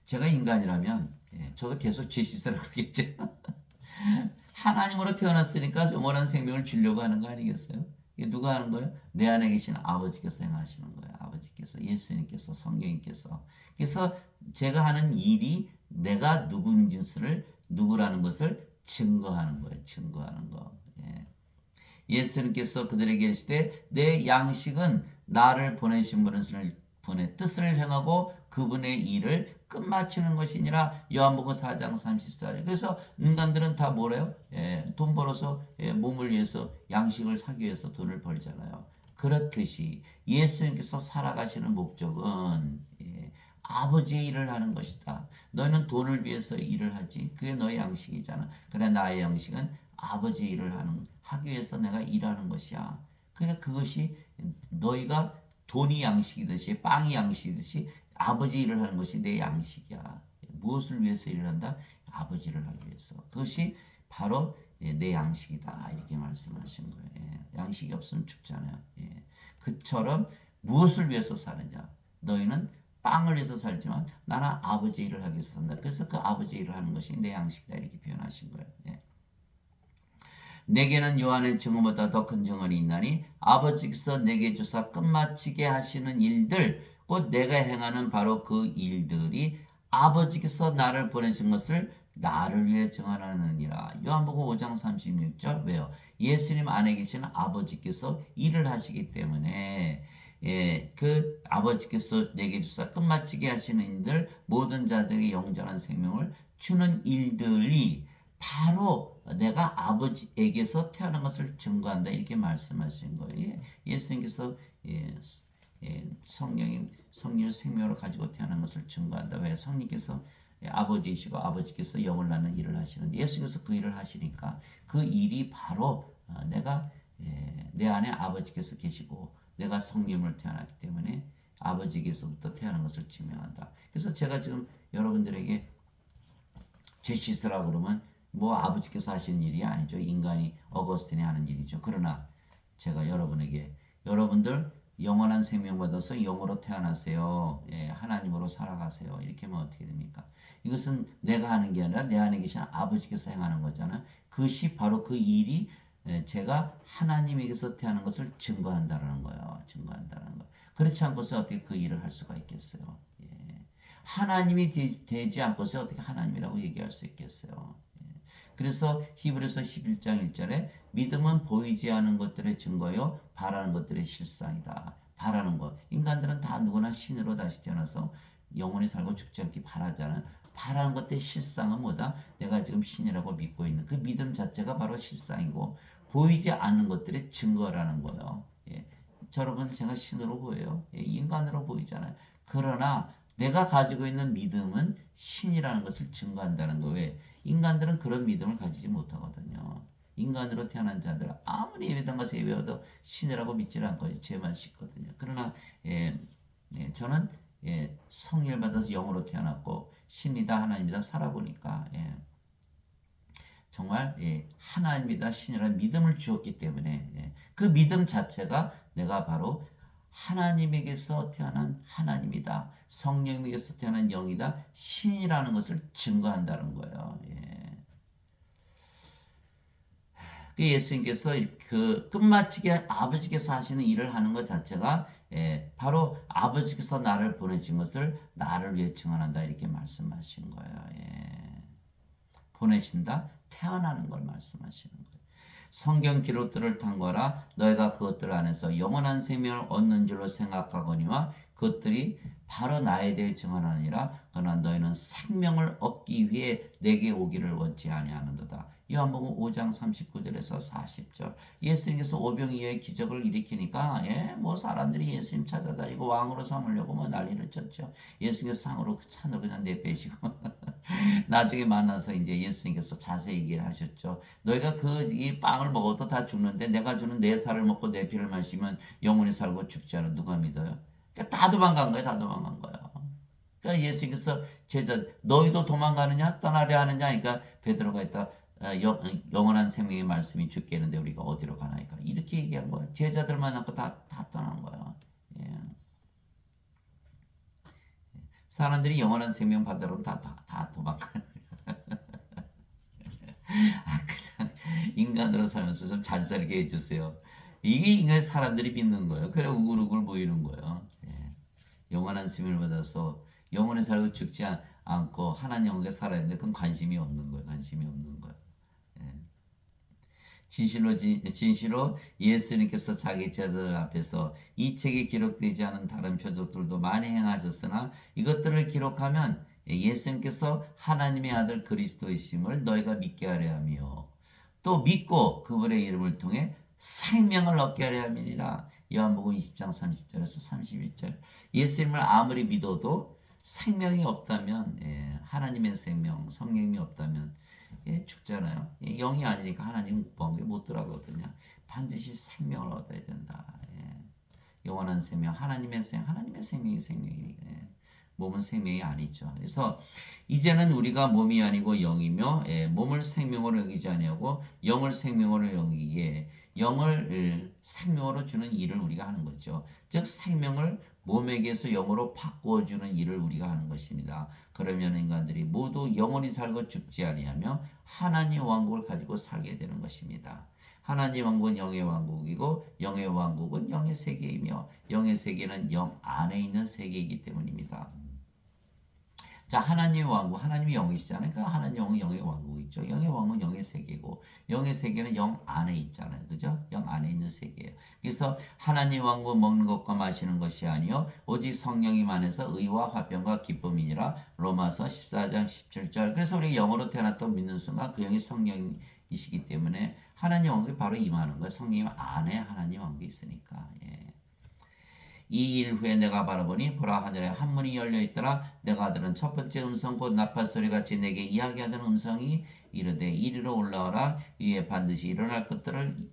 제가 인간이라면 저도 계속 죄 씻으라고 그러겠죠. 하나님으로 태어났으니까 영원한 생명을 주려고 하는 거 아니겠어요? 이게 누가 하는 거예요? 내 안에 계신 아버지께서 행하시는 거예요. 아버지께서, 예수님께서, 성령님께서. 그래서 제가 하는 일이 내가 누구라는 것을 증거하는 거예요. 증거하는 거. 예수님께서 그들에게 이르시되 내 양식은 나를 보내신 분의 뜻을 행하고 그분의 일을 끝마치는 것이니라. 요한복음 4장 34절. 그래서 인간들은 다 뭐래요? 돈 벌어서 몸을 위해서 양식을 사기 위해서 돈을 벌잖아요. 그렇듯이 예수님께서 살아가시는 목적은 아버지의 일을 하는 것이다. 너희는 돈을 위해서 일을 하지. 그게 너의 양식이잖아. 그래 나의 양식은 아버지의 일을 하기 위해서 내가 일하는 것이야. 그러니까 그것이 너희가 돈이 양식이듯이 빵이 양식이듯이 아버지 일을 하는 것이 내 양식이야. 무엇을 위해서 일을 한다? 아버지를 하기 위해서. 그것이 바로 내 양식이다. 이렇게 말씀하신 거예요. 양식이 없으면 죽잖아요. 그처럼 무엇을 위해서 사느냐? 너희는 빵을 위해서 살지만 나는 아버지 일을 하기 위해서 산다. 그래서 그 아버지 일을 하는 것이 내 양식이다. 이렇게 표현하신 거예요. 내게는 요한의 증언보다 더 큰 증언이 있나니 아버지께서 내게 주사 끝마치게 하시는 일들 곧 내가 행하는 바로 그 일들이 아버지께서 나를 보내신 것을 나를 위해 증언하느니라. 요한복음 5장 36절. 왜요? 예수님 안에 계신 아버지께서 일을 하시기 때문에 그 아버지께서 내게 주사 끝마치게 하시는 일들 모든 자들이 영원한 생명을 주는 일들이 바로 내가 아버지에게서 태어난 것을 증거한다. 이렇게 말씀하신 거예요. 예수님께서 성령의 생명을 가지고 태어난 것을 증거한다. 왜? 성령께서 아버지이시고 아버지께서 영을 낳는 일을 하시는데 예수님께서 그 일을 하시니까 그 일이 바로 내가 내 안에 아버지께서 계시고 내가 성령을 태어났기 때문에 아버지께서부터 태어난 것을 증명한다. 그래서 제가 지금 여러분들에게 죄 씻으라고 그러면 뭐 아버지께서 하시는 일이 아니죠. 인간이 어거스틴이 하는 일이죠. 그러나 제가 여러분에게 여러분들 영원한 생명 받아서 영으로 태어나세요. 하나님으로 살아가세요. 이렇게 하면 어떻게 됩니까? 이것은 내가 하는 게 아니라 내 안에 계신 아버지께서 행하는 거잖아요. 그것이 바로 그 일이 제가 하나님에게서 태어난 것을 증거한다는 거예요. 증거한다는 거. 그렇지 않고서 어떻게 그 일을 할 수가 있겠어요? 하나님이 되지 않고서 어떻게 하나님이라고 얘기할 수 있겠어요? 그래서 히브리서 11장 1절에 믿음은 보이지 않은 것들의 증거요 바라는 것들의 실상이다. 바라는 것. 인간들은 다 누구나 신으로 다시 태어나서 영원히 살고 죽지 않기 바라잖아요. 바라는 것들의 실상은 뭐다? 내가 지금 신이라고 믿고 있는 그 믿음 자체가 바로 실상이고 보이지 않는 것들의 증거라는 거예요. 여러분 제가 신으로 보여요. 인간으로 보이잖아요. 그러나 내가 가지고 있는 믿음은 신이라는 것을 증거한다는 거예요. 인간들은 그런 믿음을 가지지 못하거든요. 인간으로 태어난 자들 아무리 예배당 가서 예배해도 신이라고 믿지 않고 죄만 씻거든요. 그러나 저는 성령을 받아서 영으로 태어났고 신이다 하나님이다 살아보니까 정말 하나님이다 신이라는 믿음을 주었기 때문에 그 믿음 자체가 내가 바로 하나님에게서 태어난 하나님이다. 성령에게서 태어난 영이다. 신이라는 것을 증거한다는 거예요. 예수님께서 그 끝마치게 아버지께서 하시는 일을 하는 것 자체가 바로 아버지께서 나를 보내신 것을 나를 위해 증언한다. 이렇게 말씀하신 거예요. 보내신다. 태어나는 걸 말씀하시는 거예요. 성경 기록들을 탐구하라. 너희가 그것들 안에서 영원한 생명을 얻는 줄로 생각하거니와 그것들이 바로 나에 대해 증언하느니라. 그러나 너희는 생명을 얻기 위해 내게 오기를 원치 아니하는도다. 요한복음 5장 39절에서 40절. 예수님께서 오병이어의 기적을 일으키니까 뭐 사람들이 예수님 찾아다니고 왕으로 삼으려고 뭐 난리를 쳤죠. 예수님께서 상으로 산으로 그냥 내빼시고 나중에 만나서 이제 예수님께서 자세히 얘기를 하셨죠. 너희가 이 빵을 먹어도 다 죽는데 내가 주는 내 살을 먹고 내 피를 마시면 영원히 살고 죽지 않아. 누가 믿어요? 그러니까 다 도망간 거예요. 다 도망간 거예요. 그러니까 예수님께서 제자 너희도 도망가느냐 떠나려 하느냐. 그러니까 베드로가 있다. 영원한 생명의 말씀이 죽게 했는데 우리가 어디로 가나이까 이렇게 얘기한 거예요. 제자들만 남고 다 떠난 거예요. 사람들이 영원한 생명 받으러 다 도망가는 그냥 인간으로 살면서 좀 잘 살게 해주세요. 이게 인간 사람들이 믿는 거예요. 그래 우글우글 보이는 거예요. 예. 영원한 생명을 받아서 영원히 살고 죽지 않고 하나님과 살아야 되는데 그건 관심이 없는 거예요. 관심이 없는 거예요. 예. 진실로 예수님께서 자기 제자들 앞에서 이 책에 기록되지 않은 다른 표적들도 많이 행하셨으나 이것들을 기록하면 예수님께서 하나님의 아들 그리스도이심을 너희가 믿게 하려 하며 또 믿고 그분의 이름을 통해 생명을 얻게 하려 함이니라. 요한복음 20장 30절에서 31절. 예수님을 아무리 믿어도 생명이 없다면 하나님의 생명, 성령이 없다면 죽잖아요. 영이 아니니까 하나님 못 들어가거든요. 반드시 생명을 얻어야 된다. 영원한 생명, 하나님의 생명이 생명이니까. 몸은 생명이 아니죠. 그래서 이제는 우리가 몸이 아니고 영이며 몸을 생명으로 여기지 아니하고 영을 생명으로 여기기에 영을 생명으로 주는 일을 우리가 하는 거죠. 즉 생명을 몸에게서 영으로 바꿔주는 일을 우리가 하는 것입니다. 그러면 인간들이 모두 영원히 살고 죽지 아니하며 하나님 왕국을 가지고 살게 되는 것입니다. 하나님 왕국은 영의 왕국이고 영의 왕국은 영의 세계이며 영의 세계는 영 안에 있는 세계이기 때문입니다. 자, 하나님의 왕국, 하나님이 영이시잖아요. 그러니까 하나님 영은 영의 왕국이죠. 영의 왕은 영의 세계고, 영의 세계는 영 안에 있잖아요. 그죠? 영 안에 있는 세계예요. 그래서 하나님 왕국 먹는 것과 마시는 것이 아니요 오직 성령님 안에서 의와 화평과 기쁨이니라. 로마서 14장 17절. 그래서 우리 영으로 태어났다고 믿는 순간 그 영이 성령이시기 때문에 하나님 왕국이 바로 임하는 거예요. 성령 안에 하나님 왕국이 있으니까. 예. 이 일 후에 내가 바라보니 보라 하늘에 한 문이 열려 있더라. 내가 들은 첫 번째 음성 곧 나팔 소리 같이 내게 이야기하던 음성이 이르되 이리로 올라오라. 위에 반드시 일어날 것들을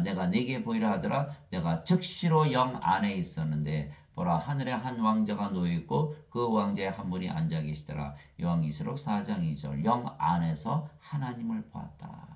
내가 내게 보이라 하더라. 내가 즉시로 영 안에 있었는데 보라 하늘에 한 왕자가 놓여 있고 그 왕자의 한 분이 앉아 계시더라. 요한계시록 4장 2절. 영 안에서 하나님을 보았다.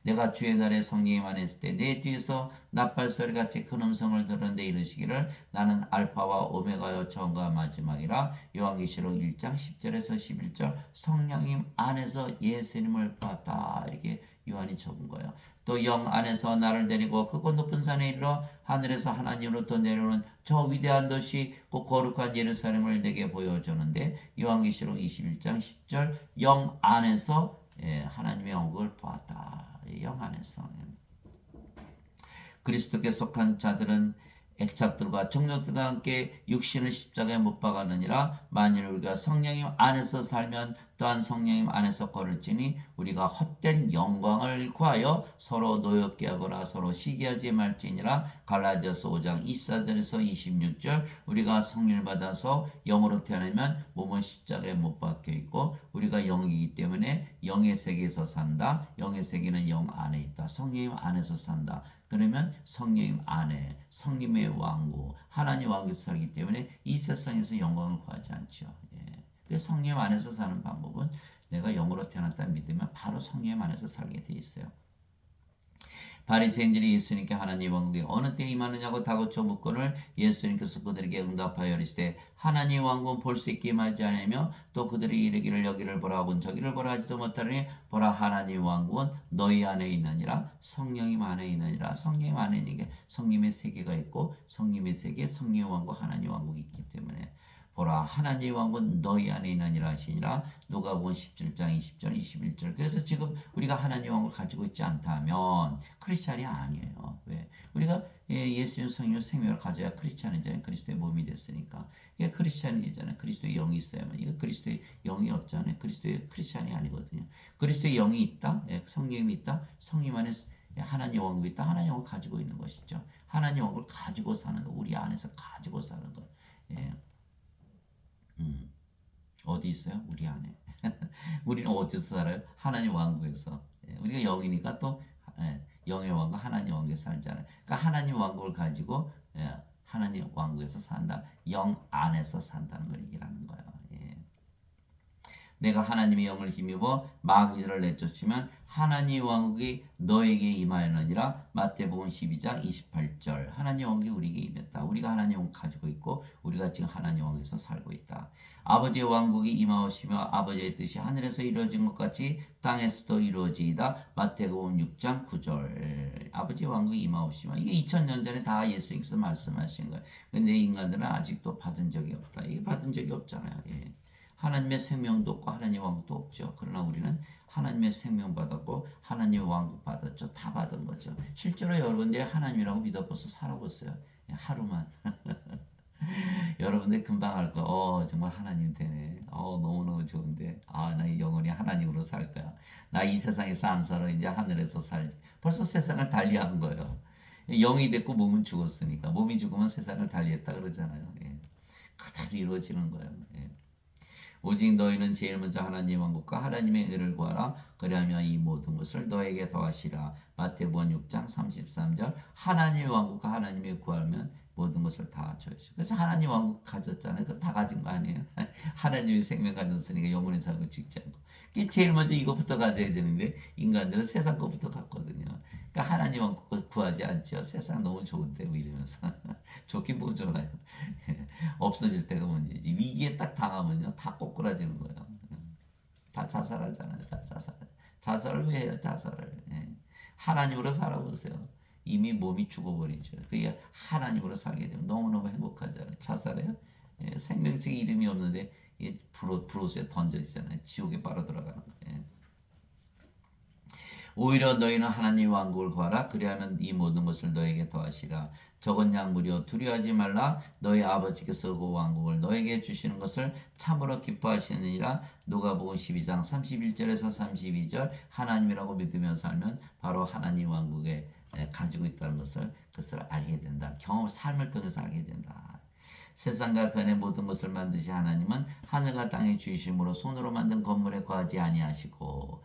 내가 주의 날에 성령님 안에 있을 때 내 뒤에서 나팔소리 같이 큰 음성을 들었는데 이르시기를 나는 알파와 오메가요 처음과 마지막이라. 요한계시록 1장 10절에서 11절. 성령님 안에서 예수님을 보았다. 이렇게 요한이 적은 거예요. 또 영 안에서 나를 데리고 크고 높은 산에 이르러 하늘에서 하나님으로부터 내려오는 저 위대한 도시 곧 거룩한 예루살렘을 내게 보여주는데 요한계시록 21장 10절. 영 안에서 하나님의 왕국을 보았다. 영 안에서. 그리스도께 속한 자들은 애착들과 정력들과 함께 육신을 십자가에 못 박았느니라. 만일 우리가 성령님 안에서 살면 또한 성령님 안에서 걸을지니 우리가 헛된 영광을 구하여 서로 노엽게 하거나 서로 시기하지 말지니라. 갈라디아서 5장 24절에서 26절. 우리가 성령을 받아서 영으로 태어나면 몸은 십자가에 못 박혀 있고 우리가 영이기 때문에 영의 세계에서 산다. 영의 세계는 영 안에 있다. 성령님 안에서 산다. 그러면 성령님 안에 성님의 왕국 하나님 왕국에서 살기 때문에 이 세상에서 영광을 구하지 않죠. 성령 안에서 사는 방법은 내가 영으로 태어났다 믿으면 바로 성령 안에서 살게 돼 있어요. 바리새인들이 예수님께 하나님 왕국이 어느 때 임하느냐고 다그쳐 묻거늘 예수님께서 그들에게 응답하여 이르시되 하나님 왕국은 볼 수 있게 임하지 않으며 또 그들이 이르기를 여기를 보라 하고는 저기를 보라 하지도 못하니 보라 하나님 왕국은 너희 안에 있느니라. 성령님 안에 있느니라. 성령님 안에 있는 게 성님의 세계가 있고 성님의 세계 성령의 왕국 하나님 왕국이 있기 때문에 보라 하나님의 왕국은 너희 안에 있느니라 하시니라. 누가복음 17장 20절 21절. 그래서 지금 우리가 하나님의 왕국을 가지고 있지 않다면 크리스찬이 아니에요. 왜? 우리가 예수님 성령 생명을 가져야 크리스찬이잖아요. 그리스도의 몸이 됐으니까. 이게 크리스찬이잖아요. 그리스도의 영이 있어야만. 이거 그리스도의 영이 없잖아요. 그리스도의 크리스찬이 아니거든요. 그리스도의 영이 있다. 성령이 있다. 성령 안에 하나님 왕국이 있다. 하나님 왕국을 가지고 있는 것이죠. 하나님 왕국을 가지고 사는 거. 우리 안에서 가지고 사는 거. 어디 있어요? 우리 안에. 우리는 어디서 살아요? 하나님 왕국에서. 우리가 영이니까 또 영의 왕국, 하나님 왕국에서 살잖아요. 그러니까 하나님 왕국을 가지고 하나님 왕국에서 산다. 영 안에서 산다는 걸 얘기하는 거예요. 내가 하나님의 영을 힘입어 마귀들을 내쫓으면 하나님 왕국이 너에게 임하였느니라. 마태복음 12장 28절. 하나님 왕국이 우리에게 임했다. 우리가 하나님 왕국 가지고 있고 우리가 지금 하나님 왕국에서 살고 있다. 아버지의 왕국이 임하오시며 아버지의 뜻이 하늘에서 이루어진 것 같이 땅에서도 이루어지이다. 마태복음 6장 9절. 아버지의 왕국이 임하오시며 이게 2000년 전에 다 예수님께서 말씀하신 거예요. 근데 인간들은 아직도 받은 적이 없다. 이게 받은 적이 없잖아요. 예. 하나님의 생명도 없고 하나님의 왕국도 없죠. 그러나 우리는 하나님의 생명 받았고 하나님의 왕국 받았죠. 다 받은 거죠. 실제로 여러분들이 하나님이라고 믿어보서 살아보세요. 하루만. 여러분들 금방 알 거야. 정말 하나님 되네. 너무너무 좋은데. 나 영원히 하나님으로 살 거야. 나 이 세상에서 안 살아. 이제 하늘에서 살지. 벌써 세상을 달리한 거예요. 영이 됐고 몸은 죽었으니까. 몸이 죽으면 세상을 달리했다 그러잖아요. 예. 그대로 이루어지는 거예요. 예. 오직 너희는 제일 먼저 하나님 왕국과 하나님의 의를 구하라. 그리하면 이 모든 것을 너에게 더하시라. 마태복음 6장 33절. 하나님의 왕국과 하나님의 구하면 모든 것을 다 줘야죠. 그래서 하나님 왕국 가졌잖아요. 그거 다 가진 거 아니에요? 하나님의 생명 가졌으니까 영원히 살고 죽지 않고. 그게 제일 먼저 이것부터 가져야 되는데 인간들은 세상 것부터 갖거든요. 그러니까 하나님 왕국 구하지 않죠. 세상 너무 좋은데 뭐 이러면서. 좋긴 뭐 좋아요. 없어질 때가 문제지. 위기에 딱 당하면요. 다 꼬꾸라지는 거예요. 다 자살하잖아요. 다 자살을 왜 해요? 자살을. 예. 하나님으로 살아보세요. 이미 몸이 죽어버리죠. 그게 하나님으로 살게 되면 너무너무 행복하잖아요. 자살해요? 예. 생명책에 이름이 없는데 브로스에 던져지잖아요. 지옥에 바로 들어가는 거예요. 오히려 너희는 하나님 왕국을 구하라. 그리하면 이 모든 것을 너에게 더하시라. 적은 양무려 두려워하지 말라. 너희 아버지께서 그 왕국을 너에게 주시는 것을 참으로 기뻐하시느니라. 누가복음 12장 31절에서 32절. 하나님이라고 믿으며 살면 바로 하나님 왕국에 가지고 있다는 그것을 알게 된다. 경험, 삶을 통해서 알게 된다. 세상과 그 안의 모든 것을 만드신 하나님은 하늘과 땅의 주이심으로 손으로 만든 건물에 거하지 아니하시고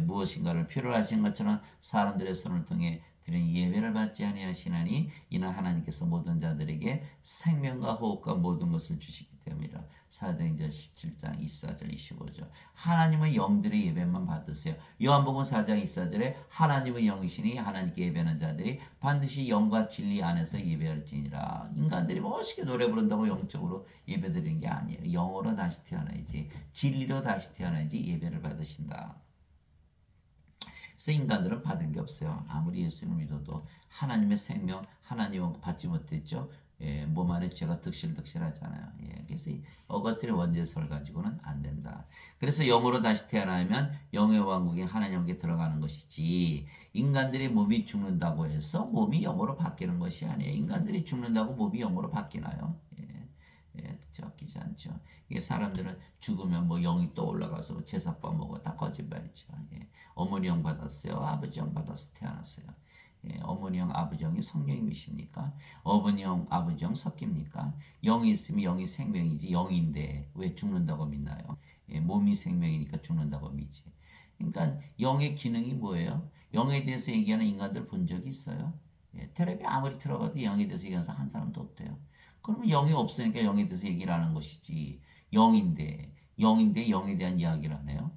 무엇인가를 필요로 하신 것처럼 사람들의 손을 통해 드린 예배를 받지 아니하시나니 이는 하나님께서 모든 자들에게 생명과 호흡과 모든 것을 주시기 때문이라. 사도행전 17장 24절 25절. 하나님은 영들의 예배만 받으세요. 요한복음 4장 24절에 하나님은 영이시니 하나님께 예배하는 자들이 반드시 영과 진리 안에서 예배할지니라. 인간들이 멋있게 노래 부른다고 영적으로 예배드리는 게 아니에요. 영으로 다시 태어나야지, 진리로 다시 태어나야지 예배를 받으신다. 그래서 인간들은 받은 게 없어요. 아무리 예수님을 믿어도 하나님의 생명, 하나님의 왕국 받지 못했죠. 몸 안에 죄가 득실득실하잖아요. 그래서 어거스틴의 원죄설 가지고는 안 된다. 그래서 영으로 다시 태어나면 영의 왕국에 하나님께 들어가는 것이지, 인간들이 몸이 죽는다고 해서 몸이 영으로 바뀌는 것이 아니에요. 인간들이 죽는다고 몸이 영으로 바뀌나요? 바뀌지 않죠. 이게 사람들은 죽으면 뭐 영이 또 올라가서 제사밥 먹어, 다 거짓말이죠. 어머니 영 받았어요. 아버지 영 받아서 태어났어요. 어머니 영, 아버지 영이 성령님이십니까? 어머니 영, 아버지 영 섞입니까? 영이 있으면 영이 생명이지. 영인데 왜 죽는다고 믿나요? 몸이 생명이니까 죽는다고 믿지. 그러니까 영의 기능이 뭐예요? 영에 대해서 얘기하는 인간들 본 적이 있어요? 텔레비 아무리 들어가도 영에 대해서 얘기하는 사람 한 사람도 없대요. 그러면 영이 없으니까 영에 대해서 얘기를 하는 것이지. 영인데 영에 대한 이야기를 하네요.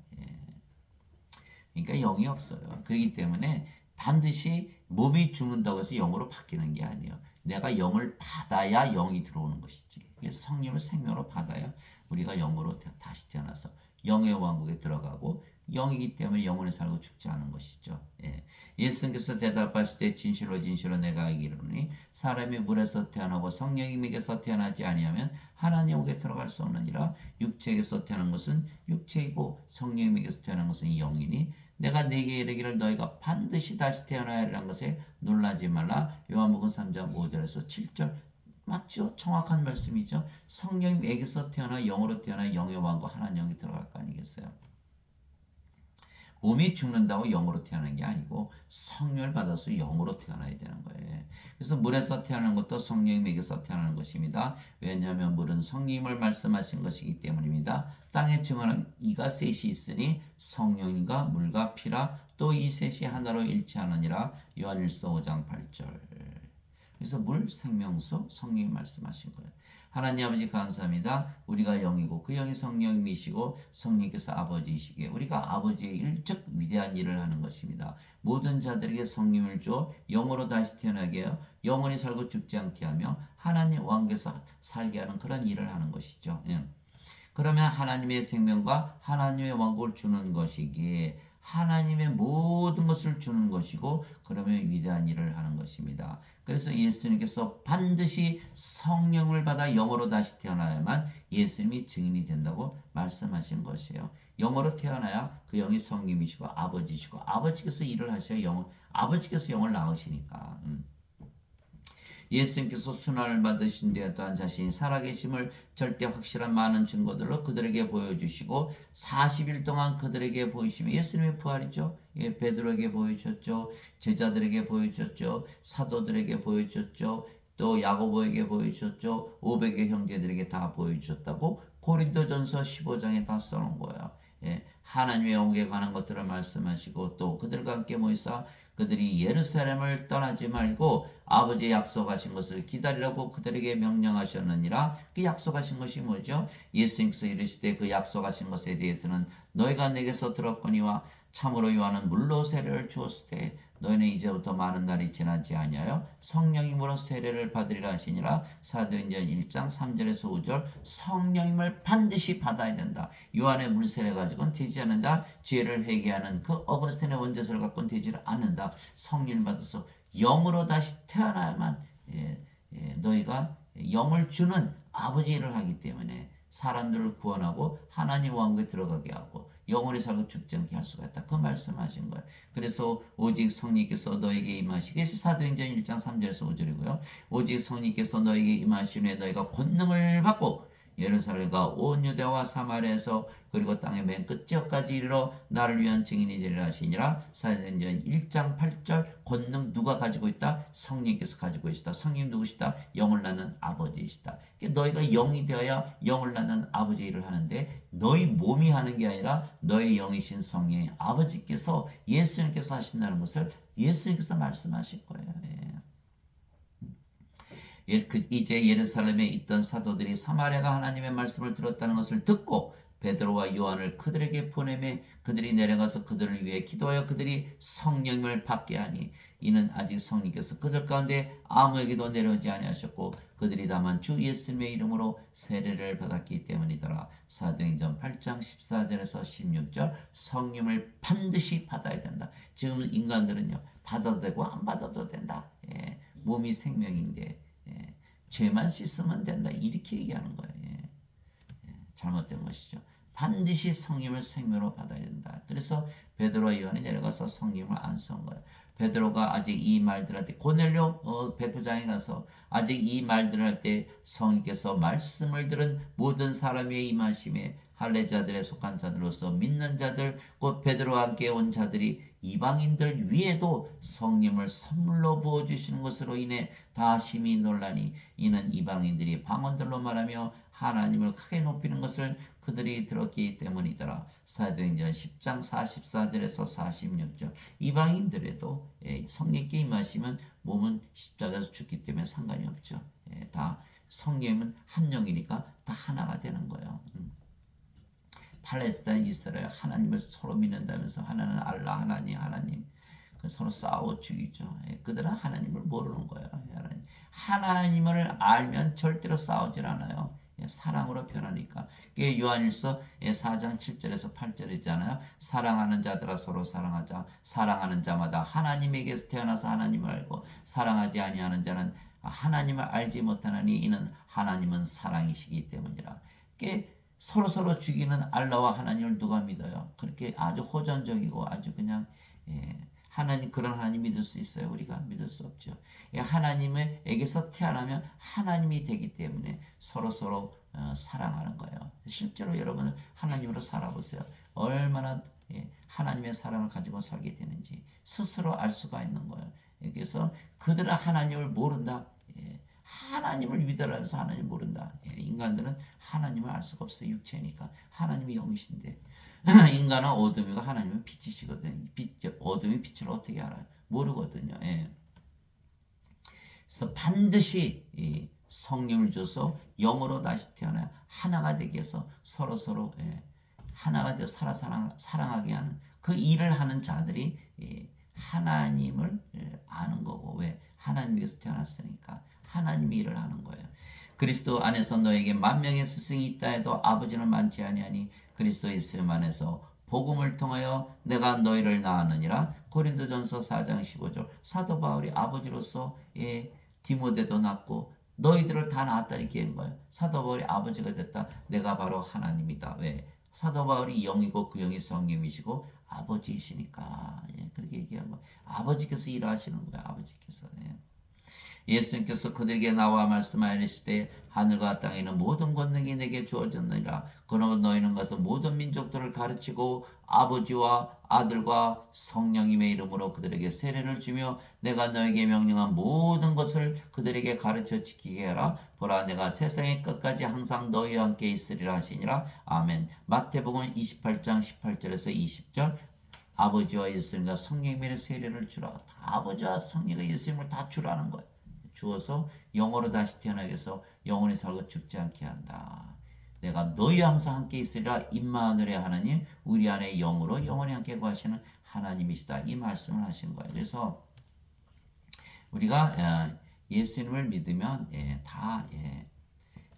그러니까 영이 없어요. 그렇기 때문에 반드시 몸이 죽는다고 해서 영으로 바뀌는 게 아니에요. 내가 영을 받아야 영이 들어오는 것이지. 그래서 성령을 생명으로 받아야 우리가 영으로 다시 태어나서 영의 왕국에 들어가고, 영이기 때문에 영원히 살고 죽지 않은 것이죠. 예수님께서 대답하실 때 진실로 진실로 내가 이르노니 사람이 물에서 태어나고 성령님에게서 태어나지 아니하면 하나님에게 들어갈 수 없느니라. 육체에게서 태어난 것은 육체이고 성령님에게서 태어난 것은 영이니 내가 네게 이르기를 너희가 반드시 다시 태어나야 하리라는 것에 놀라지 말라. 요한복음 3장 5절에서 7절. 맞죠? 정확한 말씀이죠. 성령님에게서 태어나 영으로 태어나 영의 왕국 하나님 영이 들어갈 거 아니겠어요? 몸이 죽는다고 영으로 태어나는 게 아니고 성령을 받아서 영으로 태어나야 되는 거예요. 그래서 물에서 태어나는 것도 성령님에게서 태어나는 것입니다. 왜냐하면 물은 성령님을 말씀하신 것이기 때문입니다. 땅에 증언은 이가 셋이 있으니 성령님과 물과 피라. 또 이 셋이 하나로 일치하느니라. 요한일서 5장 8절. 그래서 물, 생명수, 성령이 말씀하신 거예요. 하나님 아버지 감사합니다. 우리가 영이고 그 영이 성령이시고 성령께서 아버지이시기에 우리가 아버지의 일적 위대한 일을 하는 것입니다. 모든 자들에게 성령을 주어 영으로 다시 태어나게 하여 영원히 살고 죽지 않게 하며 하나님 왕께서 살게 하는 그런 일을 하는 것이죠. 예. 그러면 하나님의 생명과 하나님의 왕국을 주는 것이기에 하나님의 모든 것을 주는 것이고 그러면 위대한 일을 하는 것입니다. 그래서 예수님께서 반드시 성령을 받아 영으로 다시 태어나야만 예수님이 증인이 된다고 말씀하신 것이에요. 영으로 태어나야 그 영이 성령이시고 아버지시고 아버지께서 일을 하셔야 아버지께서 영을 낳으시니까. 예수님께서 순환을 받으신 뒤에 또한 자신이 살아계심을 절대 확실한 많은 증거들로 그들에게 보여주시고 40일 동안 그들에게 보이시며 예수님의 부활이죠. 예, 베드로에게 보여주셨죠. 제자들에게 보여주셨죠. 사도들에게 보여주셨죠. 또 야고보에게 보여주셨죠. 500의 형제들에게 다 보여주셨다고 고린도전서 15장에 다 써놓은 거예요. 예, 하나님의 영에 관한 것들을 말씀하시고 또 그들과 함께 모이사 그들이 예루살렘을 떠나지 말고 아버지의 약속하신 것을 기다리라고 그들에게 명령하셨느니라. 그 약속하신 것이 뭐죠? 예수님께서 이르시되 그 약속하신 것에 대해서는 너희가 내게서 들었거니와 참으로 요한은 물로 세례를 주었을 때 너희는 이제부터 많은 날이 지나지 아니하여 성령님으로 세례를 받으리라 하시니라. 사도행전 1장 3절에서 5절 성령님을 반드시 받아야 된다. 요한의 물 세례 가지고는 되지 않는다. 죄를 회개하는 그 어거스틴의 원죄서를 갖고는 되지를 않는다. 성령을 받아서 영으로 다시 태어나야만 너희가 영을 주는 아버지 일을 하기 때문에 사람들을 구원하고 하나님 왕국에 들어가게 하고 영원히 살고 죽지 않게 할 수가 있다. 그 말씀하신 거예요. 그래서 오직 성령께서 너에게 임하시게 사도행전 1장 3절에서 5절이고요. 오직 성령께서 너에게 임하신 후에 너희가 권능을 받고 예루살렘과 온 유대와 사마리아에서 그리고 땅의 맨 끝지역까지 이르러 나를 위한 증인이 되리라 하시니라. 사도행전 1장 8절 권능 누가 가지고 있다? 성령께서 가지고 계시다. 성령 누구시다? 영을 낳는 아버지이시다. 너희가 영이 되어야 영을 낳는 아버지 일을 하는데 너희 몸이 하는 게 아니라 너희 영이신 성령의 아버지께서 예수님께서 하신다는 것을 예수님께서 말씀하실 거예요. 이제 예루살렘에 있던 사도들이 사마리아가 하나님의 말씀을 들었다는 것을 듣고 베드로와 요한을 그들에게 보내매 그들이 내려가서 그들을 위해 기도하여 그들이 성령을 받게 하니 이는 아직 성령께서 그들 가운데 아무에게도 내려오지 아니하셨고 그들이 다만 주 예수님의 이름으로 세례를 받았기 때문이더라. 사도행전 8장 14절에서 16절 성령을 반드시 받아야 된다. 지금 인간들은요 받아도 되고 안 받아도 된다. 몸이 생명인데 죄만 씻으면 된다. 이렇게 얘기하는 거예요. 잘못된 것이죠. 반드시 성령을 생명으로 받아야 된다. 그래서 베드로와 요한이 내려가서 성령을 안수한 거예요. 베드로가 아직 이 말들을 할 때 고넬료 백부장에 가서 아직 이 말들을 할 때 성령께서 말씀을 들은 모든 사람의 임하심에 할례자들에 속한 자들로서 믿는 자들 곧 베드로와 함께 온 자들이 이방인들 위에도 성령을 선물로 부어주시는 것으로 인해 다 심히 놀라니 이는 이방인들이 방언들로 말하며 하나님을 크게 높이는 것을 그들이 들었기 때문이더라. 사도행전 10장 44절에서 46절 이방인들에도 성령께 임하시면 몸은 십자가에서 죽기 때문에 상관이 없죠. 다 성령은 한 영이니까 다 하나가 되는 거예요. 팔레스타인 이스라엘 하나님을 서로 믿는다면서 하나는 알라 하나님 서로 싸워 죽이죠. 그들은 하나님을 모르는 거예요. 하나님을 알면 절대로 싸우질 않아요. 사랑으로 변하니까. 요한일서 4장 7절에서 8절이잖아요. 사랑하는 자들아 서로 사랑하자. 사랑하는 자마다 하나님에게서 태어나서 하나님을 알고 사랑하지 아니하는 자는 하나님을 알지 못하느니 이는 하나님은 사랑이시기 때문이라. 서로 죽이는 알라와 하나님을 누가 믿어요? 그렇게 아주 호전적이고 아주 그냥 하나님 그런 하나님 믿을 수 있어요? 우리가 믿을 수 없죠. 하나님에게서 태어나면 하나님이 되기 때문에 서로 사랑하는 거예요. 실제로 여러분은 하나님으로 살아보세요. 얼마나 하나님의 사랑을 가지고 살게 되는지 스스로 알 수가 있는 거예요. 그래서 그들은 하나님을 모른다. 하나님을 믿으라면서 하나님 모른다. 인간들은 하나님을 알 수가 없어요. 육체니까. 하나님이 영이신데 인간은 어둠이고 하나님은 빛이시거든요. 어둠이 빛을 어떻게 알아요? 모르거든요. 그래서 반드시 이 성령을 줘서 영으로 다시 태어나야 하나가 되게 해서 서로 하나가 되어 사랑하게 하는 그 일을 하는 자들이 하나님을 아는 거고, 왜? 하나님께서 태어났으니까 하나님이 일을 하는 거예요. 그리스도 안에서 너에게 만명의 스승이 있다 해도 아버지는 많지 아니하니 그리스도 예수님 안에서 복음을 통하여 내가 너희를 낳았느니라. 고린도전서 4장 15절. 사도 바울이 아버지로서 디모데도 낳고 너희들을 다 낳았다 이렇게 한 거예요. 사도 바울이 아버지가 됐다. 내가 바로 하나님이다. 왜? 사도 바울이 영이고 그 영이 성령이시고 아버지이시니까. 그렇게 얘기한 거예요. 아버지께서 일하시는 거예요. 아버지께서. 예수님께서 그들에게 나와 말씀하시되 하늘과 땅에 있는 모든 권능이 내게 주어졌느니라. 그러므로 너희는 가서 모든 민족들을 가르치고 아버지와 아들과 성령님의 이름으로 그들에게 세례를 주며 내가 너에게 명령한 모든 것을 그들에게 가르쳐 지키게 하라. 보라 내가 세상의 끝까지 항상 너희와 함께 있으리라 하시니라. 아멘. 마태복음 28장 18절에서 20절. 아버지와 예수님과 성령님의 세례를 주라. 다 아버지와 성령과 예수님을 다 주라는 거예요. 주어서 영으로 다시 태어나게 해서 영원히 살고 죽지 않게 한다. 내가 너희와 항상 함께 있으리라. 임마누엘의 하나님, 우리 안에 영으로 영원히 함께 거하시는 하나님이시다. 이 말씀을 하신 거예요. 그래서 우리가 예수님을 믿으면 다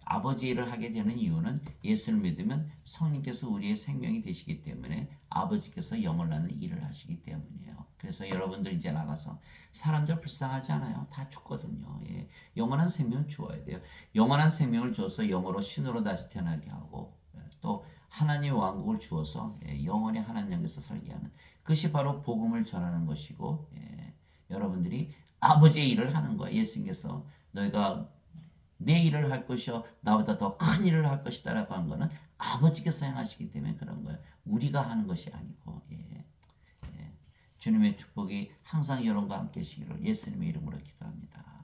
아버지 일을 하게 되는 이유는 예수를 믿으면 성령께서 우리의 생명이 되시기 때문에 아버지께서 영을 낳는 일을 하시기 때문이에요. 그래서 여러분들 이제 나가서 사람들 불쌍하지 않아요. 다 죽거든요. 영원한 생명 주어야 돼요. 영원한 생명을 줘서 영으로 신으로 다시 태어나게 하고 또 하나님의 왕국을 주어서 영원히 하나님께서 살게 하는 그것이 바로 복음을 전하는 것이고 여러분들이 아버지의 일을 하는 거예요. 예수님께서 너희가 내 일을 할 것이요 나보다 더 큰 일을 할 것이다 라고 한 거는 아버지께서 행하시기 때문에 그런 거예요. 우리가 하는 것이 아니고 주님의 축복이 항상 여러분과 함께 하시기를 예수님의 이름으로 기도합니다.